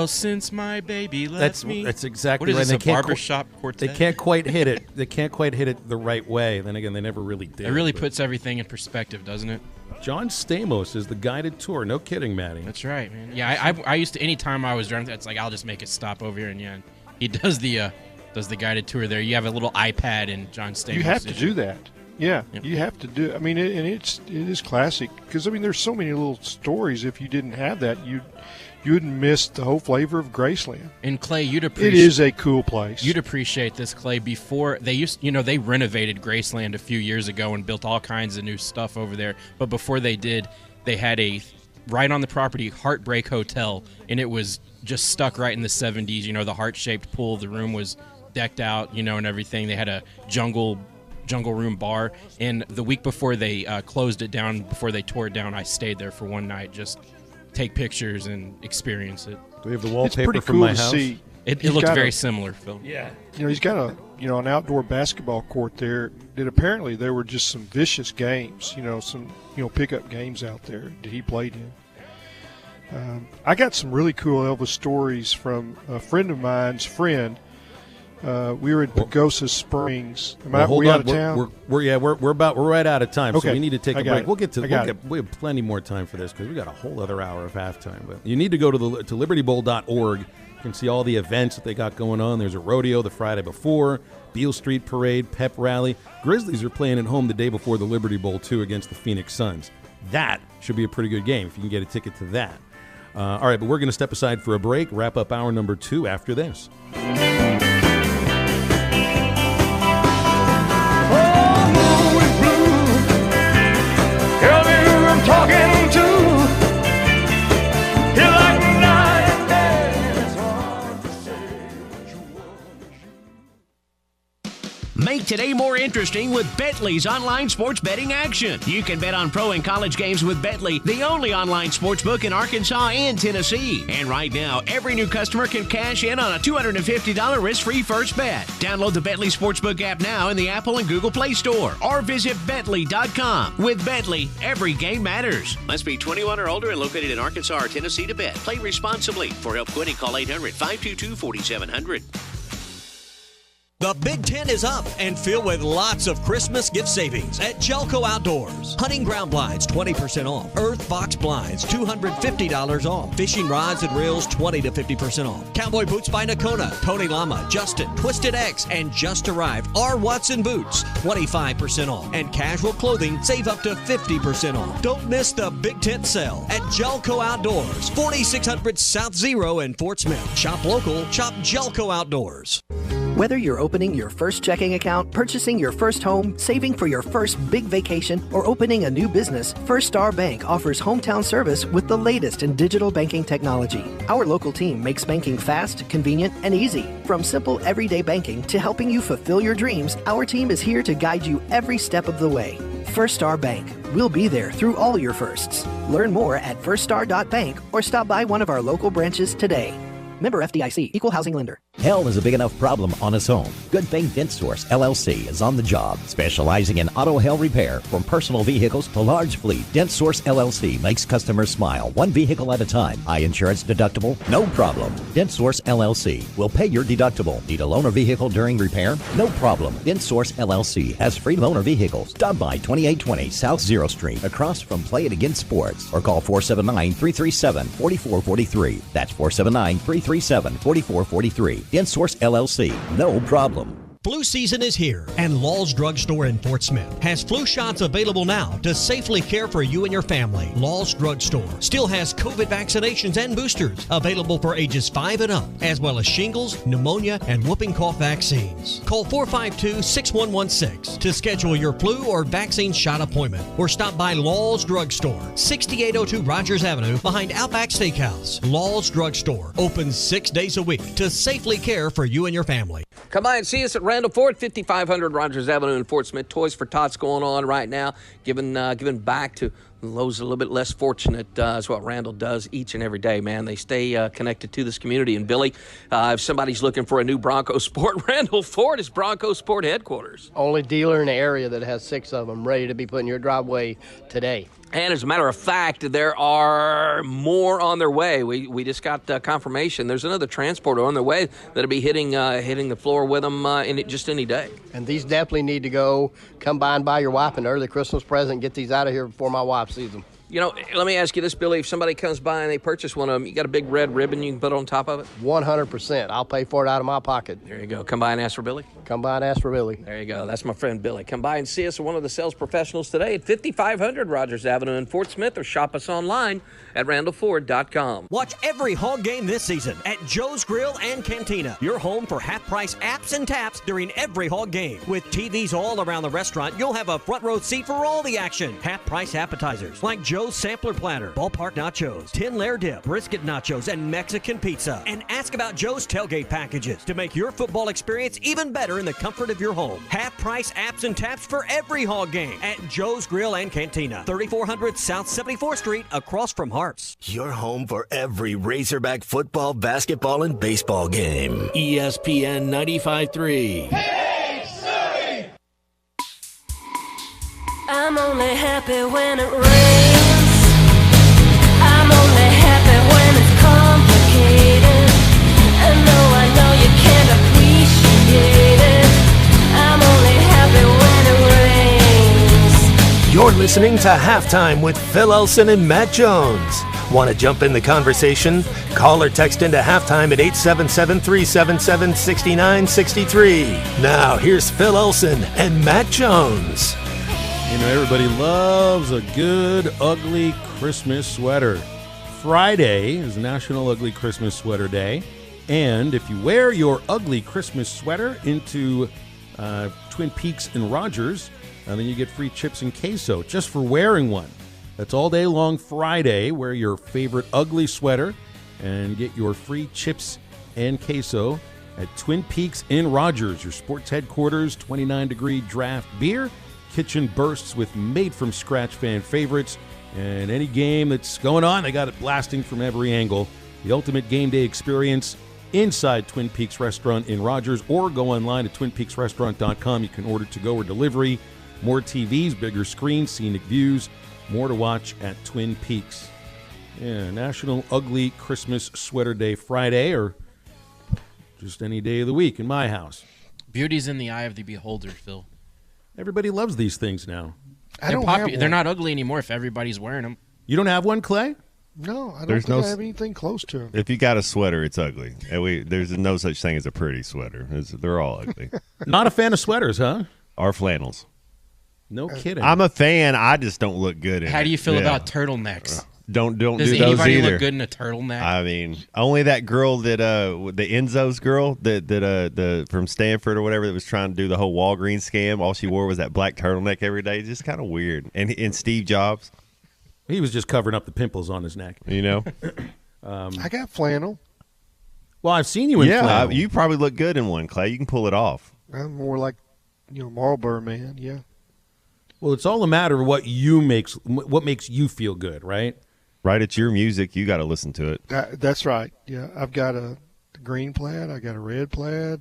Since my baby left me. That's exactly what is right. This, a barbershop quartet? They can't quite hit it. They can't quite hit it the right way. Then again, they never really did. It really puts everything in perspective, doesn't it? John Stamos is the guided tour. No kidding, Matty. That's right, man. Yeah, I used to, anytime I was driving, it's like, I'll just make a stop over here, and he does the guided tour there. You have a little iPad, and John Stamos. You have to do that. Yeah, yep. You have to do. And it is classic because there's so many little stories. If you didn't have that, you wouldn't miss the whole flavor of Graceland. And Clay, you'd appreciate. It is a cool place. You'd appreciate this, Clay. Before they renovated Graceland a few years ago and built all kinds of new stuff over there. But before they did, they had a right on the property Heartbreak Hotel, and it was just stuck right in the 70s. The heart-shaped pool. The room was decked out, and everything. They had a jungle room bar, and the week before they closed it down, before they tore it down, I stayed there for one night, just take pictures and experience it. Do we have the wallpaper it's pretty from cool my to house? See. It looked very similar, Phil. Yeah. He's got an outdoor basketball court there that apparently there were just some vicious games, some pickup games out there that he played in. I got some really cool Elvis stories from a friend of mine's friend. We were at Pagosa Springs. Hold out on. of town? We're right out of time, okay. So we need to take a break. We have plenty more time for this because we got a whole other hour of halftime. But you need to go to libertybowl.org. You can see all the events that they got going on. There's a rodeo the Friday before, Beale Street Parade, pep rally. Grizzlies are playing at home the day before the Liberty Bowl too against the Phoenix Suns. That should be a pretty good game if you can get a ticket to that. All right, but we're going to step aside for a break. Wrap up hour number 2 after this. Talking to you like night and day. today more interesting with Bentley's online sports betting action. You can bet on pro and college games with Bentley, the only online sportsbook in Arkansas and Tennessee. And right now, every new customer can cash in on a $250 risk-free first bet. Download the Bentley Sportsbook app now in the Apple and Google Play Store or visit Bentley.com. With Bentley, every game matters. Must be 21 or older and located in Arkansas or Tennessee to bet. Play responsibly. For help quitting, call 800-522-4700. The Big Ten is up and filled with lots of Christmas gift savings at Jelco Outdoors. Hunting ground blinds, 20% off. Earth box blinds, $250 off. Fishing rods and reels, 20 to 50% off. Cowboy boots by Nakona, Tony Lama, Justin, Twisted X, and just arrived R. Watson boots, 25% off. And casual clothing, save up to 50% off. Don't miss the Big Tent sale at Jelco Outdoors, 4600 South Zero in Fort Smith. Shop local, shop Jelco Outdoors. Whether you're opening your first checking account, purchasing your first home, saving for your first big vacation, or opening a new business, First Star Bank offers hometown service with the latest in digital banking technology. Our local team makes banking fast, convenient, and easy. From simple everyday banking to helping you fulfill your dreams, our team is here to guide you every step of the way. First Star Bank. We'll be there through all your firsts. Learn more at firststar.bank or stop by one of our local branches today. Member FDIC, Equal Housing Lender. Hell is a big enough problem on its own. Good Thing Dent Source, LLC is on the job, specializing in auto hail repair from personal vehicles to large fleet. Dent Source, LLC makes customers smile, one vehicle at a time. High insurance deductible? No problem. Dent Source, LLC will pay your deductible. Need a loaner vehicle during repair? No problem. Dent Source, LLC has free loaner vehicles. Stop by 2820 South Zero Street, across from Play It Again Sports, or call 479-337-4443. That's 479-337-4443. Dent Source LLC. No problem. Flu season is here, and Law's Drug Store in Fort Smith has flu shots available now to safely care for you and your family. Law's Drug Store still has COVID vaccinations and boosters available for ages 5 and up, as well as shingles, pneumonia, and whooping cough vaccines. Call 452-6116 to schedule your flu or vaccine shot appointment, or stop by Law's Drug Store, 6802 Rogers Avenue, behind Outback Steakhouse. Law's Drug Store opens 6 days a week to safely care for you and your family. Come by and see us at Randall Ford, 5500 Rogers Avenue in Fort Smith. Toys for Tots going on right now, giving back to those a little bit less fortunate. Is what Randall does each and every day, man. They stay connected to this community. And Billy, if somebody's looking for a new Bronco Sport, Randall Ford is Bronco Sport headquarters. Only dealer in the area that has 6 of them ready to be put in your driveway today. And as a matter of fact, there are more on their way. We just got confirmation. There's another transporter on their way that'll be hitting the floor with them just any day. And these definitely need to go. Come by and buy your wife an early Christmas present. Get these out of here before my wife sees them. You know, let me ask you this, Billy. If somebody comes by and they purchase one of them, you got a big red ribbon you can put on top of it? 100%. I'll pay for it out of my pocket. There you go. Come by and ask for Billy? Come by and ask for Billy. There you go. That's my friend Billy. Come by and see us at one of the sales professionals today at 5500 Rogers Avenue in Fort Smith, or shop us online at randallford.com. Watch every Hog game this season at Joe's Grill and Cantina, your home for half-price apps and taps during every Hog game. With TVs all around the restaurant, you'll have a front row seat for all the action. Half-price appetizers like Joe's Sampler Platter, ballpark nachos, 10-layer dip, brisket nachos, and Mexican pizza. And ask about Joe's tailgate packages to make your football experience even better in the comfort of your home. Half-price apps and taps for every Hog game at Joe's Grill and Cantina, 3400 South 74th Street, across from Harps. Your home for every Razorback football, basketball, and baseball game. ESPN 95.3. Hey, Surrey! I'm only happy when it rains. I'm only happy when it's complicated. And though I know you can't appreciate it, I'm only happy when it rains. You're listening to Halftime with Phil Elson and Matt Jones. Want to jump in the conversation? Call or text into Halftime at 877-377-6963. Now, here's Phil Elson and Matt Jones. You know, everybody loves a good, ugly Christmas sweater. Friday is National Ugly Christmas Sweater Day. And if you wear your ugly Christmas sweater into Twin Peaks and Rogers, then you get free chips and queso just for wearing one. That's all day long Friday. Wear your favorite ugly sweater and get your free chips and queso at Twin Peaks in Rogers, your sports headquarters. 29-degree draft beer, kitchen bursts with made-from-scratch fan favorites, and any game that's going on, they got it blasting from every angle. The ultimate game day experience inside Twin Peaks Restaurant in Rogers, or go online at twinpeaksrestaurant.com. You can order to-go or delivery. More TVs, bigger screens, scenic views, more to watch at Twin Peaks. Yeah, National Ugly Christmas Sweater Day Friday, or just any day of the week in my house. Beauty's in the eye of the beholder, Phil. Everybody loves these things now. They're not ugly anymore if everybody's wearing them. You don't have one, Clay? No, I don't think I have anything close to them. If you got a sweater, it's ugly. And there's no such thing as a pretty sweater. They're all ugly. Not a fan of sweaters, huh? Or flannels. No kidding. I'm a fan. I just don't look good in it. How do you feel about turtlenecks? Don't do Does those either. Does anybody look good in a turtleneck? I mean, only that girl that the Enzo's girl that from Stanford or whatever that was trying to do the whole Walgreens scam. All she wore was that black turtleneck every day. Just kind of weird. And Steve Jobs, he was just covering up the pimples on his neck. You know, I got flannel. Well, I've seen you in flannel. You probably look good in one, Clay. You can pull it off. I'm more like Marlboro man. Yeah. Well, it's all a matter of what makes you feel good, right? Right, it's your music. You got to listen to it. That's right. Yeah, I've got a green plaid. I got a red plaid.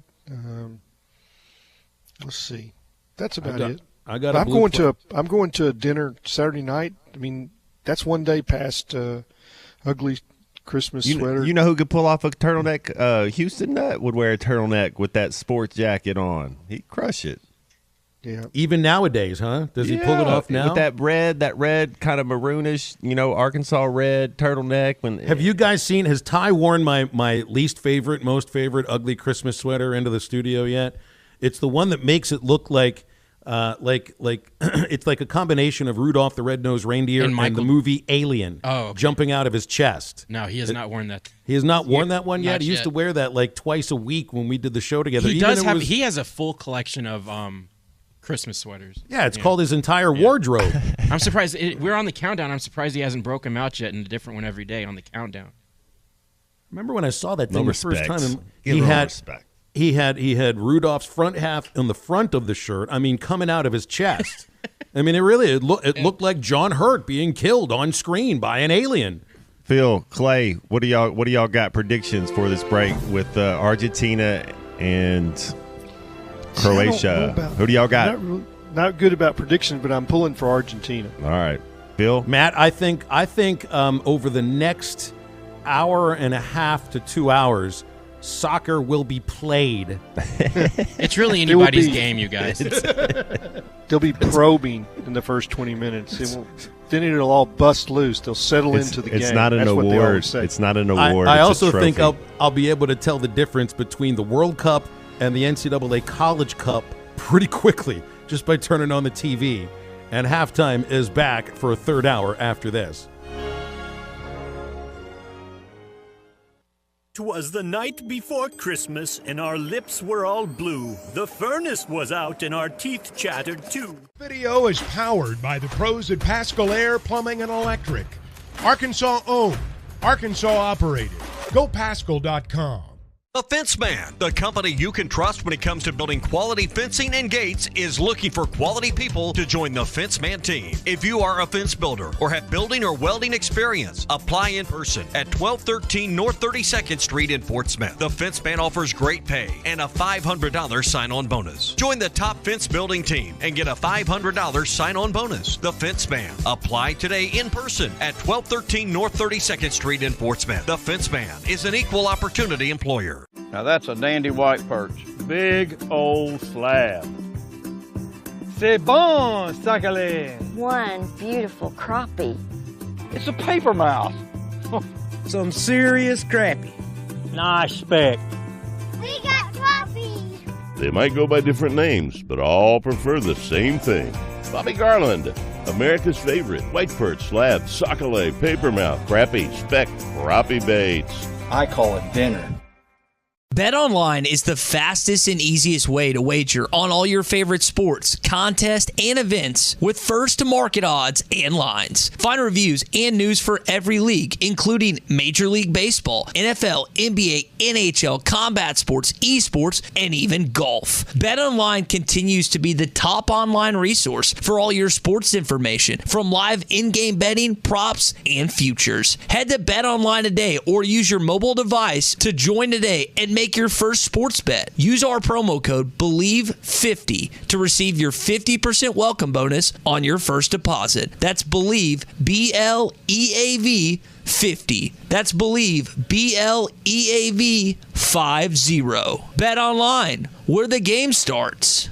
Let's see. That's about it. I'm going to a dinner Saturday night. I mean, that's one day past ugly Christmas sweater. You know who could pull off a turtleneck? Houston Nutt would wear a turtleneck with that sports jacket on. He'd crush it. Yeah. Even nowadays, huh? Does he pull it off now? With that red kind of maroonish, Arkansas red turtleneck. Have you guys seen, has Ty worn my least favorite, most favorite ugly Christmas sweater into the studio yet? It's the one that makes it look like it's like a combination of Rudolph the Red-Nosed Reindeer and the movie Alien jumping out of his chest. No, he has not worn that. He has not worn that one yet? He used to wear that like twice a week when we did the show together. He has a full collection of Christmas sweaters. Yeah, it's called his entire wardrobe. I'm surprised. We're on the countdown. I'm surprised he hasn't broken them out yet in a different one every day on the countdown. Remember when I saw that thing the first time? He had Rudolph's front half on the front of the shirt. I mean, coming out of his chest. I mean, it looked like John Hurt being killed on screen by an alien. Phil, Clay, what do y'all got predictions for this break with Argentina and Croatia? Who do y'all got? Not good about predictions, but I'm pulling for Argentina. All right, Phil, Matt. I think over the next hour and a half to 2 hours, soccer will be played. It's really anybody's game, you guys. They'll be probing in the first 20 minutes. Then it'll all bust loose. They'll settle into the game. It's not an award. It's not an award. I also think I'll be able to tell the difference between the World Cup and the NCAA College Cup pretty quickly just by turning on the TV. And halftime is back for a third hour after this. 'Twas the night before Christmas, and our lips were all blue. The furnace was out, and our teeth chattered too. Video is powered by the pros at Pascal Air Plumbing and Electric. Arkansas owned, Arkansas operated. GoPascal.com. The Fence Man, the company you can trust when it comes to building quality fencing and gates, is looking for quality people to join the Fence Man team. If you are a fence builder or have building or welding experience, apply in person at 1213 North 32nd Street in Fort Smith. The Fence Man offers great pay and a $500 sign-on bonus. Join the top fence building team and get a $500 sign-on bonus. The Fence Man. Apply today in person at 1213 North 32nd Street in Fort Smith. The Fence Man is an equal opportunity employer. Now that's a dandy white perch. Big old slab. C'est bon, sacalé. One beautiful crappie. It's a paper mouse. Some serious crappie. Nice speck. We got crappies. They might go by different names, but all prefer the same thing. Bobby Garland, America's favorite white perch, slab, sacalé, paper mouth, crappie, speck, crappie baits. I call it dinner. BetOnline is the fastest and easiest way to wager on all your favorite sports, contests, and events with first-to-market odds and lines. Find reviews and news for every league, including Major League Baseball, NFL, NBA, NHL, combat sports, esports, and even golf. BetOnline continues to be the top online resource for all your sports information, from live in-game betting, props, and futures. Head to BetOnline today or use your mobile device to join today and make your first sports bet. Use our promo code BELIEVE50 to receive your 50% welcome bonus on your first deposit. That's BELIEVE, BLEAV 50. That's BELIEVE, BLEAV 50. Bet online, where the game starts.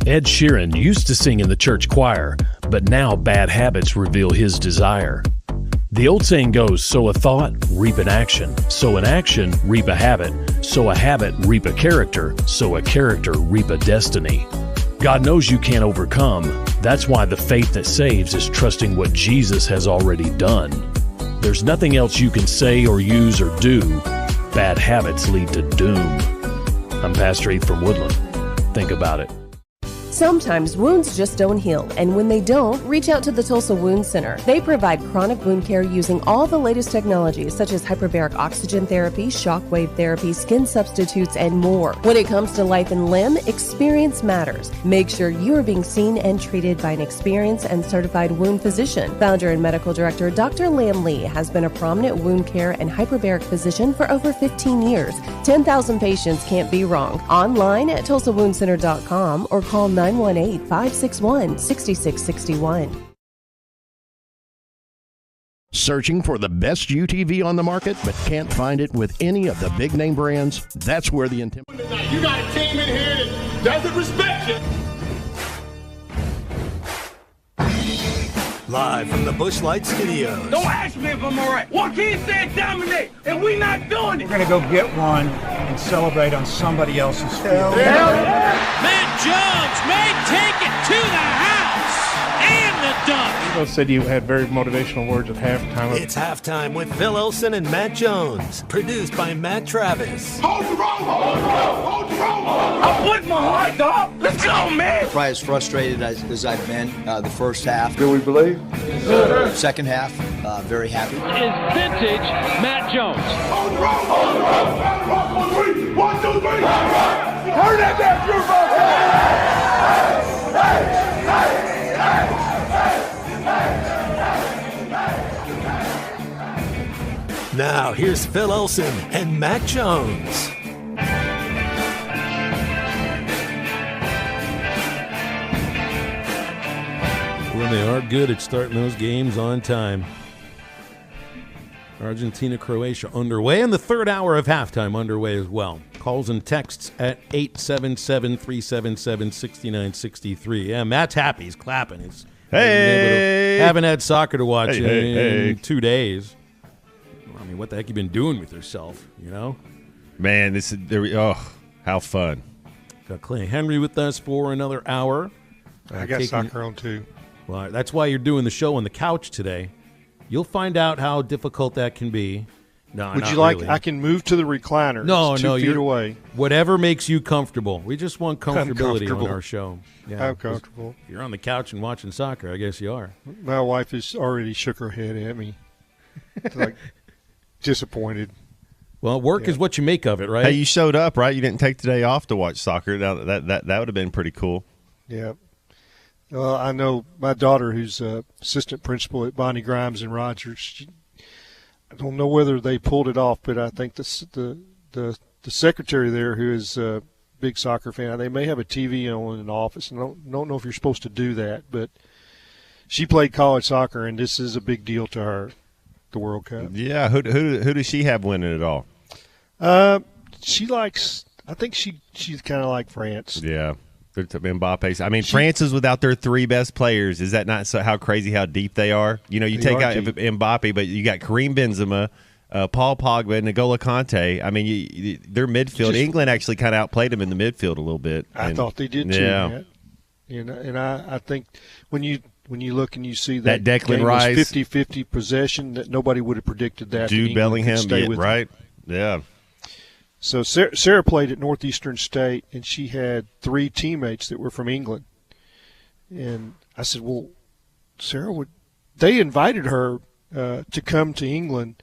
Ed Sheeran used to sing in the church choir, but now bad habits reveal his desire. The old saying goes, sow a thought, reap an action. Sow an action, reap a habit. Sow a habit, reap a character. Sow a character, reap a destiny. God knows you can't overcome. That's why the faith that saves is trusting what Jesus has already done. There's nothing else you can say or use or do. Bad habits lead to doom. I'm Pastor Heath from Woodland. Think about it. Sometimes wounds just don't heal, and when they don't, reach out to the Tulsa Wound Center. They provide chronic wound care using all the latest technologies such as hyperbaric oxygen therapy, shockwave therapy, skin substitutes, and more. When it comes to life and limb, experience matters. Make sure you are being seen and treated by an experienced and certified wound physician. Founder and medical director Dr. Lam Lee has been a prominent wound care and hyperbaric physician for over 15 years. 10,000 patients can't be wrong. Online at TulsaWoundCenter.com or call 918-561-6661. Searching for the best UTV on the market but can't find it with any of the big name brands? That's where the intimidation. You got a team in here that doesn't respect you. Live from the Bushlight Studios. Don't ask me if I'm all right. Joaquin said dominate, and we not doing it. We're going to go get one and celebrate on somebody else's field. Matt Jones may take it to the house and the dunk. You said you had very motivational words at halftime. It's halftime with Phil Olsen and Matt Jones. Produced by Matt Travis. Hold the rope! Hold the rope! Hold the rope! I'm putting my heart, dog. Let's go, man! Probably as frustrated as I've been the first half. Do we believe? Second half, very happy. Is vintage Matt Jones. Hold the rope! Hold the rope! Hold the rope! 1, 2, 3! Turn that back, your Now, here's Phil Olsen and Matt Jones. When they are good at starting those games on time. Argentina-Croatia underway, and the third hour of halftime underway as well. Calls and texts at 877-377-6963. Yeah, Matt's happy. He's clapping. He's haven't had soccer to watch in 2 days. I mean, what the heck you been doing with yourself, you know? Man, this is how fun. Got Clay Henry with us for another hour. I got soccer on too. Well, that's why you're doing the show on the couch today. You'll find out how difficult that can be. No, would you like? Really. I can move to the recliner. No, it's 2 feet away. Whatever makes you comfortable. We just want comfortability on our show. Yeah, I'm comfortable. If you're on the couch and watching soccer, I guess you are. My wife has already shook her head at me, like disappointed. Well, work is what you make of it, right? Hey, you showed up, right? You didn't take the day off to watch soccer. Now that would have been pretty cool. Yeah. Well, I know my daughter, who's assistant principal at Bonnie Grimes and Rogers. I don't know whether they pulled it off, but I think the secretary there, who is a big soccer fan, they may have a TV on in the office. And I don't know if you're supposed to do that, but she played college soccer, and this is a big deal to her, the World Cup. Yeah, who does she have winning it all? She likes. I think she's kind of like France. Yeah. Mbappe's. I mean, France is without their three best players. Is that not how crazy how deep they are? You know, you take out Mbappe, but you got Karim Benzema, Paul Pogba, and N'Golo Kante. I mean, their midfield. England actually kind of outplayed them in the midfield a little bit. I thought they did too. Yeah. And I think when you look and you see that Declan game Rice, was 50-50 possession, that nobody would have predicted that. Jude Bellingham, right? Yeah. So Sarah played at Northeastern State, and she had 3 teammates that were from England. And I said, well, Sarah, they invited her to come to England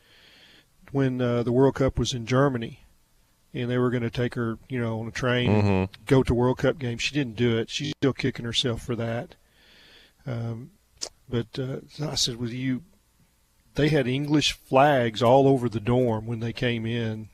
when the World Cup was in Germany. And they were going to take her, on a train and go to World Cup games. She didn't do it. She's still kicking herself for that. But I said, they had English flags all over the dorm when they came in.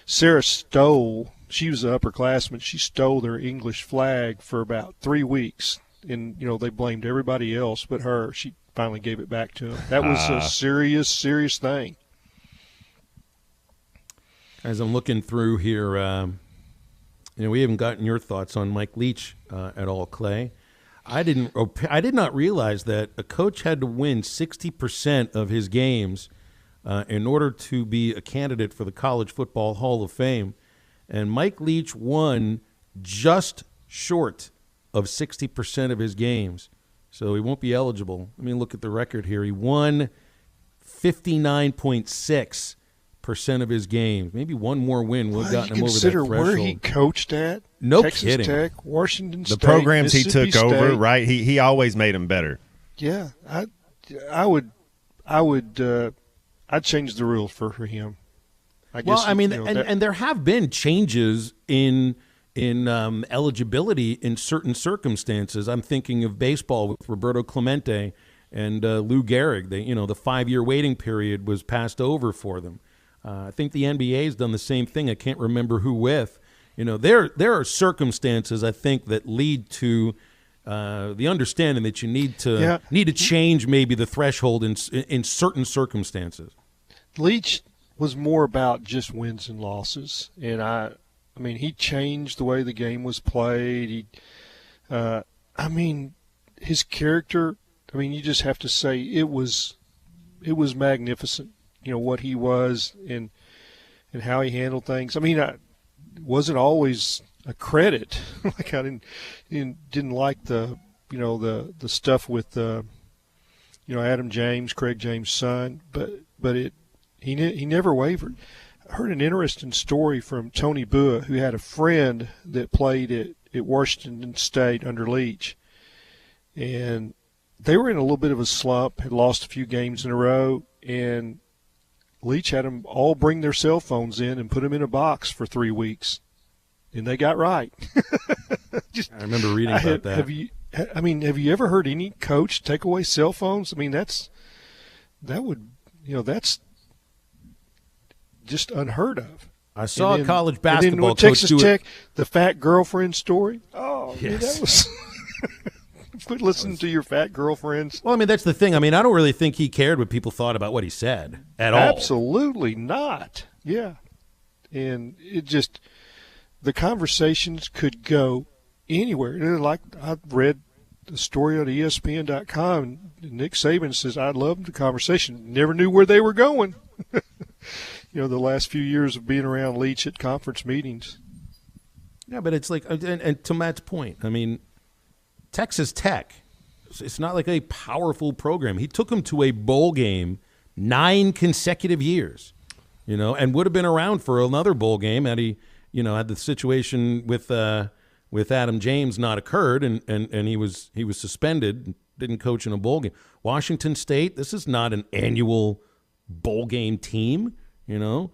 Sarah she was an upperclassman, she stole their English flag for about 3 weeks. And, they blamed everybody else but her. She finally gave it back to them. That was a serious, serious thing. As I'm looking through here, we haven't gotten your thoughts on Mike Leach at all, Clay. I did not realize that a coach had to win 60% of his games in order to be a candidate for the College Football Hall of Fame. And Mike Leach won just short of 60% of his games. So he won't be eligible. Let me look at the record here. He won 59.6% of his games. Maybe one more win would have gotten him over that threshold. Consider where he coached at? No Texas kidding. Tech, Washington State, the programs he took Mississippi over, State. right? He always made them better. Yeah, I'd change the rules for him. And there have been changes in eligibility in certain circumstances. I'm thinking of baseball with Roberto Clemente and Lou Gehrig. The 5-year waiting period was passed over for them. I think the NBA has done the same thing. I can't remember who with. There are circumstances, I think, that lead to the understanding that you need to change maybe the threshold in certain circumstances. Leach was more about just wins and losses, and he changed the way the game was played. His character. You just have to say it was magnificent. What he was and how he handled things. It wasn't always a credit. Like I didn't like the stuff with Adam James, Craig James' son, but he never wavered. I heard an interesting story from Tony Bua, who had a friend that played at Washington State under Leach, and they were in a little bit of a slump, had lost a few games in a row, and Leach had them all bring their cell phones in and put them in a box for 3 weeks, and they got right. I remember reading about that. Have you ever heard any coach take away cell phones? That's just unheard of. I saw a college basketball coach Texas do Tech, the fat girlfriend story. Oh, yes. that was. Quit listening to your fat girlfriends. Well, that's the thing. I don't really think he cared what people thought about what he said at all. Absolutely not. Yeah. And it just, the conversations could go anywhere. Like I read the story on ESPN.com, and Nick Saban says, I loved the conversation. Never knew where they were going. The last few years of being around Leach at conference meetings. Yeah, but it's like, and to Matt's point, Texas Tech, it's not like a powerful program. He took them to a bowl game 9 consecutive years, and would have been around for another bowl game had he, had the situation with Adam James not occurred and he was suspended and didn't coach in a bowl game. Washington State, this is not an annual bowl game team, and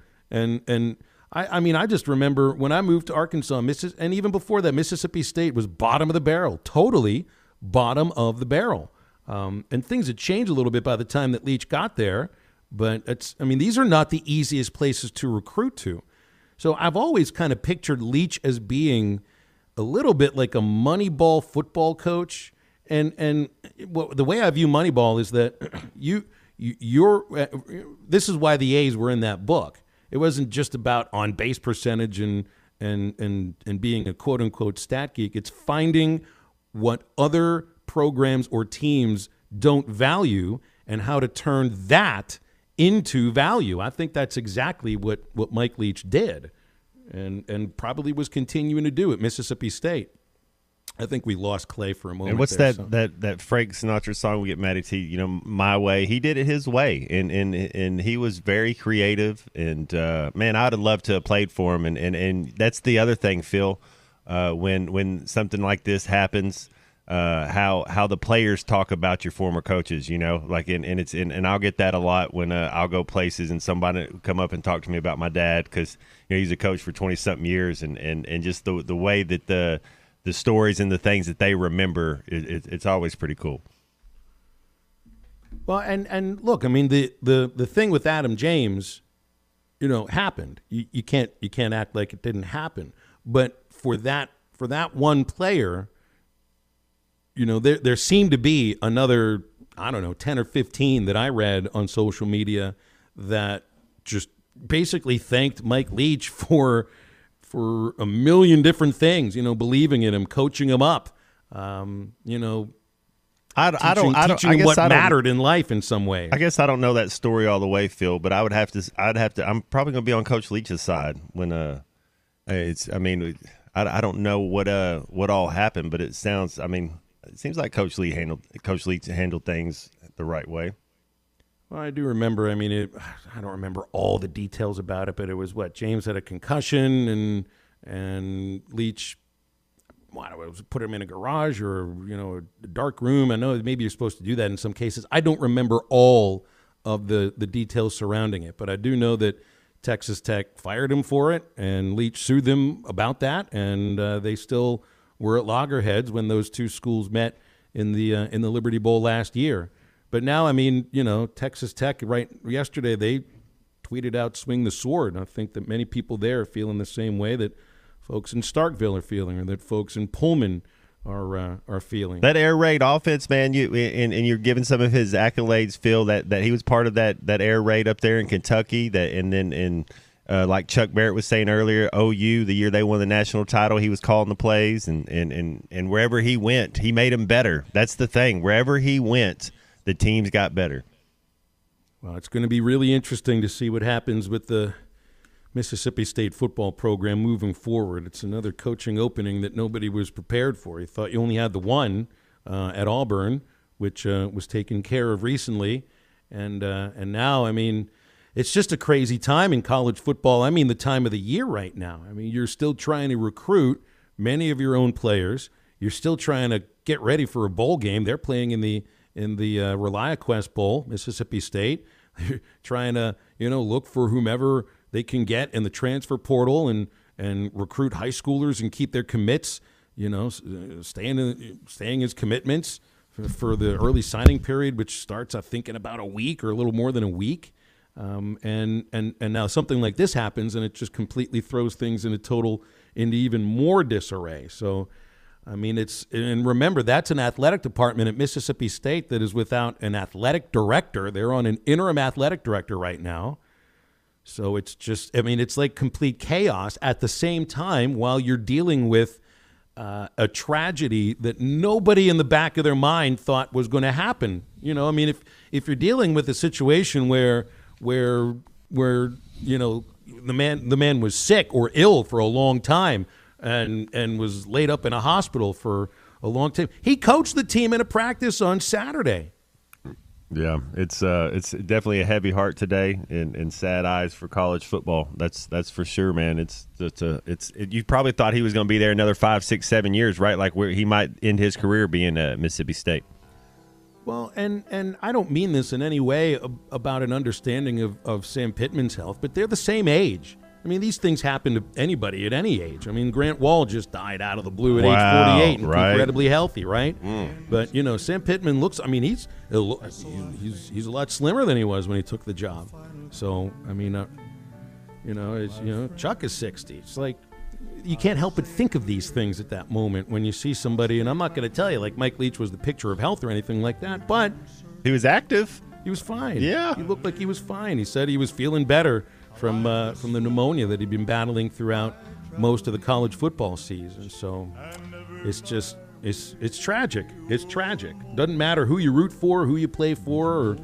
I just remember when I moved to Arkansas, and even before that, Mississippi State was bottom of the barrel, totally bottom of the barrel. And things had changed a little bit by the time that Leach got there, but these are not the easiest places to recruit to. So I've always kind of pictured Leach as being a little bit like a Moneyball football coach. And the way I view Moneyball is that this is why the A's were in that book. It wasn't just about on-base percentage and being a quote-unquote stat geek. It's finding what other programs or teams don't value and how to turn that into value. I think that's exactly what Mike Leach did and probably was continuing to do at Mississippi State. I think we lost Clay for a moment. And what's there, that Frank Sinatra song we get mad at? My way. He did it his way, and he was very creative. And man, I'd have loved to have played for him. And that's the other thing, Phil. When something like this happens, how the players talk about your former coaches, and I'll get that a lot when I'll go places and somebody come up and talk to me about my dad because he's a coach for 20-something years, and just the way that the stories and the things that they remember, it's always pretty cool. Well, and look, I mean the thing with Adam James, happened. You can't act like it didn't happen. But for that one player, there seemed to be another, 10 or 15 that I read on social media that just basically thanked Mike Leach for a million different things, believing in him, coaching him up, teaching him what mattered in life in some way. I guess I don't know that story all the way, Phil, but I'd have to. I'm probably going to be on Coach Leach's side when I don't know what all happened, but it sounds. It seems like Coach Leach handled things the right way. Well, I do remember. I don't remember all the details about it, but it was James had a concussion and Leach, put him in a garage or a dark room. I know maybe you're supposed to do that in some cases. I don't remember all of the details surrounding it, but I do know that Texas Tech fired him for it, and Leach sued them about that, and they still were at loggerheads when those two schools met in the Liberty Bowl last year. But now, Texas Tech, yesterday they tweeted out "Swing the Sword." I think that many people there are feeling the same way that folks in Starkville are feeling, or that folks in Pullman are feeling. That air raid offense, man. And you're giving some of his accolades, Phil. That he was part of that air raid up there in Kentucky. Like Chuck Barrett was saying earlier, OU, the year they won the national title, he was calling the plays, and wherever he went, he made them better. That's the thing. Wherever he went, the teams got better. Well, it's going to be really interesting to see what happens with the Mississippi State football program moving forward. It's another coaching opening that nobody was prepared for. You thought you only had the one at Auburn, which was taken care of recently, and now, it's just a crazy time in college football. The time of the year right now. You're still trying to recruit many of your own players. You're still trying to get ready for a bowl game. They're playing in the ReliaQuest Bowl, Mississippi State. They're trying to look for whomever they can get in the transfer portal and recruit high schoolers and keep their commits, staying as commitments for the early signing period, which starts, I think, in about a week or a little more than a week. And now something like this happens, and it just completely throws things into even more disarray. So, and remember, that's an athletic department at Mississippi State that is without an athletic director. They're on an interim athletic director right now. So it's just, it's like complete chaos at the same time while you're dealing with a tragedy that nobody in the back of their mind thought was going to happen. If you're dealing with a situation where the man was sick or ill for a long time and was laid up in a hospital for a long time. He coached the team in a practice on Saturday. Yeah, it's definitely a heavy heart today and sad eyes for college football. That's for sure, man. You probably thought he was going to be there another 5, 6, 7 years, right? Like where he might end his career being at Mississippi State. Well, and I don't mean this in any way about an understanding of Sam Pittman's health, but they're the same age. These things happen to anybody at any age. Grant Wall just died out of the blue at age 48 and incredibly healthy, right? But, Sam Pittman looks, he's a lot slimmer than he was when he took the job. So, Chuck is 60. It's like you can't help but think of these things at that moment when you see somebody, and I'm not going to tell you like Mike Leach was the picture of health or anything like that, but he was active. He was fine. Yeah. He looked like he was fine. He said he was feeling better from the pneumonia that he'd been battling throughout most of the college football season. So it's tragic. It's tragic. Doesn't matter who you root for, who you play for,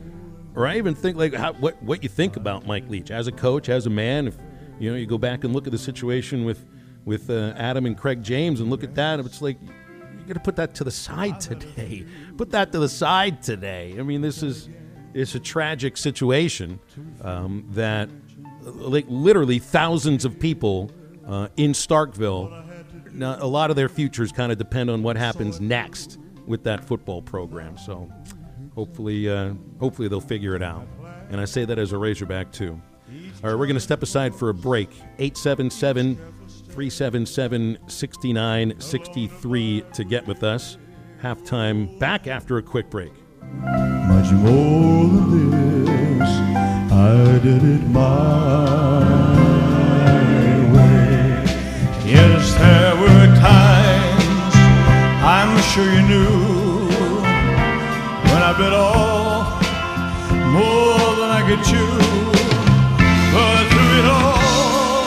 or I even think what you think about Mike Leach as a coach, as a man. If you go back and look at the situation with Adam and Craig James and look at that, it's like got to put that to the side today. Put that to the side today. I mean, it's a tragic situation that like literally thousands of people in Starkville, now, a lot of their futures kind of depend on what happens next with that football program. So hopefully they'll figure it out. And I say that as a Razorback too. All right, we're going to step aside for a break. 877-377-6963 to get with us. Halftime back after a quick break. Much more than this, I did it my way. Yes, there were times, I'm sure you knew, when I bit off more than I could chew. But through it all,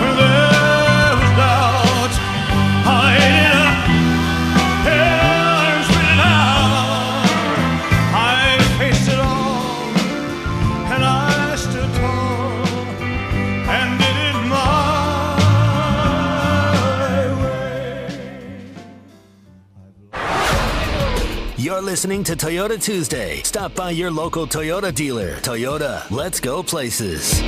when there was doubt, I ate it up, and spit it out. I faced it all, and I stood tall, and did it my way. You're listening to Toyota Tuesday. Stop by your local Toyota dealer. Toyota, let's go places.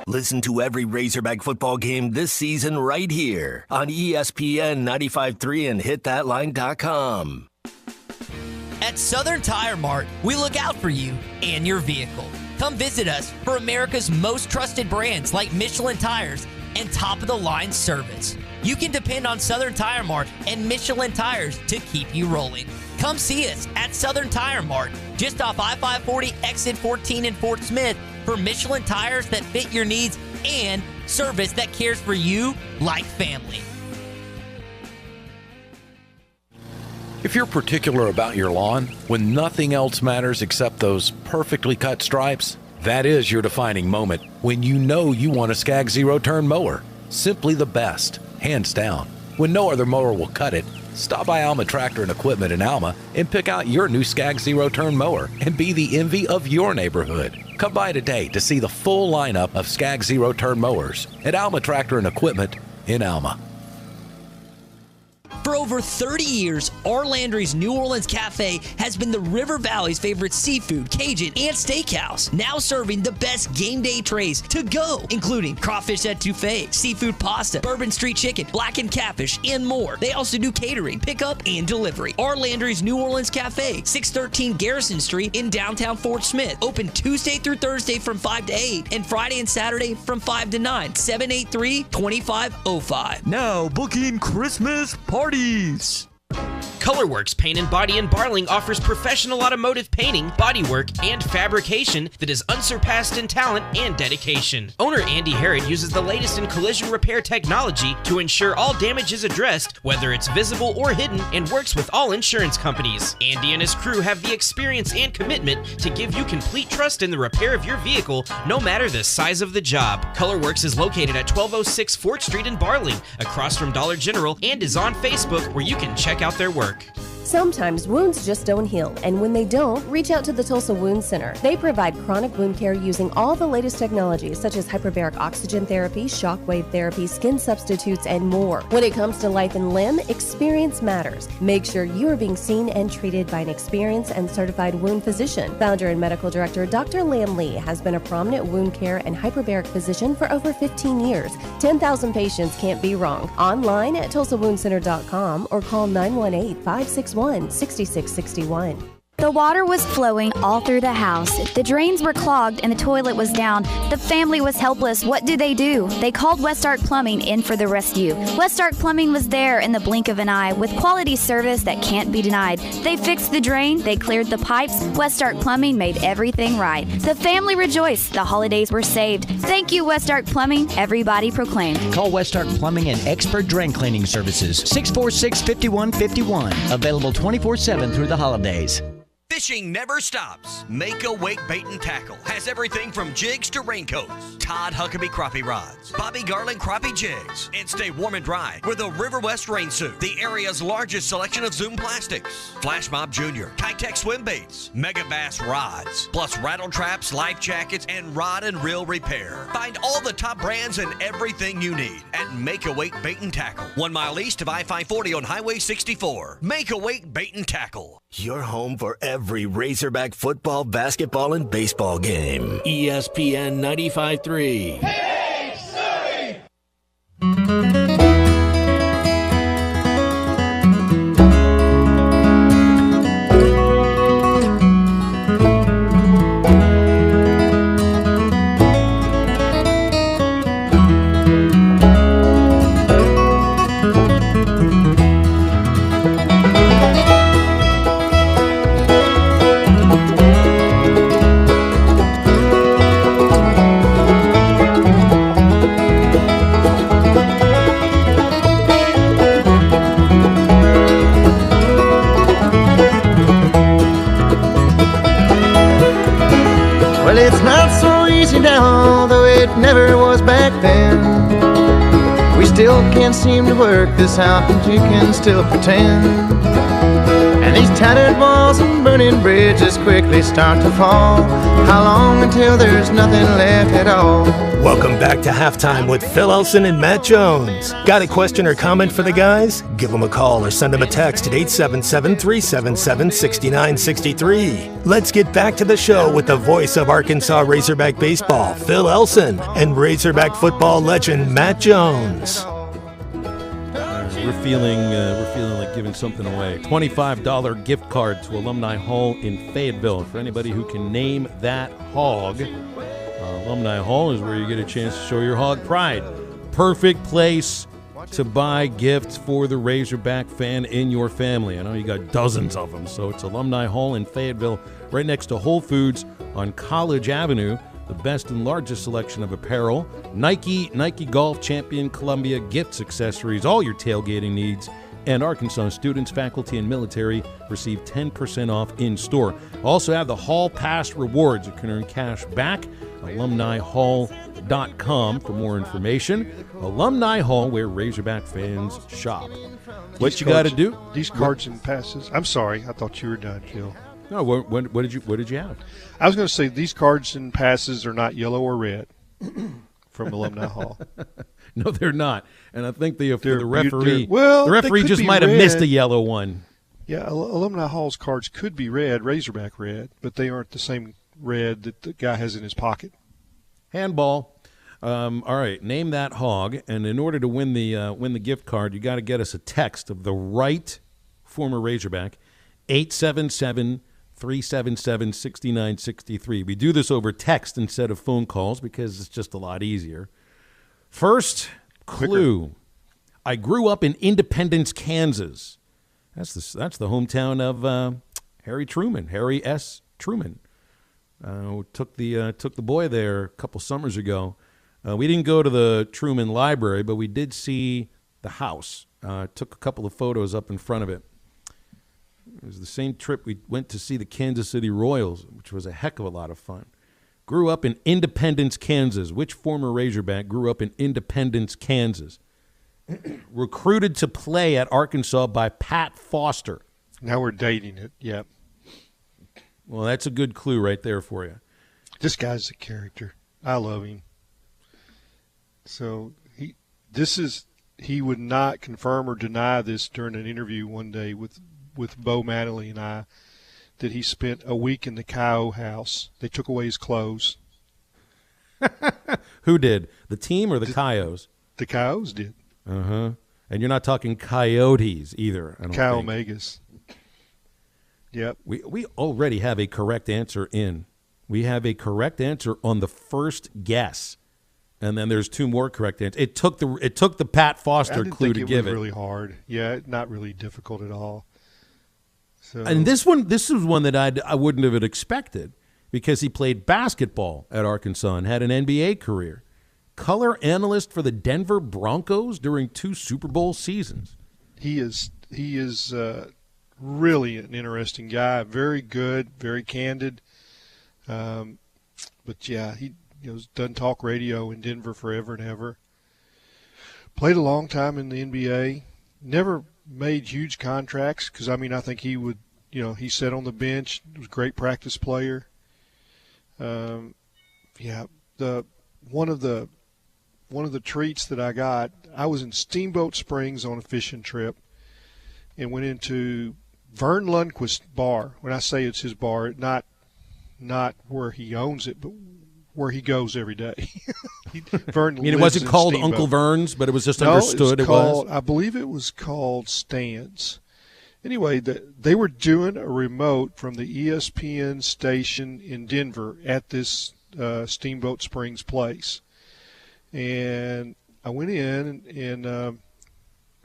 Listen to every Razorback football game this season right here on ESPN 95.3 and hitthatline.com. At Southern Tire Mart, we look out for you and your vehicle. Come visit us for America's most trusted brands like Michelin tires and top-of-the-line service. You can depend on Southern Tire Mart and Michelin tires to keep you rolling. Come see us at Southern Tire Mart, just off I-540 exit 14 in Fort Smith, for Michelin tires that fit your needs and service that cares for you like family. If you're particular about your lawn, when nothing else matters except those perfectly cut stripes, that is your defining moment when you know you want a Skag zero-turn mower. Simply the best, hands down. When no other mower will cut it, stop by Alma Tractor and Equipment in Alma and pick out your new Skag zero-turn mower and be the envy of your neighborhood. Come by today to see the full lineup of Skag zero-turn mowers at Alma Tractor and Equipment in Alma. For over 30 years, Our Landry's New Orleans Cafe has been the River Valley's favorite seafood, Cajun, and steakhouse. Now serving the best game day trays to go, including crawfish etouffee, seafood pasta, bourbon street chicken, blackened catfish, and more. They also do catering, pickup, and delivery. Our Landry's New Orleans Cafe, 613 Garrison Street in downtown Fort Smith. Open Tuesday through Thursday from 5 to 8 and Friday and Saturday from 5 to 9. 783-2505. Now booking Christmas parties. Colorworks Paint and Body in Barling offers professional automotive painting, bodywork, and fabrication that is unsurpassed in talent and dedication. Owner Andy Harrod uses the latest in collision repair technology to ensure all damage is addressed, whether it's visible or hidden, and works with all insurance companies. Andy and his crew have the experience and commitment to give you complete trust in the repair of your vehicle, no matter the size of the job. Colorworks is located at 1206 4th Street in Barling, across from Dollar General, and is on Facebook, where you can check out their work. Sometimes wounds just don't heal, and when they don't, reach out to the Tulsa Wound Center. They provide chronic wound care using all the latest technologies such as hyperbaric oxygen therapy, shockwave therapy, skin substitutes, and more. When it comes to life and limb, experience matters. Make sure you are being seen and treated by an experienced and certified wound physician. Founder and medical director Dr. Lam Lee has been a prominent wound care and hyperbaric physician for over 15 years. 10,000 patients can't be wrong. Online at tulsawoundcenter.com or call 918-561-6661. The water was flowing all through the house. The drains were clogged and the toilet was down. The family was helpless. What do? They called West Ark Plumbing in for the rescue. West Ark Plumbing was there in the blink of an eye with quality service that can't be denied. They fixed the drain. They cleared the pipes. West Ark Plumbing made everything right. The family rejoiced. The holidays were saved. Thank you, West Ark Plumbing. Everybody proclaimed. Call West Ark Plumbing and Expert Drain Cleaning Services. 646-5151. Available 24/7 through the holidays. Fishing never stops. Make a Wake Bait and Tackle has everything from jigs to raincoats, Todd Huckabee crappie rods, Bobby Garland crappie jigs, and stay warm and dry with a River West rain suit, the area's largest selection of Zoom plastics, Flash Mob Jr., Kitech swim baits, Mega Bass rods, plus rattle traps, life jackets, and rod and reel repair. Find all the top brands and everything you need at Make a Wake Bait and Tackle, 1 mile east of I-540 on Highway 64. Make a Wake Bait and Tackle. Your home for every Razorback football, basketball, and baseball game. ESPN 95.3. Hey, Surrey! Well, it's not so easy now, though it never was back then. We still can't seem to work this out, but you can still pretend. And these tattered walls and burning bridges quickly start to fall. How long until there's nothing left at all? Welcome back to Halftime with Phil Elson and Matt Jones. Got a question or comment for the guys? Give them a call or send them a text at 877-377-6963. Let's get back to the show with the voice of Arkansas Razorback baseball, Phil Elson, and Razorback football legend Matt Jones. We're feeling like giving something away. $25 gift card to Alumni Hall in Fayetteville. For anybody who can name that hog, Alumni Hall is where you get a chance to show your hog pride. Perfect place to buy gifts for the Razorback fan in your family. I know you got dozens of them, so it's Alumni Hall in Fayetteville, right next to Whole Foods on College Avenue. The best and largest selection of apparel, Nike Golf Champion, Columbia, gifts, accessories, all your tailgating needs, and Arkansas students, faculty, and military receive 10% off in store. Also have the Hall Pass rewards. You can earn cash back. AlumniHall.com for more information. Alumni Hall, where Razorback fans shop. What you got to do? These cards and passes. I'm sorry, I thought you were done, Phil. No, what did you have? I was going to say these cards and passes are not yellow or red from Alumni Hall. No, they're not. And I think the referee just be might have red. missed a yellow one. Yeah, Alumni Hall's cards could be red, Razorback red, but they aren't the same red that the guy has in his pocket. Handball. All right, name that hog, and in order to win the gift card, you got to get us a text of the right former Razorback, 877-377-6963. We do this over text instead of phone calls because it's just a lot easier. First clue. I grew up in Independence, Kansas. That's the hometown of Harry Truman, Harry S. Truman. Took the boy there a couple summers ago. We didn't go to the Truman Library, but we did see the house. Took a couple of photos up in front of it. It was the same trip we went to see the Kansas City Royals, which was a heck of a lot of fun. Grew up in Independence, Kansas. Which former Razorback grew up in Independence, Kansas? Recruited to play at Arkansas by Pat Foster. Now we're dating it, yep. Well, that's a good clue right there for you. This guy's a character. I love him. So he would not confirm or deny this during an interview one day with Bo Mattingly and I, that he spent a week in the Kyo house. They took away his clothes. Who did? The team or the Kyos? The Kyos did. Uh-huh. And you're not talking coyotes either, I don't think. Omegas. Yep. We already have a correct answer in. We have a correct answer on the first guess. And then there's two more correct answers. It took the Pat Foster clue to give it. It was really hard. Yeah, not really difficult at all. So. And this is one that I wouldn't have expected because he played basketball at Arkansas and had an NBA career. Color analyst for the Denver Broncos during 2 Super Bowl seasons. He is really an interesting guy. Very good, very candid. But yeah, he done talk radio in Denver forever and ever. Played a long time in the NBA. Never made huge contracts because I think he would. He sat on the bench. Was a great practice player. One of the treats that I got. I was in Steamboat Springs on a fishing trip, and went into Vern Lundquist's bar. When I say it's his bar, not where he owns it, but where he goes every day. Vern. It wasn't called Steamboat. Uncle Vern's, but it was just understood it was. I believe it was called Stan's. Anyway, they were doing a remote from the ESPN station in Denver at this Steamboat Springs place. And I went in and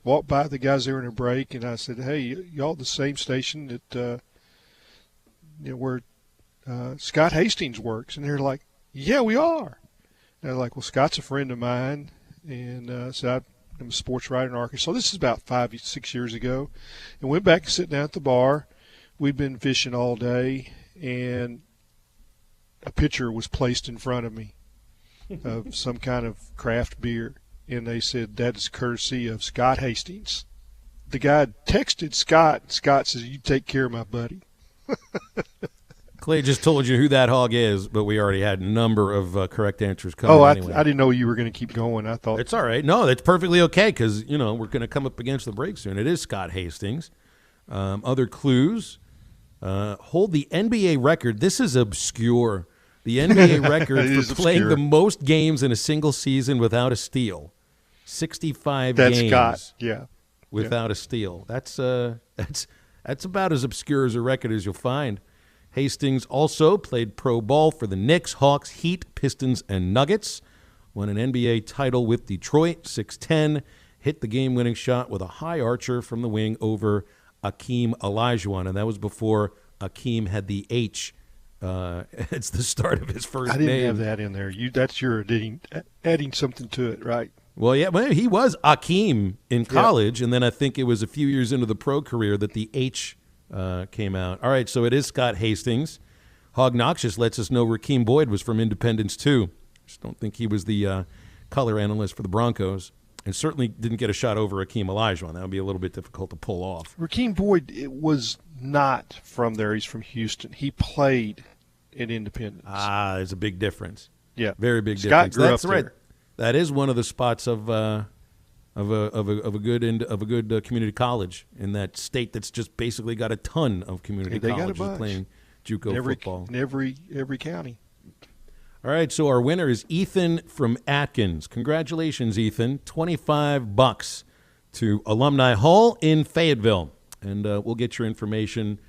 walked by the guys there in a break, and I said, "Hey, y'all the same station that where Scott Hastings works?" And they're like, "Yeah, we are." And I was like, "Well, Scott's a friend of mine," and so I'm a sports writer in Arkansas. This is about 5-6 years ago, and went back and sit down at the bar. We'd been fishing all day, and a pitcher was placed in front of me of some kind of craft beer, and they said that is courtesy of Scott Hastings. The guy texted Scott. Scott says, "You take care of my buddy." Clay just told you who that hog is, but we already had a number of correct answers coming. Anyway. I didn't know you were going to keep going. I thought it's all right. No, that's perfectly okay because we're going to come up against the break soon. It is Scott Hastings. Other clues: hold the NBA record. This is obscure. The NBA record for playing the most games in a single season without a steal. 65 games. That's Scott. Yeah. Without a steal. That's about as obscure as a record as you'll find. Hastings also played pro ball for the Knicks, Hawks, Heat, Pistons, and Nuggets. Won an NBA title with Detroit, 6'10". Hit the game-winning shot with a high archer from the wing over Akeem Olajuwon, and that was before Akeem had the H. It's the start of his first name. I didn't have that in there. That's your adding something to it, right? Well, yeah, he was Akeem in college, and then I think it was a few years into the pro career that the H came out. All right, so it is Scott Hastings. Hog Knox just lets us know Rakeem Boyd was from Independence, too. Just don't think he was the color analyst for the Broncos, and certainly didn't get a shot over Akeem Olajuwon. That would be a little bit difficult to pull off. Rakeem Boyd was not from there. He's from Houston. He played in Independence. There's a big difference. Yeah, very big Scott difference. Grew That's up right. there. That is one of the spots of a good community college in that state that's just basically got a ton of community colleges playing JUCO football in every county. All right, so our winner is Ethan from Atkins. Congratulations, Ethan! $25 to Alumni Hall in Fayetteville, and we'll get your information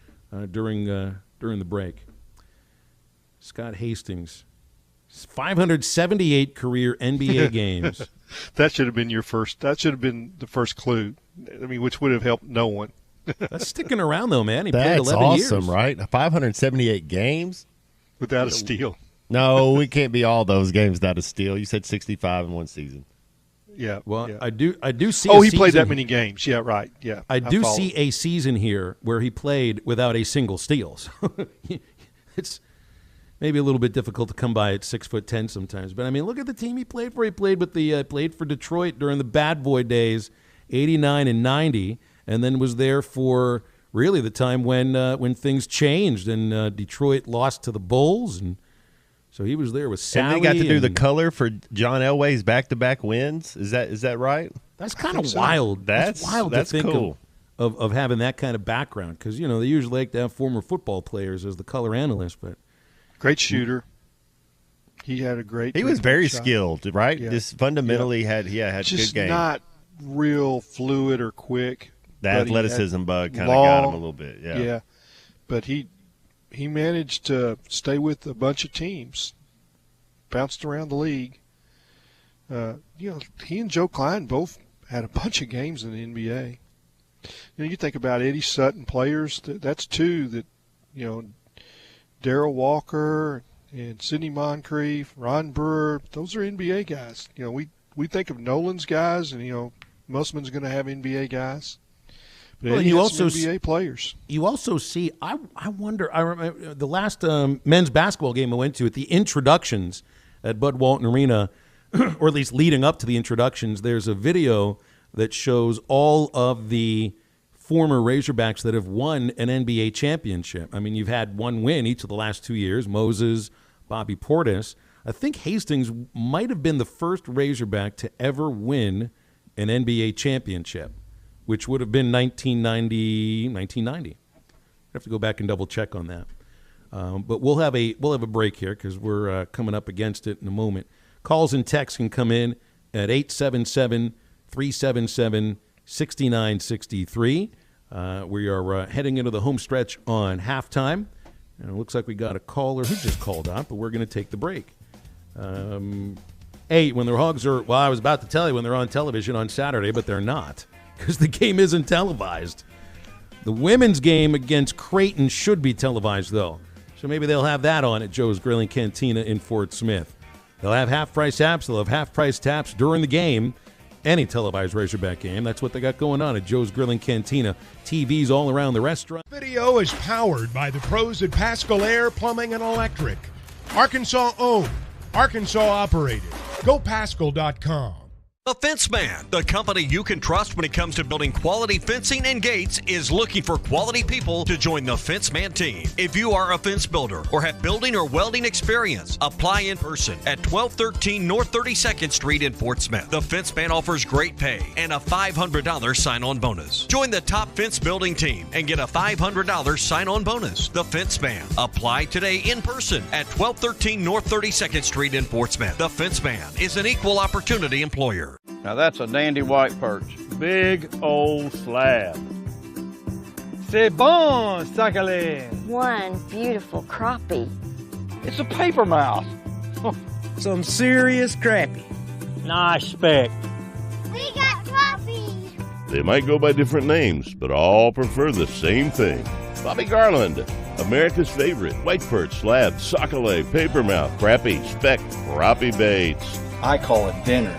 during the break. Scott Hastings, 578 career NBA games. That should have been your first. That should have been the first clue. I mean, which would have helped no one. That's sticking around though, man. He played 11 years. That's awesome, right? 578 games without a steal. No, we can't be all those games without a steal. You said 65 in one season. Yeah. Well, yeah. I do see. Oh, he played that many games. Yeah, right. Yeah. I do see a season here where he played without a single steal. So it's maybe a little bit difficult to come by at 6'10" sometimes. But I mean, look at the team he played for. He played with played for Detroit during the Bad Boy days, 89 and 90, and then was there for really the time when things changed and Detroit lost to the Bulls, and so he was there with Sally. And they got to do the color for John Elway's back-to-back wins. Is that right? That's kind of wild. That's wild to think cool. of having that kind of background because they usually like to have former football players as the color analyst, but. Great shooter. He had a great. He was very shot. skilled, right? Yeah. Just fundamentally had just good game. Not real fluid or quick. The athleticism bug kind of got him a little bit. Yeah. Yeah, but he managed to stay with a bunch of teams, bounced around the league. He and Joe Klein both had a bunch of games in the NBA. You think about Eddie Sutton players. That's two that Darrell Walker and Sidney Moncrief, Ron Brewer, those are NBA guys. We think of Nolan's guys, and Musselman's going to have NBA guys. Yeah, and you also NBA players. You also see. I wonder. I remember the last men's basketball game I went to at the introductions at Bud Walton Arena, or at least leading up to the introductions. There's a video that shows all of the former Razorbacks that have won an NBA championship. I mean, you've had one win each of the last 2 years. Moses, Bobby Portis. I think Hastings might have been the first Razorback to ever win an NBA championship, which would have been 1990. I have to go back and double check on that. But we'll have a break here because we're coming up against it in a moment. Calls and texts can come in at 877-377-6963. We are heading into the home stretch on halftime. And it looks like we got a caller who just called out, but we're going to take the break. Hey, when the Hogs are, well, I was about to tell you when they're on television on Saturday, but they're not because the game isn't televised. The women's game against Creighton should be televised, though. So maybe they'll have that on at Joe's Grilling Cantina in Fort Smith. They'll have half-price apps. They'll have half-price taps during the game. Any televised Razorback game. That's what they got going on at Joe's Grilling Cantina. TVs all around the restaurant. Video is powered by the pros at Pascal Air Plumbing and Electric. Arkansas owned. Arkansas operated. GoPascal.com. The Fence Man, the company you can trust when it comes to building quality fencing and gates, is looking for quality people to join the Fence Man team. If you are a fence builder or have building or welding experience, apply in person at 1213 North 32nd Street in Fort Smith. The Fence Man offers great pay and a $500 sign-on bonus. Join the top fence building team and get a $500 sign-on bonus. The Fence Man. Apply today in person at 1213 North 32nd Street in Fort Smith. The Fence Man is an equal opportunity employer. Now that's a dandy white perch. Big old slab. C'est bon, sacale. One beautiful crappie. It's a paper mouse. Some serious crappie. Nice speck. We got crappie. They might go by different names, but all prefer the same thing. Bobby Garland, America's favorite. White perch, slab, sockeye, papermouth, crappie, speck, crappie baits. I call it dinner.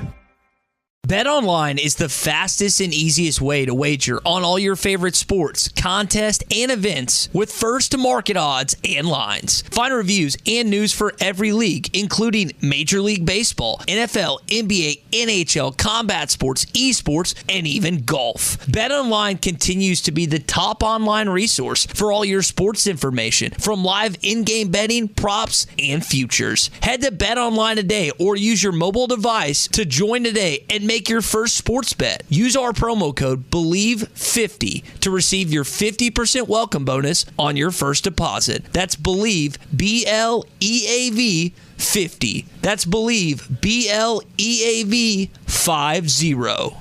BetOnline is the fastest and easiest way to wager on all your favorite sports, contests, and events with first-to-market odds and lines. Find reviews and news for every league, including Major League Baseball, NFL, NBA, NHL, combat sports, esports, and even golf. BetOnline continues to be the top online resource for all your sports information, from live in-game betting, props, and futures. Head to BetOnline today or use your mobile device to join today and make your first sports bet. Use our promo code BELIEVE50 to receive your 50% welcome bonus on your first deposit. That's BELIEVE, BLEAV 50. That's BELIEVE, BLEAV 50.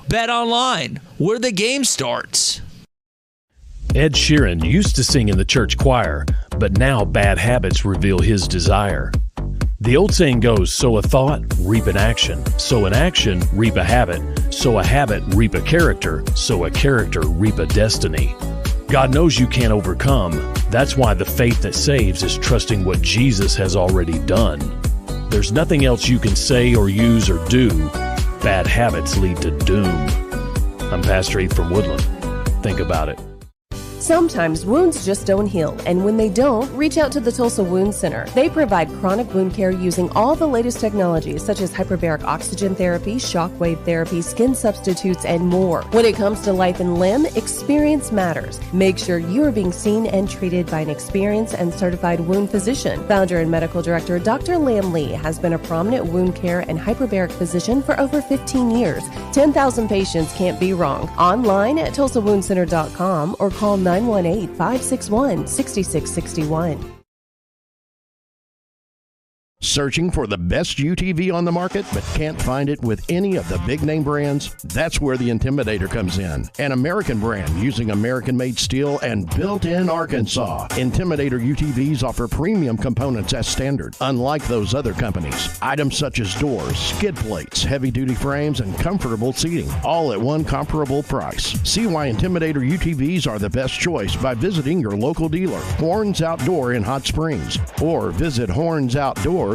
Bet online, where the game starts. Ed Sheeran used to sing in the church choir, but now bad habits reveal his desire. The old saying goes, sow a thought, reap an action. Sow an action, reap a habit. Sow a habit, reap a character. Sow a character, reap a destiny. God knows you can't overcome. That's why the faith that saves is trusting what Jesus has already done. There's nothing else you can say or use or do. Bad habits lead to doom. I'm Pastor Heath from Woodland. Think about it. Sometimes wounds just don't heal, and when they don't, reach out to the Tulsa Wound Center. They provide chronic wound care using all the latest technologies such as hyperbaric oxygen therapy, shockwave therapy, skin substitutes, and more. When it comes to life and limb, experience matters. Make sure you are being seen and treated by an experienced and certified wound physician. Founder and medical director Dr. Lam Lee has been a prominent wound care and hyperbaric physician for over 15 years. 10,000 patients can't be wrong. Online at TulsaWoundCenter.com or call 918-561-6661. Searching for the best UTV on the market but can't find it with any of the big name brands? That's where the Intimidator comes in. An American brand using American-made steel and built in Arkansas. Intimidator UTVs offer premium components as standard, unlike those other companies. Items such as doors, skid plates, heavy-duty frames, and comfortable seating, all at one comparable price. See why Intimidator UTVs are the best choice by visiting your local dealer, Horns Outdoor in Hot Springs, or visit hornsoutdoor.net.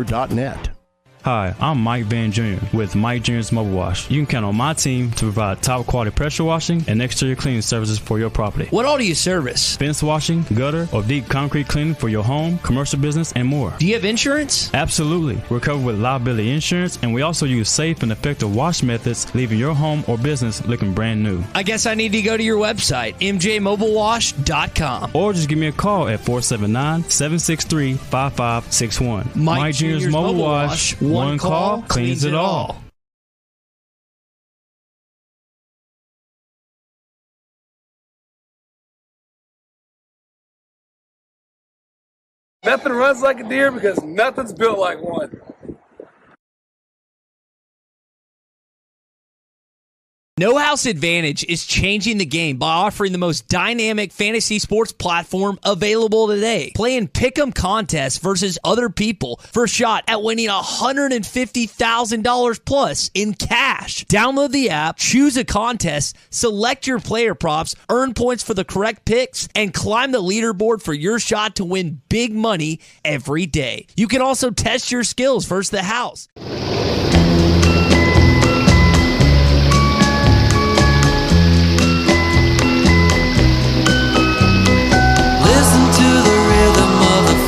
Hi, I'm Mike Van Jr. with Mike Jr.'s Mobile Wash. You can count on my team to provide top quality pressure washing and exterior cleaning services for your property. What all do you service? Fence washing, gutter, or deep concrete cleaning for your home, commercial business, and more. Do you have insurance? Absolutely. We're covered with liability insurance, and we also use safe and effective wash methods, leaving your home or business looking brand new. I guess I need to go to your website, mjmobilewash.com. Or just give me a call at 479-763-5561. Mike Jr.'s Mobile Wash. One call cleans it all. Nothing runs like a deer because nothing's built like one. No House Advantage is changing the game by offering the most dynamic fantasy sports platform available today. Playing pick'em contests versus other people for a shot at winning $150,000 plus in cash. Download the app, choose a contest, select your player props, earn points for the correct picks, and climb the leaderboard for your shot to win big money every day. You can also test your skills versus the house.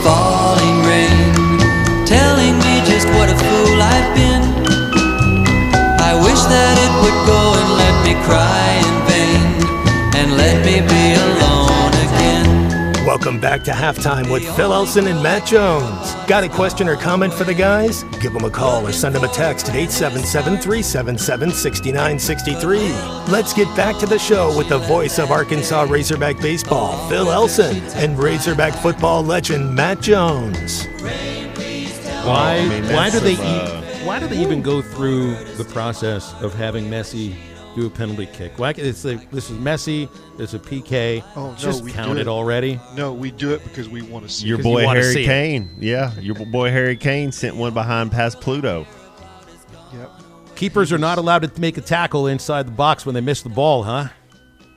Falling rain, telling me just what a fool I've been. I wish that it would go and let me cry in vain, and let me be alone again. Welcome back to Halftime with Phil Elson and Matt Jones. Got a question or comment for the guys? Give them a call or send them a text at 877-377-6963. Let's get back to the show with the voice of Arkansas Razorback baseball, Phil Elson, and Razorback football legend Matt Jones. Why do they even go through the process of having Messi do a penalty kick? Why, this is Messi. It's a PK. Oh, no, just we count do it already. No, we do it because we want to see your it. boy Harry Kane. Yeah, your boy Harry Kane sent one behind past Pluto. Yep. Keepers are not allowed to make a tackle inside the box when they miss the ball, huh?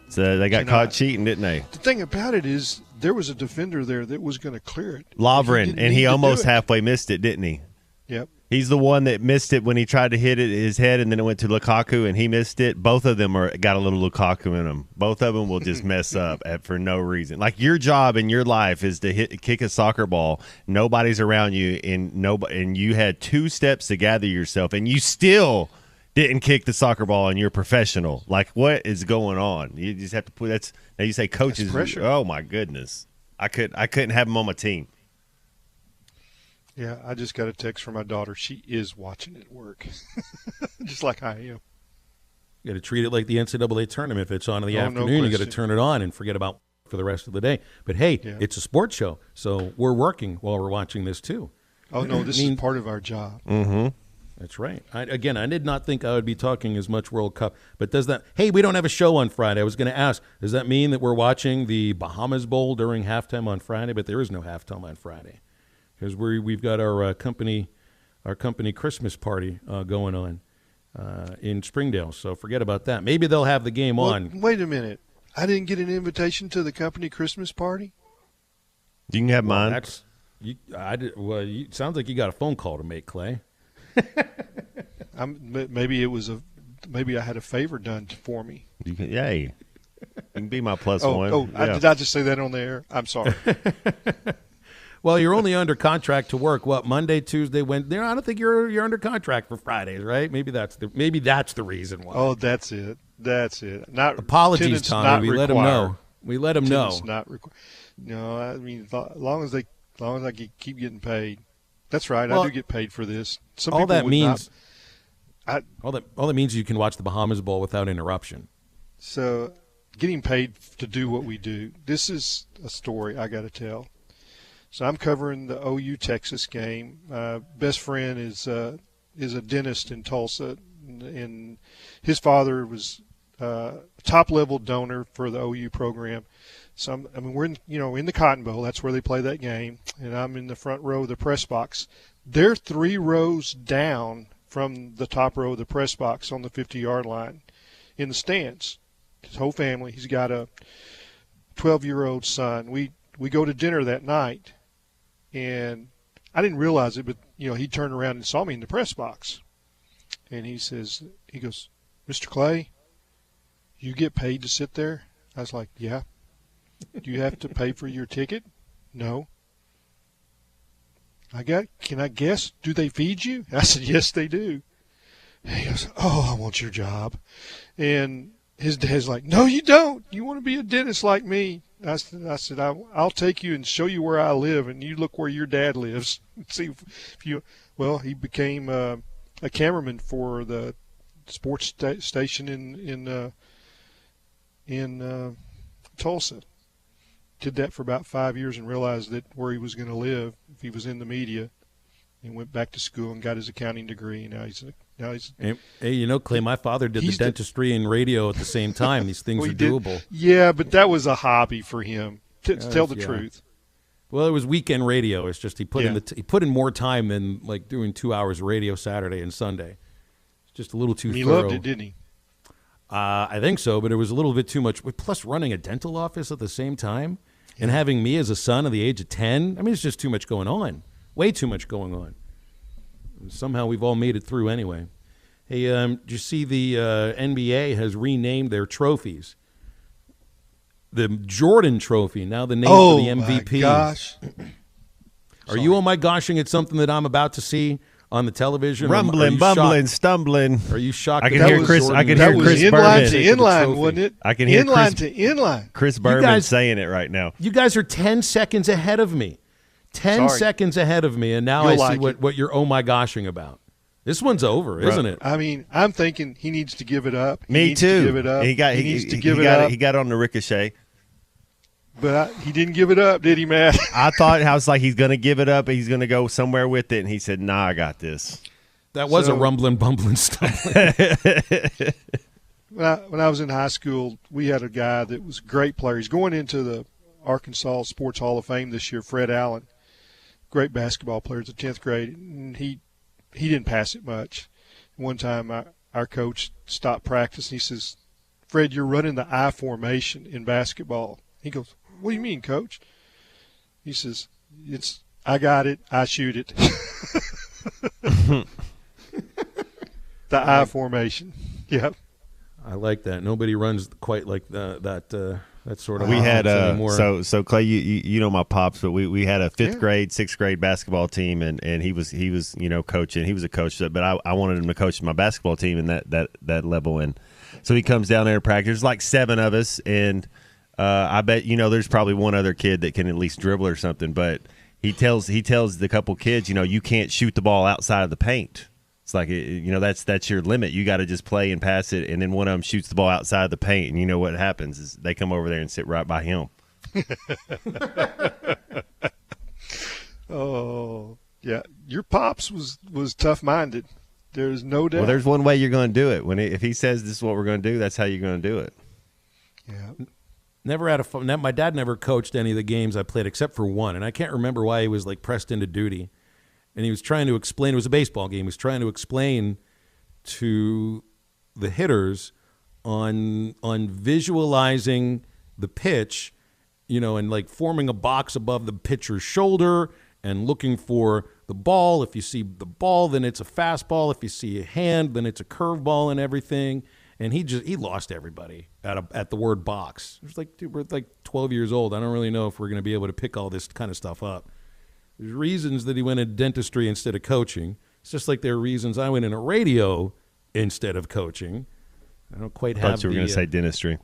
So they got caught cheating, didn't they? The thing about it is there was a defender there that was going to clear it. Lovren, and he almost halfway missed it, didn't he? Yep. He's the one that missed it when he tried to hit it his head, and then it went to Lukaku, and he missed it. Both of them got a little Lukaku in them. Both of them will just mess up for no reason. Like your job in your life is to kick a soccer ball. Nobody's around you, and you had 2 steps to gather yourself, and you still didn't kick the soccer ball, and you're professional. Like what is going on? You just have to put that's. Now you say coaches. Pressure. Oh my goodness, I couldn't have him on my team. Yeah, I just got a text from my daughter. She is watching it work, just like I am. You got to treat it like the NCAA tournament. If it's on in the afternoon, no you got to turn it on and forget about for the rest of the day. But hey, It's a sports show, so we're working while we're watching this too. Oh no, this is part of our job. Mm-hmm. That's right. I did not think I would be talking as much World Cup, but does that? Hey, we don't have a show on Friday. I was going to ask, does that mean that we're watching the Bahamas Bowl during halftime on Friday? But there is no halftime on Friday. Because we've got our company Christmas party going on in Springdale, so forget about that. Maybe they'll have the game on. Wait a minute, I didn't get an invitation to the company Christmas party. You can have mine. Sounds like you got a phone call to make, Clay. Maybe I had a favor done for me. You can be my plus one. Oh, yeah. Did I just say that on the air? I'm sorry. Well, you're only under contract to work Monday, Tuesday, Wednesday. I don't think you're under contract for Fridays, right? Maybe that's the reason why. Oh, that's it. Not apologies, Tommy. We let him know. Not required. No, I mean, as long as I keep getting paid. That's right. Well, I do get paid for this. All that means is you can watch the Bahamas Bowl without interruption. So, getting paid to do what we do. This is a story I got to tell. So I'm covering the OU Texas game. Best friend is a dentist in Tulsa, and his father was a top-level donor for the OU program. So we're in the Cotton Bowl. That's where they play that game, and I'm in the front row of the press box. They're 3 rows down from the top row of the press box on the 50-yard line in the stands. His whole family. He's got a 12-year-old son. We go to dinner that night. And I didn't realize it, but, he turned around and saw me in the press box. And he goes, Mr. Clay, you get paid to sit there? I was like, yeah. Do you have to pay for your ticket? No. Can I guess? Do they feed you? I said, yes, they do. And he goes, oh, I want your job. And his dad's like, no, you don't. You want to be a dentist like me. I said, I'll take you and show you where I live, and you look where your dad lives. See if you. Well, he became a cameraman for the sports station in Tulsa. Did that for about 5 years and realized that where he was going to live if he was in the media, and went back to school and got his accounting degree. And now he's. Hey, Clay, my father did the dentistry and radio at the same time. These things are doable. Yeah, but that was a hobby for him. To tell the truth. Well, it was weekend radio. It's just he put in more time than like doing 2 hours of radio Saturday and Sunday. It's just a little too. He thorough. loved it, didn't he? I think so, but it was a little bit too much. Plus, running a dental office at the same time and having me as a son at the age of 10. I mean, it's just too much going on. Way too much going on. And somehow we've all made it through anyway. Hey, did you see the NBA has renamed their trophies? The Jordan Trophy, now the name for the MVP. Oh, my gosh. Are you, oh my goshing, at something that I'm about to see on the television? Rumbling, bumbling, stumbling. Are you shocked? I can hear Chris. I can hear Chris Berman. Inline to inline, wasn't it? I can hear inline to inline. Chris Berman saying it right now. You guys are 10 seconds ahead of me. 10 seconds ahead of me, and now I see what you're oh my goshing about. This one's over, isn't it? I mean, I'm thinking he needs to give it up. Me too. To give it up. He needs to give it up. He got on the ricochet. But he didn't give it up, did he, Matt? I thought I was like, he's going to give it up. He's going to go somewhere with it. And he said, nah, I got this. That was a rumbling, bumbling stuff. When I was in high school, we had a guy that was a great player. He's going into the Arkansas Sports Hall of Fame this year, Fred Allen. Great basketball player in the 10th grade. And he didn't pass it much. One time our coach stopped practice, and he says, Fred, you're running the I formation in basketball. He goes, what do you mean, Coach? He says, I got it, I shoot it. The I formation. Yep. I like that. Nobody runs quite like that sort of. We had anymore. So Clay, you know my pops, but we had a 5th grade, 6th grade basketball team, and he was coaching. He was a coach, but I wanted him to coach my basketball team in that level, and so he comes down there to practice. There's like 7 of us, and I bet there's probably one other kid that can at least dribble or something, but he tells the couple kids, you can't shoot the ball outside of the paint. It's like that's your limit. You got to just play and pass it, and then one of them shoots the ball outside the paint, and you know what happens is they come over there and sit right by him. Oh yeah, your pops was tough-minded. There's no doubt. Well, there's one way you're going to do it. If he says this is what we're going to do, that's how you're going to do it. Yeah. Never had my dad never coached any of the games I played except for one, and I can't remember why he was like pressed into duty. And he was trying to explain, it was a baseball game, he was trying to explain to the hitters on visualizing the pitch, and like forming a box above the pitcher's shoulder and looking for the ball. If you see the ball, then it's a fastball. If you see a hand, then it's a curveball and everything. And he lost everybody at the word box. It was like, dude, we're like 12 years old. I don't really know if we're going to be able to pick all this kind of stuff up. There's reasons that he went into dentistry instead of coaching. It's just like there are reasons I went into radio instead of coaching. I don't quite have. I thought you were going to say dentistry.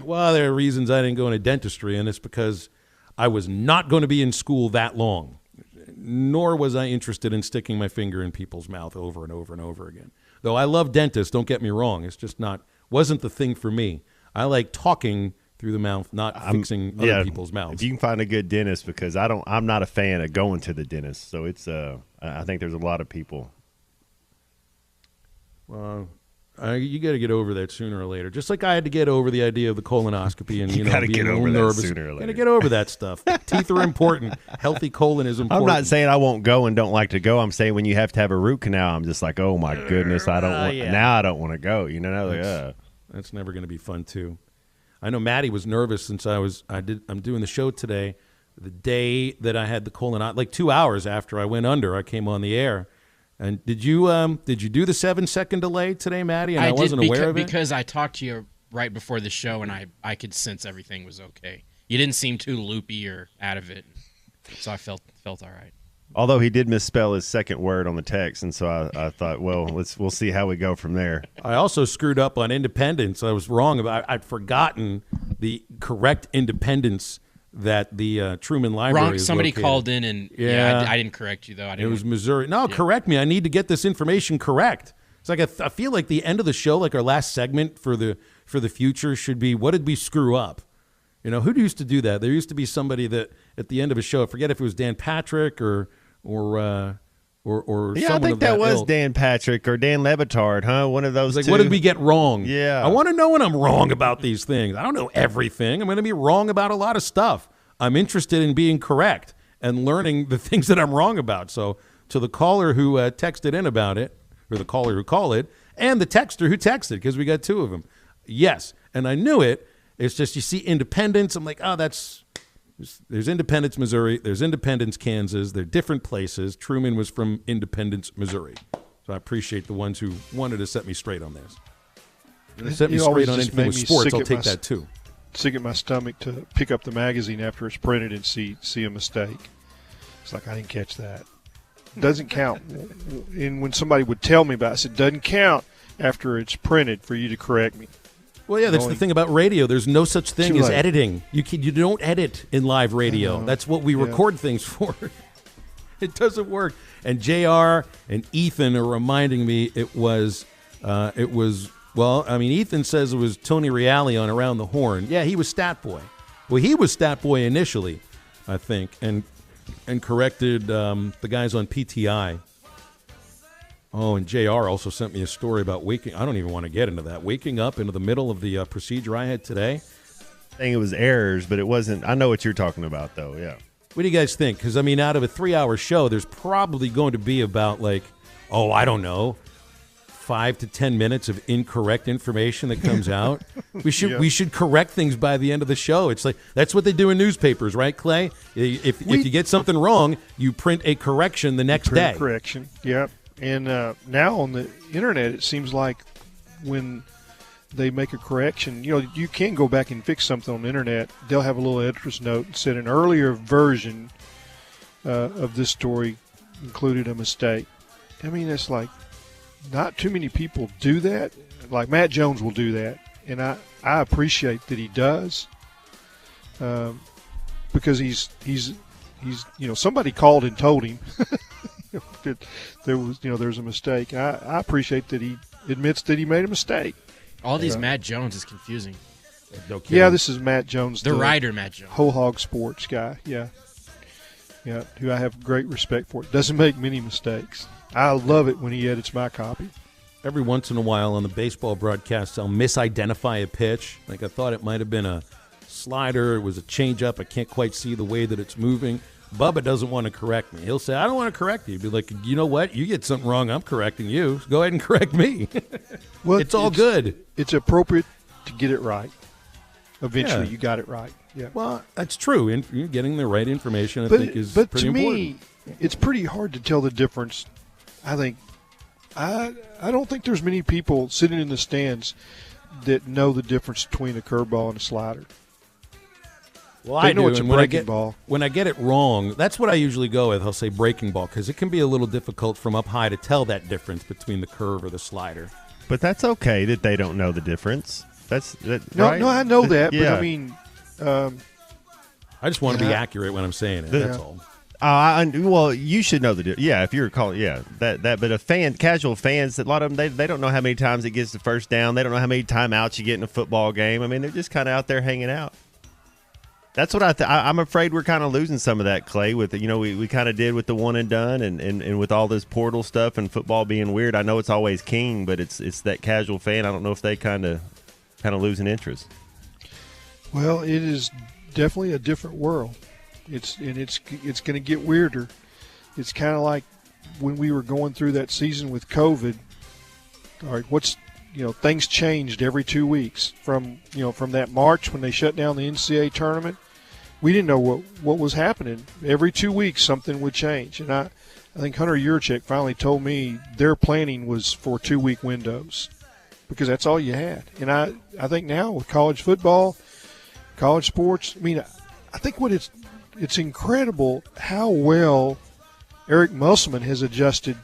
Well, there are reasons I didn't go into dentistry, and it's because I was not going to be in school that long, nor was I interested in sticking my finger in people's mouth over and over and over again. Though I love dentists, don't get me wrong. It's just wasn't the thing for me. I like talking through the mouth, not fixing other people's mouths. If you can find a good dentist, because I'm not a fan of going to the dentist. So it's I think there's a lot of people. Well, you got to get over that sooner or later. Just like I had to get over the idea of the colonoscopy and being a little nervous. Sooner or later. Got to get over that stuff. Teeth are important. Healthy colon is important. I'm not saying I won't go and don't like to go. I'm saying when you have to have a root canal, I'm just like, oh my goodness, I don't want. Yeah. Now I don't want to go. That's never going to be fun too. I know Maddie was nervous since I'm doing the show today the day that I had the colonoscopy, like 2 hours after I went under, I came on the air. And did you do the 7-second delay today, Maddie? And I wasn't aware of it because I talked to you right before the show, and I could sense everything was okay. You didn't seem too loopy or out of it, so I felt all right. Although he did misspell his second word on the text, and so I thought, well, we'll see how we go from there. I also screwed up on Independence. I was wrong about. I'd forgotten the correct Independence that the Truman Library. Wrong. Is Somebody located. Called in, and I didn't correct you though. It was Missouri. No, correct me. I need to get this information correct. It's like I feel like the end of the show, like our last segment for the future, should be what did we screw up? You know, who used to do that? There used to be somebody that at the end of a show, I forget if it was Dan Patrick or yeah, someone I think of that was ilk. Dan Patrick or Dan Levitard, huh? One of those. Like, two. what did we get wrong? Yeah, I want to know when I'm wrong about these things. I don't know everything. I'm going to be wrong about a lot of stuff. I'm interested in being correct and learning the things that I'm wrong about. So to the caller who texted in about it, or the caller who called it, and the texter who texted, because we got two of them. Yes, and I knew it. It's just you see Independence. I'm like, oh, there's Independence, Missouri. There's Independence, Kansas. They're different places. Truman was from Independence, Missouri. So I appreciate the ones who wanted to set me straight on this. If they set me straight on anything with sports, I'll take that too. Sick at my stomach to pick up the magazine after it's printed and see a mistake. It's like, I didn't catch that. Doesn't count. And when somebody would tell me about it, I said, doesn't count after it's printed for you to correct me. Well, yeah, that's the thing about radio. There's no such thing Too as late. editing. You don't edit in live radio. That's what we record things for. It doesn't work. And JR and Ethan are reminding me it was well, I mean, Ethan says it was Tony Reale on Around the Horn. Yeah, he was Stat Boy. Well, he was Stat Boy initially, I think, and corrected the guys on PTI. Oh, and JR also sent me a story about I don't even want to get into that. Waking up into the middle of the procedure I had today. I think it was errors, but it wasn't. I know what you're talking about, though, yeah. What do you guys think? Because, I mean, out of a 3-hour show, there's probably going to be about, I don't know, 5 to 10 minutes of incorrect information that comes out. We should correct things by the end of the show. It's like that's what they do in newspapers, right, Clay? If you get something wrong, you print a correction the next day. Correction, yeah. And now on the internet, it seems like when they make a correction, you can go back and fix something on the internet. They'll have a little editor's note and said an earlier version of this story included a mistake. I mean, it's like not too many people do that. Like Matt Jones will do that, and I appreciate that he does because he's somebody called and told him that there's a mistake. I appreciate that he admits that he made a mistake. All these Matt Jones is confusing. No kidding. Yeah, this is Matt Jones, the writer Matt Jones, Whole Hog Sports guy. Yeah, who I have great respect for. Doesn't make many mistakes. I love it when he edits my copy. Every once in a while on the baseball broadcast, I'll misidentify a pitch. Like I thought it might have been a slider. It was a changeup. I can't quite see the way that it's moving. Bubba doesn't want to correct me. He'll say, I don't want to correct you. He'll be like, you know what? You get something wrong, I'm correcting you. Go ahead and correct me. Well, it's all good. It's appropriate to get it right. Eventually, you got it right. Yeah. Well, that's true. And you're getting the right information, I think, is pretty important. But to me, it's pretty hard to tell the difference. I think I don't think there's many people sitting in the stands that know the difference between a curveball and a slider. Well, they I know do. it's a And breaking ball. When I get it wrong, that's what I usually go with. I'll say breaking ball because it can be a little difficult from up high to tell that difference between the curve or the slider. But that's okay that they don't know the difference. No, right? I know that, yeah. but I mean, I just want to be accurate when I'm saying it. That's all. Well, you should know the difference. Yeah, if you're calling, that. But casual fans, a lot of them, they don't know how many times it gets the first down. They don't know how many timeouts you get in a football game. I mean, they're just kind of out there hanging out. That's what I'm afraid we're kind of losing some of that, Clay, with, we kind of did with the one and done and with all this portal stuff and football being weird. I know it's always king, but it's that casual fan. I don't know if they kind of lose an interest. Well, it is definitely a different world. It's going to get weirder. It's kind of like when we were going through that season with COVID. All right, things changed every 2 weeks from that March when they shut down the NCAA tournament we didn't know what was happening. Every 2 weeks something would change. And I think Hunter Yurchek finally told me their planning was for 2-week windows because that's all you had. And I think now with college football, college sports, I mean, I think it's incredible how well Eric Musselman has adjusted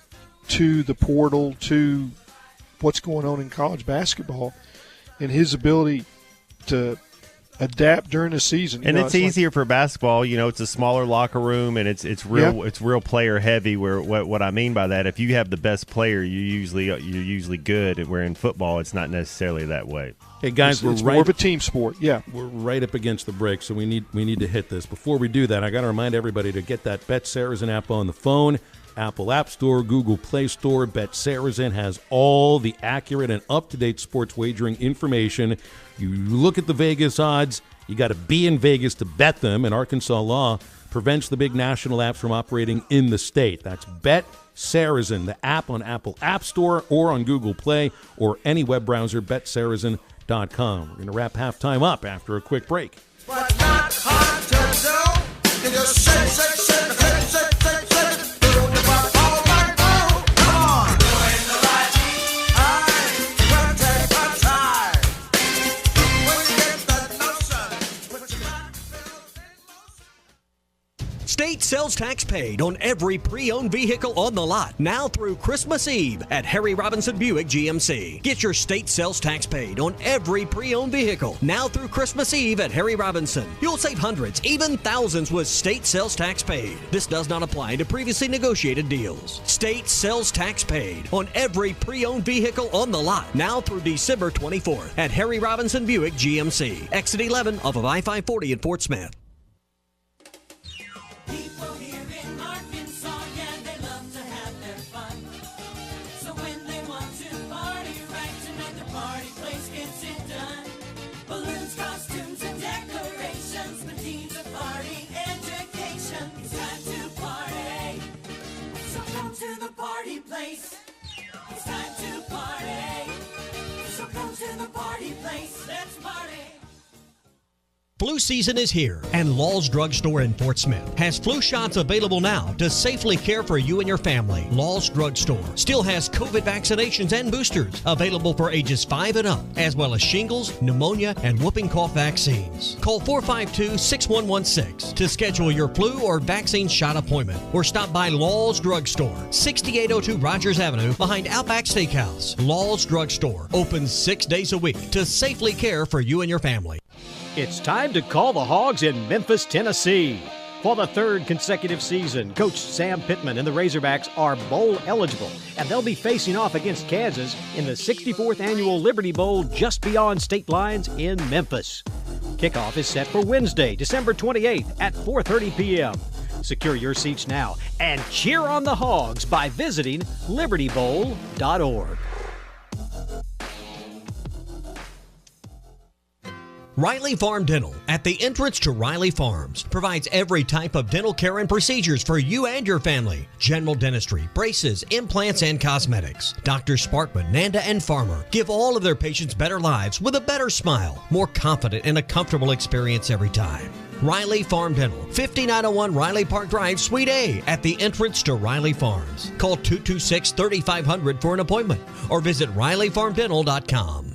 to the portal, to what's going on in college basketball, and his ability to adapt during the season. And it's easier for basketball. It's a smaller locker room, and it's real player heavy. Where what I mean by that, if you have the best player, you're usually good. And where in football, it's not necessarily that way. Hey guys, it's more of a team sport. Yeah, we're right up against the break, so we need to hit this. Before we do that, I got to remind everybody to get that Bet Saracen app on the phone. Apple App Store, Google Play Store. Bet Saracen has all the accurate and up-to-date sports wagering information. You look at the Vegas odds, you got to be in Vegas to bet them, and Arkansas law prevents the big national apps from operating in the state. That's Bet Saracen, the app on Apple App Store or on Google Play or any web browser, betsaracen.com. We're going to wrap halftime up after a quick break. But not hard to do. You just shake. State sales tax paid on every pre-owned vehicle on the lot now through Christmas Eve at Harry Robinson Buick GMC. Get your state sales tax paid on every pre-owned vehicle now through Christmas Eve at Harry Robinson. You'll save hundreds, even thousands with state sales tax paid. This does not apply to previously negotiated deals. State sales tax paid on every pre-owned vehicle on the lot now through December 24th at Harry Robinson Buick GMC. Exit 11 off of I-540 in Fort Smith. People here in Arkansas, yeah, they love to have their fun. So when they want to party right, tonight the party place gets it done. Balloons, costumes, and decorations, the teens of party education. It's time to party. So come to the party place. It's time to party. So come to the party place. Let's party. Flu season is here, and Law's Drug Store in Fort Smith has flu shots available now to safely care for you and your family. Law's Drug Store still has COVID vaccinations and boosters available for ages 5 and up, as well as shingles, pneumonia, and whooping cough vaccines. Call 452-6116 to schedule your flu or vaccine shot appointment, or stop by Law's Drug Store, 6802 Rogers Avenue behind Outback Steakhouse. Law's Drug Store opens 6 days a week to safely care for you and your family. It's time to call the Hogs in Memphis, Tennessee. For the third consecutive season, Coach Sam Pittman and the Razorbacks are bowl eligible, and they'll be facing off against Kansas in the 64th Annual Liberty Bowl just beyond state lines in Memphis. Kickoff is set for Wednesday, December 28th at 4:30 p.m. Secure your seats now and cheer on the Hogs by visiting libertybowl.org. Riley Farm Dental, at the entrance to Riley Farms, provides every type of dental care and procedures for you and your family. General dentistry, braces, implants, and cosmetics. Drs. Sparkman, Nanda, and Farmer give all of their patients better lives with a better smile, more confident, and a comfortable experience every time. Riley Farm Dental, 5901 Riley Park Drive, Suite A, at the entrance to Riley Farms. Call 226-3500 for an appointment or visit RileyFarmDental.com.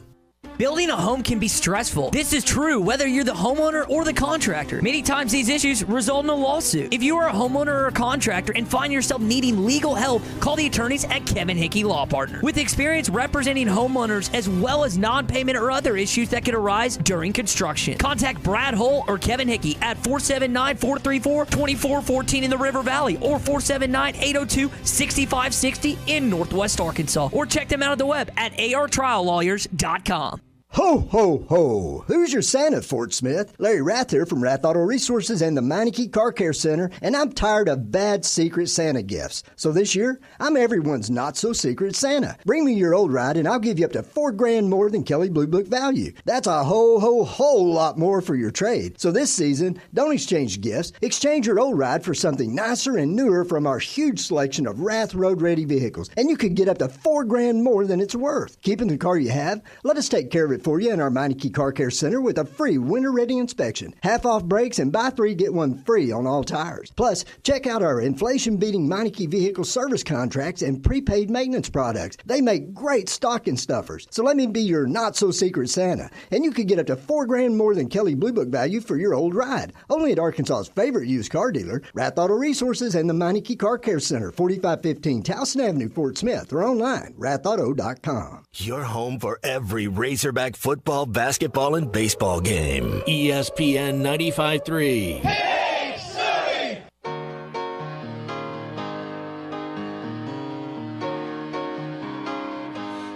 Building a home can be stressful. This is true whether you're the homeowner or the contractor. Many times these issues result in a lawsuit. If you are a homeowner or a contractor and find yourself needing legal help, call the attorneys at Kevin Hickey Law Partners. With experience representing homeowners as well as non-payment or other issues that could arise during construction. Contact Brad Hull or Kevin Hickey at 479-434-2414 in the River Valley or 479-802-6560 in Northwest Arkansas. Or check them out at the web at artriallawyers.com. Ho, ho, ho! Who's your Santa, Fort Smith? Larry Rath here from Rath Auto Resources and the Meineke Car Care Center, and I'm tired of bad secret Santa gifts. So this year, I'm everyone's not-so-secret Santa. Bring me your old ride, and I'll give you up to $4,000 more than Kelley Blue Book value. That's a whole lot more for your trade. So this season, don't exchange gifts. Exchange your old ride for something nicer and newer from our huge selection of Rath road-ready vehicles, and you could get up to $4,000 more than it's worth. Keeping the car you have? Let us take care of it for you in our Meineke Car Care Center with a free winter-ready inspection. Half off brakes and buy 3, get 1 free on all tires. Plus, check out our inflation-beating Meineke vehicle service contracts and prepaid maintenance products. They make great stocking stuffers. So let me be your not-so-secret Santa. And you could get up to $4,000 more than Kelly Blue Book value for your old ride. Only at Arkansas's favorite used car dealer, Rath Auto Resources and the Meineke Car Care Center, 4515 Towson Avenue, Fort Smith, or online, rathauto.com. Your home for every Razorback football, basketball, and baseball game. ESPN 95.3.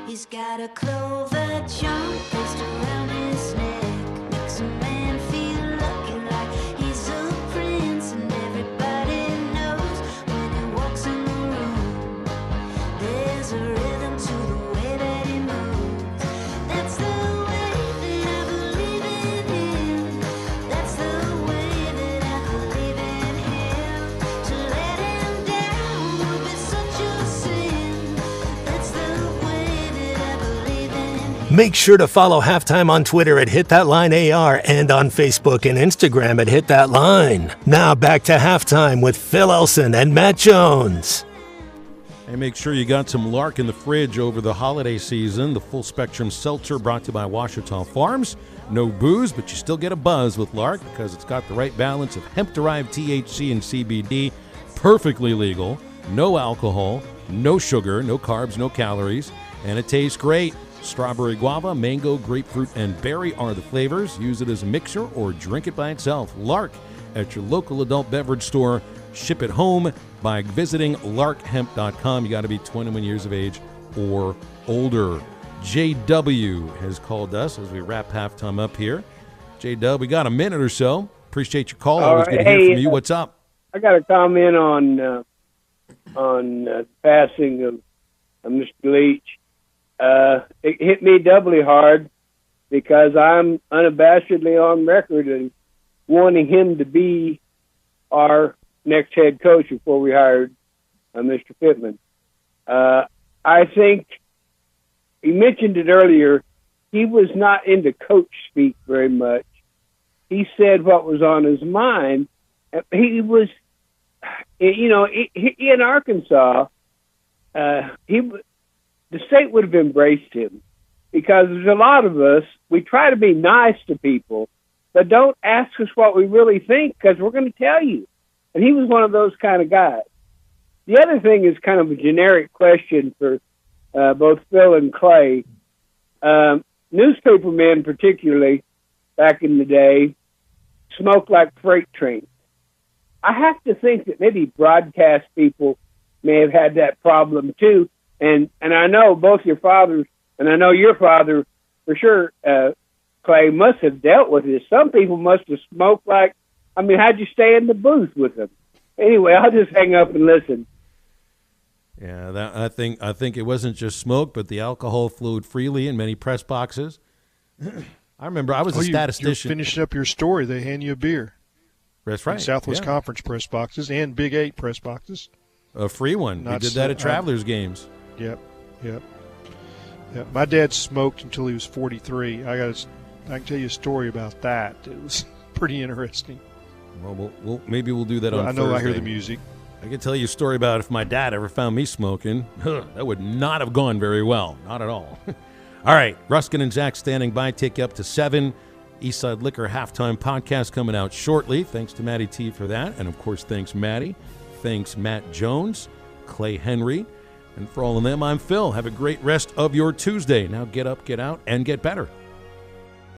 He's got a clover jump placed around his neck. Makes a man feel lucky like he's a prince. And everybody knows when he walks in the room, there's a rhythm to the way that he moves. That's the way that I believe in him. That's the way that I believe in him. To let him down would be such a sin. That's the way that I believe in him. Make sure to follow Halftime on Twitter at HitThatLineAR and on Facebook and Instagram at HitThatLine. Now back to Halftime with Phil Elson and Matt Jones. And make sure you got some Lark in the fridge over the holiday season. The full spectrum seltzer brought to you by Washita Farms. No booze, but you still get a buzz with Lark because it's got the right balance of hemp-derived THC and CBD. Perfectly legal. No alcohol, no sugar, no carbs, no calories. And it tastes great. Strawberry guava, mango, grapefruit, and berry are the flavors. Use it as a mixer or drink it by itself. Lark at your local adult beverage store. Ship it home by visiting larkhemp.com. You got to be 21 years of age or older. JW has called us as we wrap halftime up here. JW, we got a minute or so. Appreciate your call. Always good to hear from you. What's up? I got a comment on the passing of Mr. Leach. It hit me doubly hard because I'm unabashedly on record and wanting him to be our next head coach before we hired Mr. Pittman. I think he mentioned it earlier. He was not into coach speak very much. He said what was on his mind. He was, in Arkansas, the state would have embraced him because there's a lot of us, we try to be nice to people, but don't ask us what we really think because we're going to tell you. And he was one of those kind of guys. The other thing is kind of a generic question for both Phil and Clay. Newspapermen, particularly back in the day, smoked like freight trains. I have to think that maybe broadcast people may have had that problem too. And I know both your fathers, and I know your father for sure, Clay, must have dealt with this. Some people must have smoked like, how'd you stay in the booth with them? Anyway, I'll just hang up and listen. Yeah, I think it wasn't just smoke, but the alcohol flowed freely in many press boxes. I remember I was a statistician. You're finishing up your story. They hand you a beer. That's right. Southwest Conference press boxes and Big 8 press boxes. A free one. We did that at Travelers games. Yep. My dad smoked until he was 43. I can tell you a story about that. It was pretty interesting. Well, maybe we'll do that on Thursday. I know I hear the music. I can tell you a story about if my dad ever found me smoking. That would not have gone very well. Not at all. All right. Ruskin and Zach standing by. Take you up to 7. Eastside Liquor Halftime Podcast coming out shortly. Thanks to Matty T for that. And, of course, thanks, Matty. Thanks, Matt Jones, Clay Henry. And for all of them, I'm Phil. Have a great rest of your Tuesday. Now get up, get out, and get better.